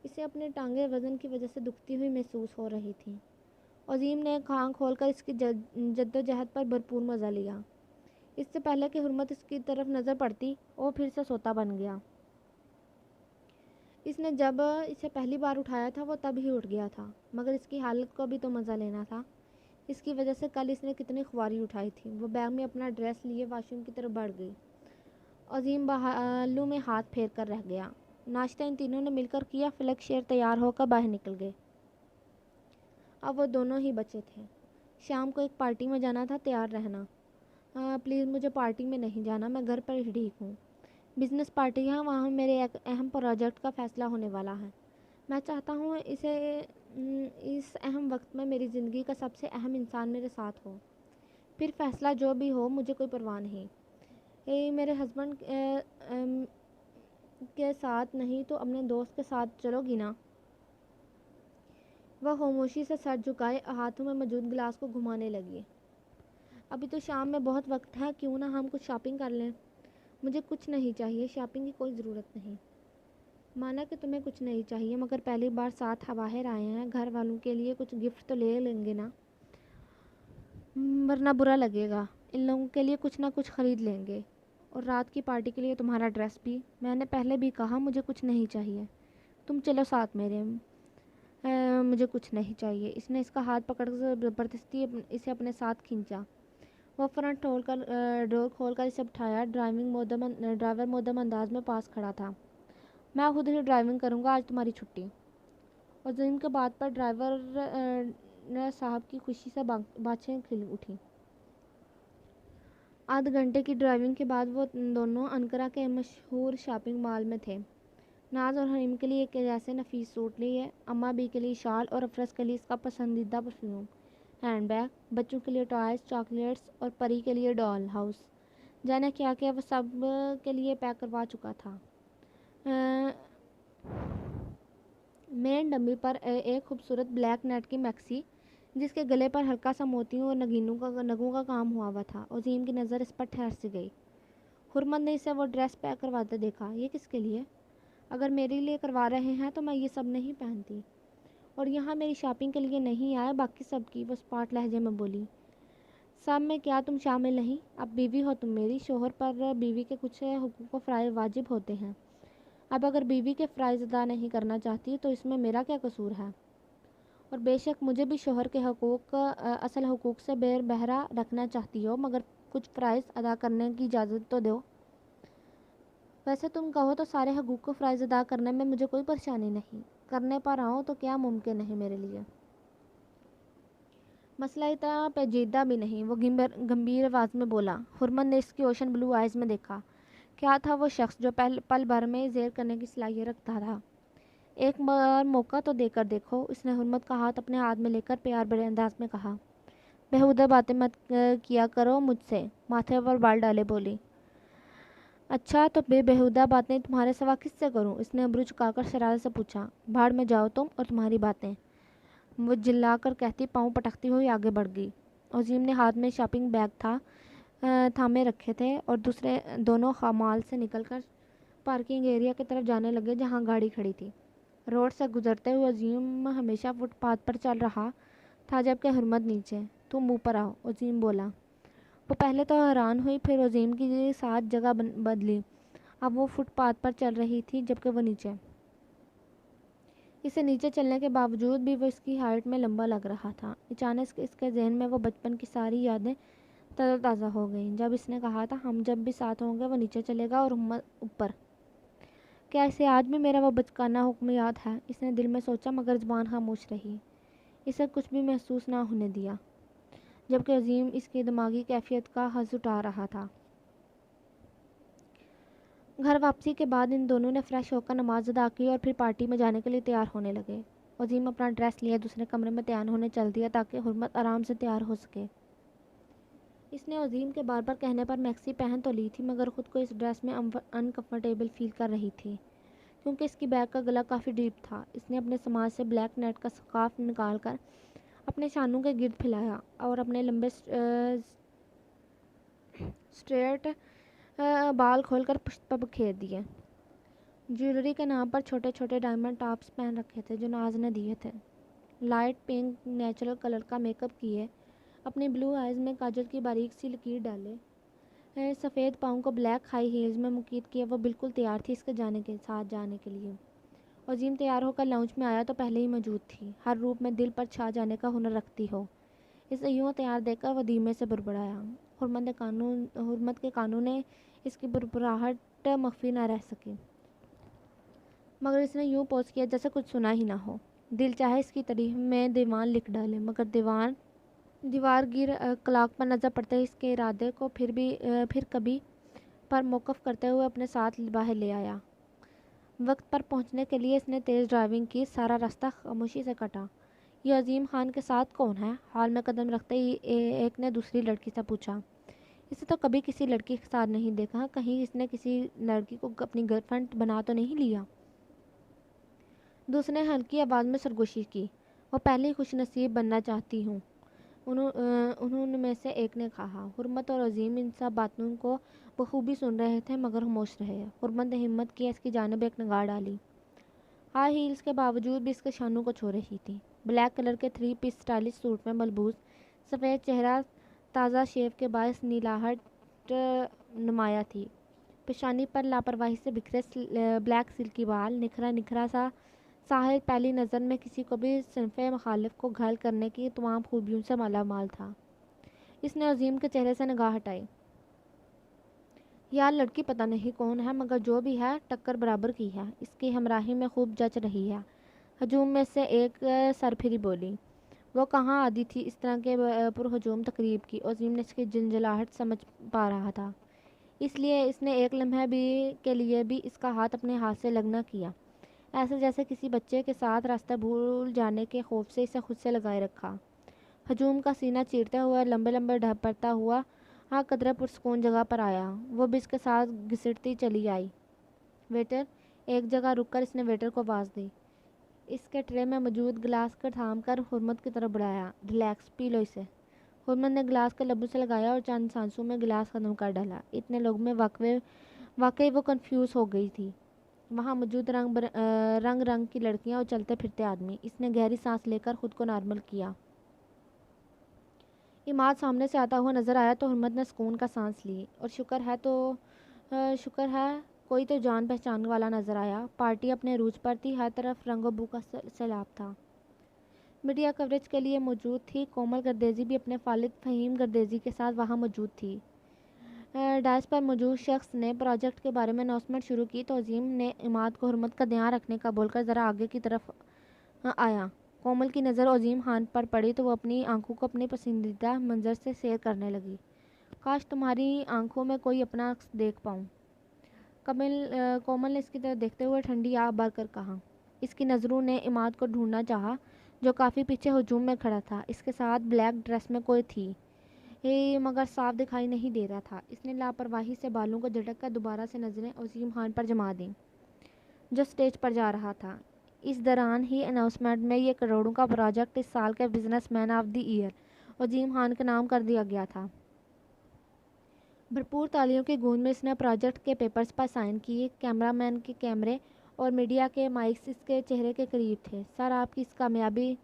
S1: اسے اپنے ٹانگیں وزن کی وجہ سے دکھتی ہوئی محسوس ہو رہی تھیں۔ عظیم نے ایک آنکھ کھول کر اس کی جدوجہد پر بھرپور مزہ لیا۔ اس سے پہلے کہ حرمت اس کی طرف نظر پڑتی، وہ پھر سے سوتا بن گیا۔ اس نے جب اسے پہلی بار اٹھایا تھا وہ تب ہی اٹھ گیا تھا، مگر اس کی حالت کو بھی تو مزہ لینا تھا۔ اس کی وجہ سے کل اس نے کتنی خواری اٹھائی تھی۔ وہ بیگ میں اپنا ڈریس لیے واش روم کی طرف بڑھ گئی۔ عظیم بالوں میں ہاتھ پھیر کر رہ گیا۔ ناشتہ ان تینوں نے مل کر کیا۔ فلک شیر تیار ہو کر باہر نکل گئے۔ اب وہ دونوں ہی بچے تھے۔ شام کو ایک پارٹی میں جانا تھا، تیار رہنا۔ پلیز مجھے پارٹی میں نہیں جانا، میں گھر پر ہی ٹھیک ہوں۔ بزنس پارٹی ہے، وہاں میرے ایک اہم پروجیکٹ کا فیصلہ ہونے والا ہے۔ میں چاہتا ہوں اس اہم وقت میں میری زندگی کا سب سے اہم انسان میرے ساتھ ہو۔ پھر فیصلہ جو بھی ہو مجھے کوئی پرواہ نہیں۔ میرے ہسبینڈ کے ساتھ نہیں تو اپنے دوست کے ساتھ چلو گی نا؟ وہ خاموشی سے سر جھکائے ہاتھوں میں موجود گلاس کو گھمانے لگی۔ ابھی تو شام میں بہت وقت ہے، کیوں نہ ہم کچھ شاپنگ کر لیں؟ مجھے کچھ نہیں چاہیے، شاپنگ کی کوئی ضرورت نہیں۔ مانا کہ تمہیں کچھ نہیں چاہیے، مگر پہلی بار ساتھ باہر آئے ہیں، گھر والوں کے لیے کچھ گفٹ تو لے لیں گے نا، ورنہ برا لگے گا۔ ان لوگوں کے لیے کچھ نہ کچھ خرید لیں گے، اور رات کی پارٹی کے لیے تمہارا ڈریس بھی۔ میں نے پہلے بھی کہا مجھے کچھ نہیں چاہیے، تم چلو ساتھ میرے۔ مجھے کچھ نہیں چاہیے۔ اس نے اس کا ہاتھ پکڑ کر زبردستی اسے اپنے ساتھ کھینچا۔ وہ فرنٹ ڈور کھول کر اسے بٹھایا۔ ڈرائیور مودب انداز میں پاس کھڑا تھا۔ میں خود ہی ڈرائیونگ کروں گا، آج تمہاری چھٹی۔ عظیم کے بات پر ڈرائیور صاحب کی خوشی سے بانچیں کھل اٹھیں۔ آدھ گھنٹے کی ڈرائیونگ کے بعد وہ دونوں انقرہ کے مشہور شاپنگ مال میں تھے۔ ناز اور حریم کے لیے ایک جیسے نفیس سوٹ لیے، اماں بی کے لیے شال اور افرز کے لیے اس کا پسندیدہ پرفیوم، ہینڈ بیگ، بچوں کے لیے ٹوائز، چاکلیٹس اور پری کے لیے ڈال ہاؤس۔ جانے کیا کیا وہ سب کے لیے پیک کروا چکا تھا۔ مین ڈمی پر ایک خوبصورت بلیک نیٹ کی میکسی، جس کے گلے پر ہلکا سا موتیوں اور نگوں کا کام ہوا تھا۔ عظیم کی نظر اس پر ٹھہر سی گئی۔ حرمت نے اسے وہ ڈریس پیک کرواتے دیکھا۔ یہ کس کے لیے؟ اگر میرے لیے کروا رہے ہیں تو میں یہ سب نہیں پہنتی، اور یہاں میری شاپنگ کے لیے نہیں آئے، باقی سب کی، وہ اسپاٹ لہجے میں بولی۔ سب میں کیا تم شامل نہیں؟ اب بیوی ہو تم میری، شوہر پر بیوی کے کچھ حقوق و فرائض واجب ہوتے ہیں۔ اب اگر بیوی کے فرائض ادا نہیں کرنا چاہتی تو اس میں میرا کیا قصور ہے؟ اور بے شک مجھے بھی شوہر کے حقوق، اصل حقوق سے بے بہرا رکھنا چاہتی ہو، مگر کچھ فرائض ادا کرنے کی اجازت تو دو۔ ویسے تم کہو تو سارے حقوق و فرائض ادا کرنے میں مجھے کوئی پریشانی نہیں، کرنے پر آؤں تو کیا ممکن نہیں میرے لیے؟ مسئلہ اتنا پیچیدہ بھی نہیں، وہ گمبھیر آواز میں بولا۔ حرمت نے اس کی اوشن بلو آئیز میں دیکھا۔ کیا تھا وہ شخص جو پل بھر میں زیر کرنے کی صلاحیت رکھتا تھا؟ ایک بار موقع تو دے کر دیکھو۔ اس نے حرمت کا ہاتھ اپنے ہاتھ میں لے کر پیار بھرے انداز میں کہا۔ بیہودہ باتیں مت کیا کرو مجھ سے، ماتھے پر بال ڈالے بولی۔ اچھا تو بیہودہ باتیں تمہارے سوا کس سے کروں؟ اس نے ابرو چکا کر شرارت سے پوچھا۔ بھاڑ میں جاؤ تم اور تمہاری باتیں، وہ جلا کر کہتی پاؤں پٹکتی ہوئی آگے بڑھ گئی۔ عظیم نے ہاتھ میں شاپنگ بیگ تھامے رکھے تھے اور دونوں مال سے نکل کر پارکنگ ایریا کی طرف جانے لگے جہاں گاڑی کھڑی تھی۔ روڈ سے گزرتے ہوئے عظیم ہمیشہ فٹ پاتھ پر چل رہا تھا، جبکہ حرمت نیچے۔ تم اوپر آؤ، عظیم بولا۔ وہ پہلے تو حیران ہوئی، پھر عظیم کی ساتھ جگہ بدلی۔ اب وہ فٹ پاتھ پر چل رہی تھی جبکہ وہ نیچے۔ اسے نیچے چلنے کے باوجود بھی وہ اس کی ہائٹ میں لمبا لگ رہا تھا۔ اچانک اس کے ذہن میں وہ بچپن کی ساری یادیں تر و تازہ ہو گئیں، جب اس نے کہا تھا ہم جب بھی ساتھ ہوں گے وہ نیچے چلے گا اور اوپر۔ کیا اسے آج بھی میرا وہ بچکانہ حکم یاد ہے؟ اس نے دل میں سوچا، مگر زبان خاموش رہی۔ اسے کچھ بھی محسوس نہ ہونے دیا، جبکہ عظیم اس کی دماغی کیفیت کا حظ اٹھا رہا تھا۔ گھر واپسی کے بعد ان دونوں نے فریش ہو کر نماز ادا کی اور پھر پارٹی میں جانے کے لیے تیار ہونے لگے۔ عظیم اپنا ڈریس لیے دوسرے کمرے میں تیار ہونے چل دیا تاکہ حرمت آرام سے تیار ہو سکے۔ اس نے عظیم کے بار بار کہنے پر میکسی پہن تو لی تھی مگر خود کو اس ڈریس میں انکمفرٹیبل فیل کر رہی تھی کیونکہ اس کی بیگ کا گلا کافی ڈیپ تھا۔ اس نے اپنے سماج سے بلیک نیٹ کا سکارف نکال کر اپنے شانوں کے گرد پھیلایا اور اپنے لمبے اسٹریٹ بال کھول کر پشت پر بکھیر دیے۔ جیولری کے نام پر چھوٹے چھوٹے ڈائمنڈ ٹاپس پہن رکھے تھے جو ناز نے دیے تھے۔ لائٹ پنک نیچرل کلر کا میک اپ کیے، اپنی بلو آئیز میں کاجل کی باریک سی لکیر ڈالے، سفید پاؤں کو بلیک ہائی ہیلز میں مقید کیے، وہ بالکل تیار تھی اس کے ساتھ جانے کے لیے۔ عظیم تیار ہو کر لاؤنج میں آیا تو پہلے ہی موجود تھی، ہر روپ میں دل پر چھا جانے کا ہنر رکھتی ہو۔ اسے یوں تیار دیکھ کر وہ دھیمے سے بڑبڑایا۔ حرمت کے کانوں نے اس کی بڑبڑاہٹ مخفی نہ رہ سکی مگر اس نے یوں پوز کیا جیسے کچھ سنا ہی نہ ہو۔ دل چاہے اس کی تعریف میں دیوان لکھ ڈالے مگر دیوار گیر کلاک پر نظر پڑتے ہی اس کے ارادے کو پھر کبھی پر موقف کرتے ہوئے اپنے ساتھ باہر لے آیا۔ وقت پر پہنچنے کے لیے اس نے تیز ڈرائیونگ کی، سارا راستہ خاموشی سے کٹا۔ یہ عظیم خان کے ساتھ کون ہے؟ ہال میں قدم رکھتے ہی ایک نے دوسری لڑکی سے پوچھا۔ اسے تو کبھی کسی لڑکی کے ساتھ نہیں دیکھا، کہیں اس نے کسی لڑکی کو اپنی گرل فرینڈ بنا تو نہیں لیا؟ دوسرے نے ہلکی آواز میں سرگوشی کی۔ وہ پہلے ہی خوش نصیب بننا چاہتی ہوں، انہوں میں سے ایک نے کہا۔ حرمت اور عظیم ان سب باتوں کو بخوبی سن رہے تھے مگر خاموش رہے۔ حرمت نے ہمت کیا اس کی جانب ایک نگاہ ڈالی۔ ہائی ہیلز کے باوجود بھی اس کے شانوں کو چھو رہی تھی۔ بلیک کلر کے 3 پیس اسٹائلش سوٹ میں ملبوس، سفید چہرہ تازہ شیو کے باعث نیلاہٹ نمایاں تھی۔ پیشانی پر لاپرواہی سے بکھرے بلیک سلکی بال، نکھرا سا ساحل پہلی نظر میں کسی کو بھی صنف مخالف کو گھائل کرنے کی تمام خوبیوں سے مالا مال تھا۔ اس نے عظیم کے چہرے سے نگاہ ہٹائی۔ یار لڑکی پتہ نہیں کون ہے مگر جو بھی ہے ٹکر برابر کی ہے، اس کی ہمراہی میں خوب جچ رہی ہے۔ ہجوم میں سے ایک سرپھری بولی۔ وہ کہاں عادی تھی اس طرح کے پرہجوم تقریب کی؟ عظیم نے اس کی جھنجھلاہٹ سمجھ پا رہا تھا، اس لیے اس نے ایک لمحے کے لیے بھی اس کا ہاتھ اپنے ہاتھ سے الگ نہ کیا، ایسے جیسے کسی بچے کے ساتھ راستہ بھول جانے کے خوف سے اسے خود سے لگائے رکھا۔ ہجوم کا سینہ چیرتے ہوئے لمبے لمبے ڈھپڑتا ہوا قدرے پرسکون جگہ پر آیا۔ وہ بھی اس کے ساتھ گھسٹتی چلی آئی۔ ویٹر! ایک جگہ رک کر اس نے ویٹر کو آواز دی۔ اس کے ٹرے میں موجود گلاس کو تھام کر حرمت کی طرف بڑھایا۔ ریلیکس، پی لو اسے۔ حرمت نے گلاس کے لبوں سے لگایا اور چند سانسوں میں گلاس ختم کر ڈالا۔ اتنے لوگوں میں واقعی وہ کنفیوز ہو گئی تھی۔ وہاں موجود رنگ کی لڑکیاں اور چلتے پھرتے آدمی۔ اس نے گہری سانس لے کر خود کو نارمل کیا۔ عماد سامنے سے آتا ہوا نظر آیا تو حرمت نے سکون کا سانس لی، اور شکر ہے کوئی تو جان پہچان والا نظر آیا۔ پارٹی اپنے عروج پر تھی، ہر طرف رنگ و بو کا سیلاب تھا۔ میڈیا کوریج کے لیے موجود تھی۔ کومل گردیزی بھی اپنے والد فہیم گردیزی کے ساتھ وہاں موجود تھی۔ ڈائس پر موجود شخص نے پروجیکٹ کے بارے میں اناؤنسمنٹ شروع کی تو عظیم نے عماد کو حرمت کا دھیان رکھنے کا بول کر ذرا آگے کی طرف آیا۔ کومل کی نظر عظیم خان پر پڑی تو وہ اپنی آنکھوں کو اپنی پسندیدہ منظر سے سیر کرنے لگی۔ کاش تمہاری آنکھوں میں کوئی اپنا عکس دیکھ پاؤں، کومل نے اس کی طرف دیکھتے ہوئے ٹھنڈی آہ بھر کر کہا۔ اس کی نظروں نے عماد کو ڈھونڈنا چاہا جو کافی پیچھے ہجوم میں کھڑا تھا۔ اس کے ساتھ بلیک ڈریس میں کوئی تھی مگر صاف دکھائی نہیں دے رہا تھا۔ اس نے لاپرواہی سے بالوں کو جھٹک کر دوبارہ سے نظریں عظیم خان پر جما دیں جو سٹیج پر جا رہا تھا۔ اس دوران ہی اناؤنسمنٹ میں یہ کروڑوں کا پروجیکٹ اس سال کے businessman of the year Azeem Khan کے نام کر دیا گیا تھا۔ بھرپور تالیوں کی گونج میں اس نے پروجیکٹ کے پیپرز پر سائن کیے۔ کیمرہ مین کے کیمرے اور میڈیا کے مائکس اس کے چہرے کے قریب تھے۔ سر، آپ کی اس کامیابی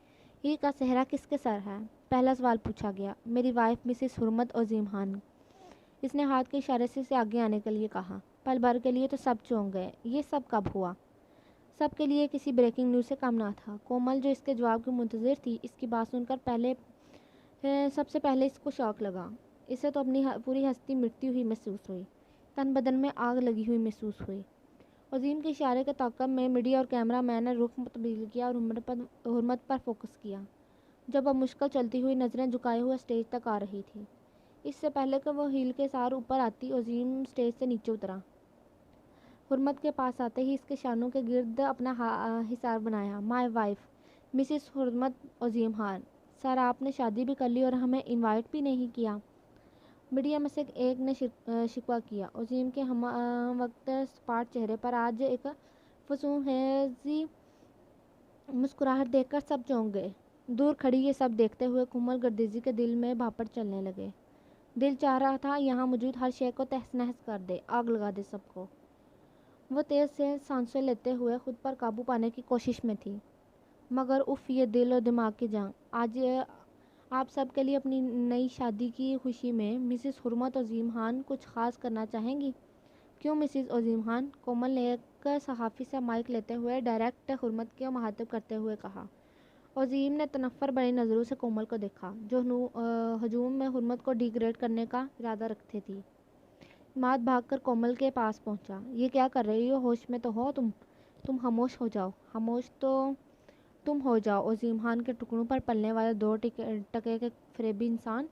S1: کا سہرا کس کے سر ہے؟ پہلا سوال پوچھا گیا۔ میری وائف مسز حرمت عظیم خان۔ اس نے ہاتھ کے اشارے سے اسے آگے آنے کے لیے کہا۔ پل بھر کے لیے تو سب چونک گئے۔ یہ سب کب ہوا؟ سب کے لیے کسی بریکنگ نیوز سے کم نہ تھا۔ کومل جو اس کے جواب کی منتظر تھی، اس کی بات سن کر سب سے پہلے اس کو شوق لگا۔ اسے تو اپنی پوری ہستی مٹتی ہوئی محسوس ہوئی، تن بدن میں آگ لگی ہوئی محسوس ہوئی۔ عظیم کے اشارے کے تعاقب میں میڈیا اور کیمرہ مین نے رخ تبدیل کیا اور حرمت پر فوکس کیا جو بمشکل چلتی ہوئی نظریں جھکائے ہوئے اسٹیج تک آ رہی تھی۔ اس سے پہلے کہ وہ ہیل کے سار اوپر آتی، عظیم اسٹیج سے نیچے اترا۔ حرمت کے پاس آتے ہی اس کے شانوں کے گرد اپنا حصار بنایا. مائی وائف مسز حرمت عظیم خان. سر آپ نے شادی بھی کر لی اور ہمیں انوائٹ بھی نہیں کیا. میڈیا میں سے ایک نے شکوہ کیا. عظیم کے ہم وقت سپاٹ چہرے پر آج ایک فسونخیزی مسکراہٹ دیکھ کر سب چونک گئے. دور کھڑی یہ سب دیکھتے ہوئے کومل گردیزی کے دل میں بھاپڑ چلنے لگے. دل چاہ رہا تھا یہاں موجود ہر شے کو تہس نہس کر دے, آگ لگا دے سب کو. وہ تیز سے سانسیں لیتے ہوئے خود پر قابو پانے کی کوشش میں تھی. مگر اف یہ دل و دماغ کی جنگ. آج آپ سب کے لیے اپنی نئی شادی کی خوشی میں مسز حرمت عظیم خان کچھ خاص کرنا چاہیں گی؟ کیوں مسز عظیم خان؟ کومل نے ایک صحافی سے مائک لیتے ہوئے ڈائریکٹ حرمت کو مخاطب کرتے ہوئے کہا. عظیم نے تنفر بڑی نظروں سے کومل کو دیکھا جو ہجوم میں حرمت کو ڈیگریڈ کرنے کا ارادہ رکھتے تھی. عماد بھاگ کر کومل کے پاس پہنچا. یہ کیا کر رہی ہو؟ ہوش میں تو ہو تم خاموش ہو جاؤ. خاموش تو تم ہو جاؤ. عظیم خان کے ٹکنوں پر پلنے والے 2 ٹکے کے فریبی انسان.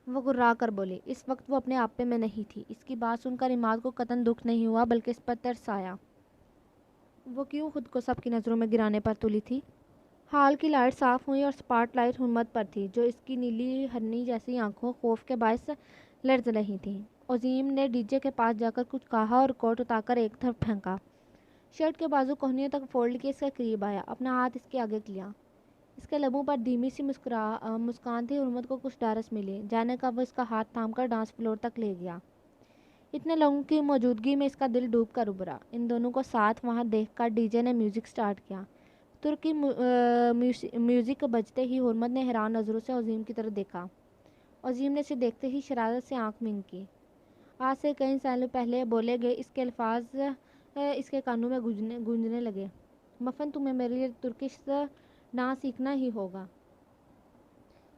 S1: وہ گررا کر بولی. اس وقت وہ اپنے آپے میں نہیں تھی. اس کی بات سن کر عماد کو قطعاً دکھ نہیں ہوا بلکہ اس پر ترس آیا. وہ کیوں خود کو سب کی نظروں میں گرانے پر تلی تھی؟ ہال کی لائٹ صاف ہوئی اور سپاٹ لائٹ حرمت پر تھی جو اس کی نیلی ہرنی جیسی آنکھوں خوف کے باعث لرز رہی تھیں. عظیم نے ڈی جے کے پاس جا کر کچھ کہا اور کوٹ اتار کر ایک طرف پھینکا. شرٹ کے بازو کوہنیوں تک فولڈ کیے اس کے قریب آیا. اپنا ہاتھ اس کے آگے کیا. اس کے لبوں پر دھیمی سی مسکان تھی. حرمت کو کچھ ڈھارس ملی. جانے کا وہ اس کا ہاتھ تھام کر ڈانس فلور تک لے گیا. اتنے لوگوں کی موجودگی میں اس کا دل ڈوب کر ابھرا. ان دونوں کو ساتھ وہاں دیکھ کر ڈی جے نے میوزک سٹارٹ کیا. ترکی میوزک بجتے ہی حرمت نے حیران نظروں سے عظیم کی طرف دیکھا. عظیم نے اسے دیکھتے ہی شرارت سے آنکھ مینگ کی. آج سے کئی سالوں پہلے بولے گئے اس کے الفاظ اس کے کانوں میں گونجنے لگے. مفن تمہیں میرے لیے ترکش ڈانس سیکھنا ہی ہوگا.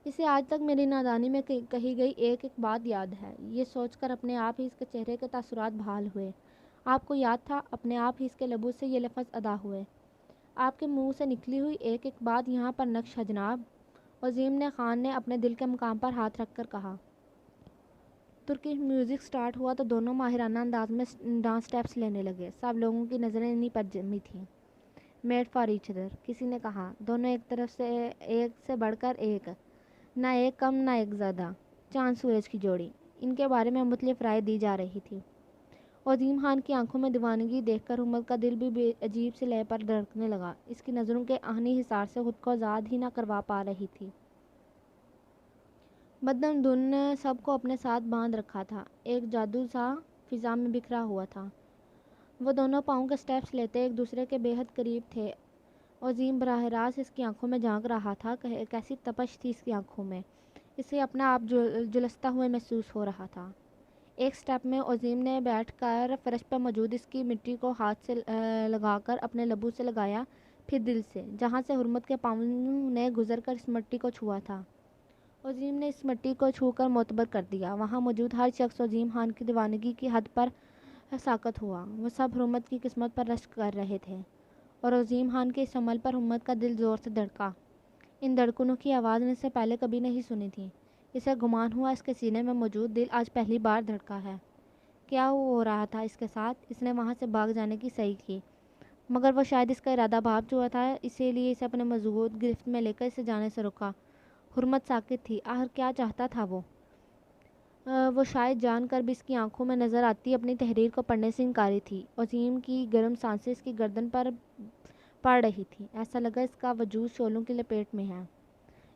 S1: اسے آج تک میری نادانی میں کہی گئی ایک بات یاد ہے. یہ سوچ کر اپنے آپ ہی اس کے چہرے کے تاثرات بحال ہوئے. آپ کو یاد تھا؟ اپنے آپ ہی اس کے لبوں سے یہ لفظ ادا ہوئے. آپ کے منہ سے نکلی ہوئی ایک بات یہاں پر نقش ہے جناب. عظیم خان نے اپنے دل کے مقام پر ہاتھ رکھ کر کہا. ترکی میوزک سٹارٹ ہوا تو دونوں ماہرانہ انداز میں ڈانس سٹیپس لینے لگے. سب لوگوں کی نظریں انہی پر جمی تھیں. میڈ فار ایچ ادر کسی نے کہا. دونوں ایک طرف سے ایک سے بڑھ کر ایک. نہ ایک کم نہ ایک زیادہ. چاند سورج کی جوڑی. ان کے بارے میں مختلف رائے دی جا رہی تھی. عظیم خان کی آنکھوں میں دیوانگی دیکھ کر حرمت کا دل بھی عجیب سی لے پر دھڑکنے لگا. اس کی نظروں کے آہنی حصار سے خود کو آزاد ہی نہ کروا پا رہی تھی. بدن دھن سب کو اپنے ساتھ باندھ رکھا تھا. ایک جادو سا فضا میں بکھرا ہوا تھا. وہ دونوں پاؤں کے سٹیپس لیتے ایک دوسرے کے بے حد قریب تھے. عظیم براہ راست اس کی آنکھوں میں جھانک رہا تھا. کیسی تپش تھی اس کی آنکھوں میں. اسے اپنا آپ جلستا ہوا محسوس ہو رہا تھا. ایک سٹیپ میں عظیم نے بیٹھ کر فرش پر موجود اس کی مٹی کو ہاتھ سے لگا کر اپنے لبوں سے لگایا, پھر دل سے, جہاں سے حرمت کے پاؤں نے گزر کر اس مٹی کو چھوا تھا. عظیم نے اس مٹی کو چھو کر معتبر کر دیا. وہاں موجود ہر شخص عظیم خان کی دیوانگی کی حد پر ساکت ہوا. وہ سب حرمت کی قسمت پر رشک کر رہے تھے اور عظیم خان کے اس عمل پر حرمت کا دل زور سے دھڑکا. ان دھڑکنوں کی آواز نے اسے پہلے کبھی نہیں سنی تھی. اسے گمان ہوا اس کے سینے میں موجود دل آج پہلی بار دھڑکا ہے. کیا ہو رہا تھا اس کے ساتھ؟ اس نے وہاں سے بھاگ جانے کی صحیح کی, مگر وہ شاید اس کا ارادہ بھاپ چکا تھا, اسی لیے اسے اپنے مضبوط گرفت میں لے کر اسے جانے سے روکا. حرمت ساکت تھی. آخر کیا چاہتا تھا وہ؟ وہ شاید جان کر بھی اس کی آنکھوں میں نظر آتی اپنی تحریر کو پڑھنے سے انکاری تھی. عظیم کی گرم سانسیں اس کی گردن پر پڑ رہی تھی. ایسا لگا اس کا وجود شعلوں کی لپیٹ میں ہے.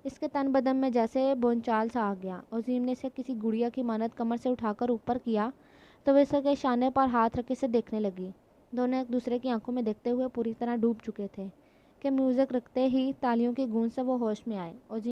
S1: اس کے تن بدن میں جیسے بونچال سا آ گیا. عظیم نے اسے کسی گڑیا کی مانند کمر سے اٹھا کر اوپر کیا تو وہ اس کے شانے پر ہاتھ رکھے اسے دیکھنے لگی. دونوں ایک دوسرے کی آنکھوں میں دیکھتے ہوئے پوری طرح ڈوب چکے تھے کہ میوزک رکتے ہی تالیوں کی گونج سے وہ ہوش میں آئے. عظیم